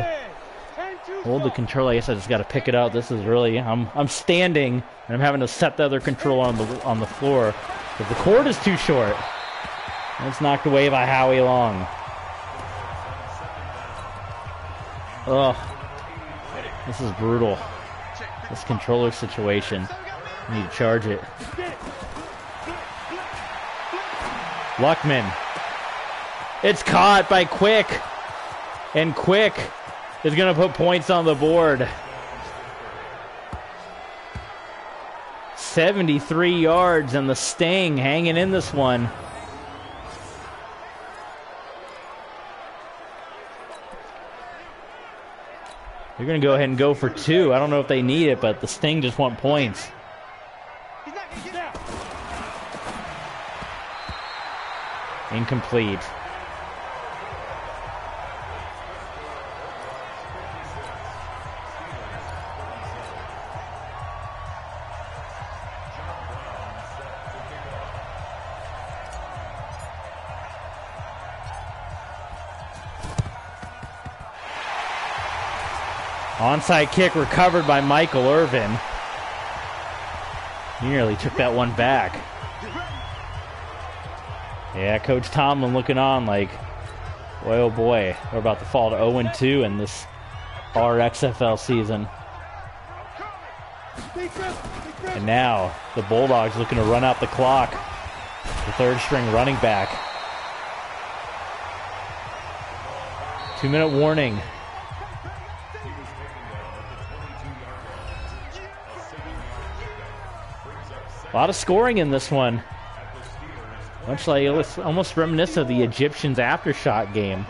Speaker 1: the controller? I guess I just gotta pick it up. This is really, I'm standing and I'm having to set the other controller on the floor because the cord is too short. And it's knocked away by Howie Long. Ugh, this is brutal. This controller situation. I need to charge it. Luckman. It's caught by Quick. And Quick is going to put points on the board. 73 yards and the Sting hanging in this one. They're going to go ahead and go for two. I don't know if they need it, but the Sting just want points. Incomplete. Onside kick recovered by Michael Irvin. He nearly took that one back. Yeah, Coach Tomlin looking on like, boy, oh boy, we're about to fall to 0-2 in this RXFL season. And now the Bulldogs looking to run out the clock. The third string running back. 2-minute warning. A lot of scoring in this one. Much like, it's almost reminiscent of the Egyptians' aftershock game.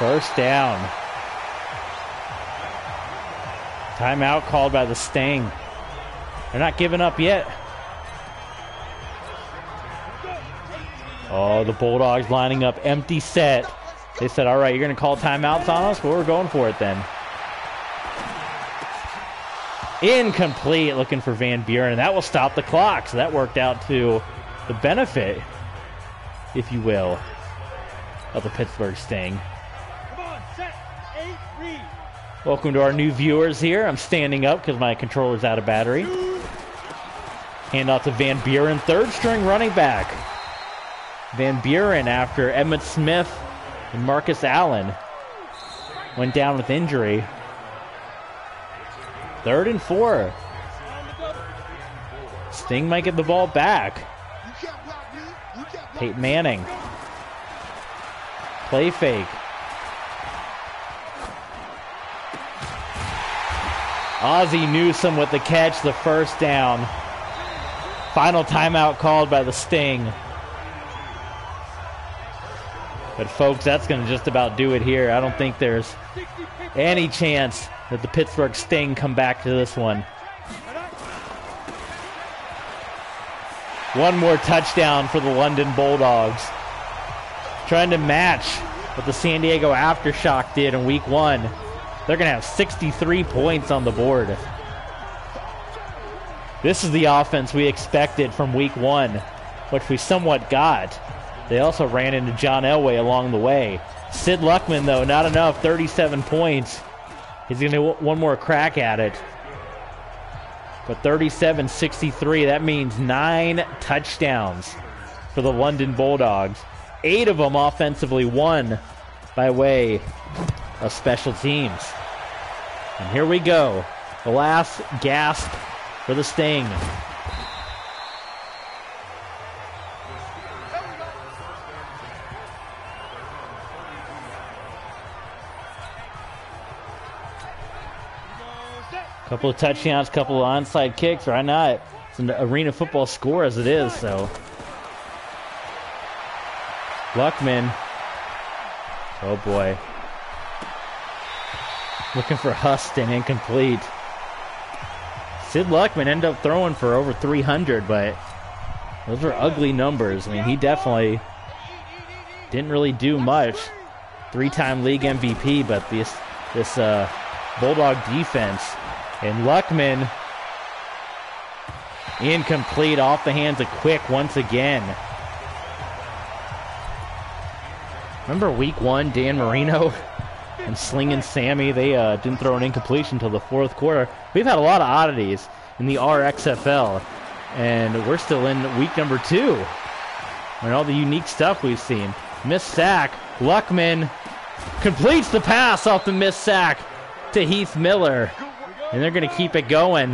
Speaker 1: First down. Timeout called by the Sting. They're not giving up yet. Oh, the Bulldogs lining up empty set. They said, all right, you're going to call timeouts on us? Well, we're going for it then. Incomplete, looking for Van Buren, and that will stop the clock. So that worked out to the benefit, if you will, of the Pittsburgh Sting. Welcome to our new viewers here. I'm standing up because my controller's out of battery. Hand off to Van Buren, third string running back. Van Buren, after Emmett Smith and Marcus Allen went down with injury. 3rd and 4. Sting might get the ball back. Peyton Manning. Play fake. Ozzie Newsome with the catch, the first down. Final timeout called by the Sting. But folks, that's going to just about do it here. I don't think there's any chance that the Pittsburgh Sting come back to this one. One more touchdown for the London Bulldogs. Trying to match what the San Diego Aftershock did in week 1. They're going to have 63 points on the board. This is the offense we expected from week 1, which we somewhat got. They also ran into John Elway along the way. Sid Luckman, though, not enough. 37 points. He's going to do one more crack at it. But 37-63, that means 9 touchdowns for the London Bulldogs. 8 of them offensively, 1 by way of special teams. And here we go. The last gasp for the Sting. Couple of touchdowns, couple of onside kicks. Why not? It's an arena football score as it is, so. Luckman. Oh, boy. Looking for Huston, incomplete. Sid Luckman ended up throwing for over 300, but those are ugly numbers. I mean, he definitely didn't really do much. 3-time league MVP, but this Bulldog defense. And Luckman, incomplete off the hands of Quick once again. Remember week 1, Dan Marino and Slingin' Sammy? They didn't throw an incompletion until the 4th quarter. We've had a lot of oddities in the RXFL, and we're still in week number 2. And all the unique stuff we've seen. Missed sack. Luckman completes the pass off the missed sack to Heath Miller. And they're going to keep it going.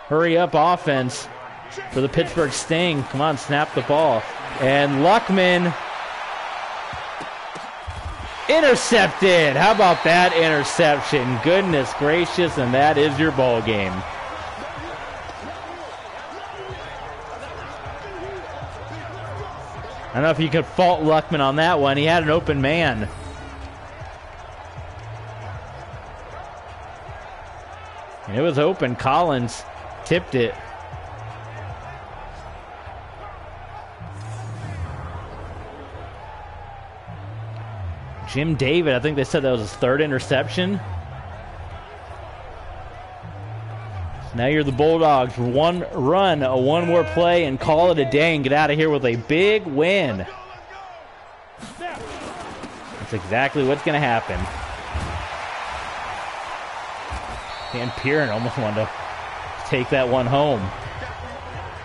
Speaker 1: Hurry up offense for the Pittsburgh Sting. Come on, snap the ball. And Luckman intercepted. How about that interception? Goodness gracious, and that is your ball game. I don't know if you could fault Luckman on that one. He had an open man. And it was open. Collins tipped it. Jim David, I think they said that was his 3rd interception. So now you're the Bulldogs. One run, one more play, and call it a day and get out of here with a big win. That's exactly what's going to happen. Dan Buren almost wanted to take that one home.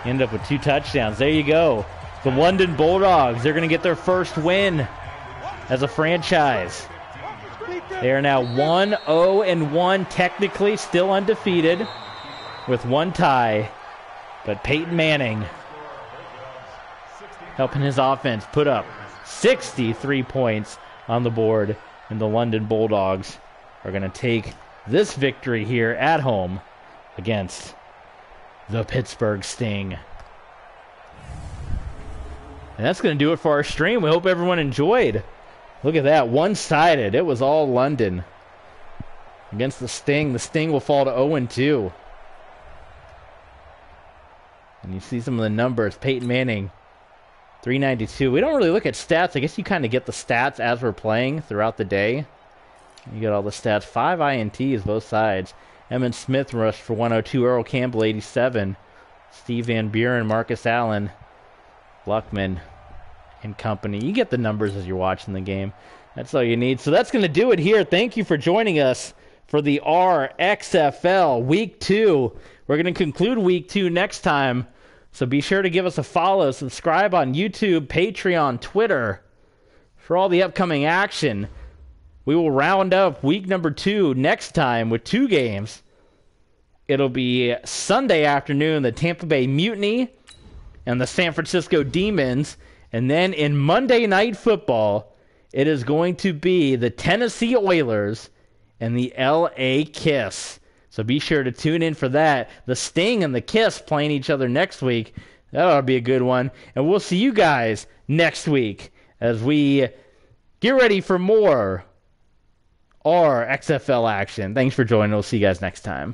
Speaker 1: Ended up with 2 touchdowns. There you go. The London Bulldogs, they're going to get their first win as a franchise. They are now 1-0-1, technically still undefeated with 1 tie. But Peyton Manning helping his offense put up 63 points on the board. And the London Bulldogs are going to take this victory here at home against the Pittsburgh Sting. And that's going to do it for our stream. We hope everyone enjoyed. Look at that, one-sided. It was all London against the Sting. The Sting will fall to 0-2. And you see some of the numbers. Peyton Manning, 392. We don't really look at stats. I guess you kind of get the stats as we're playing throughout the day. You get all the stats. 5 INTs, both sides. Emmitt Smith rushed for 102. Earl Campbell, 87. Steve Van Buren, Marcus Allen, Luckman, and company. You get the numbers as you're watching the game. That's all you need. So that's going to do it here. Thank you for joining us for the RXFL Week 2. We're going to conclude Week 2 next time. So be sure to give us a follow, subscribe on YouTube, Patreon, Twitter for all the upcoming action. We will round up week number 2 next time with 2 games. It'll be Sunday afternoon, the Tampa Bay Mutiny and the San Francisco Demons. And then in Monday Night Football, it is going to be the Tennessee Oilers and the LA Kiss. So be sure to tune in for that. The Sting and the Kiss playing each other next week. That ought to be a good one. And we'll see you guys next week as we get ready for more RXFL action. Thanks for joining. We'll see you guys next time.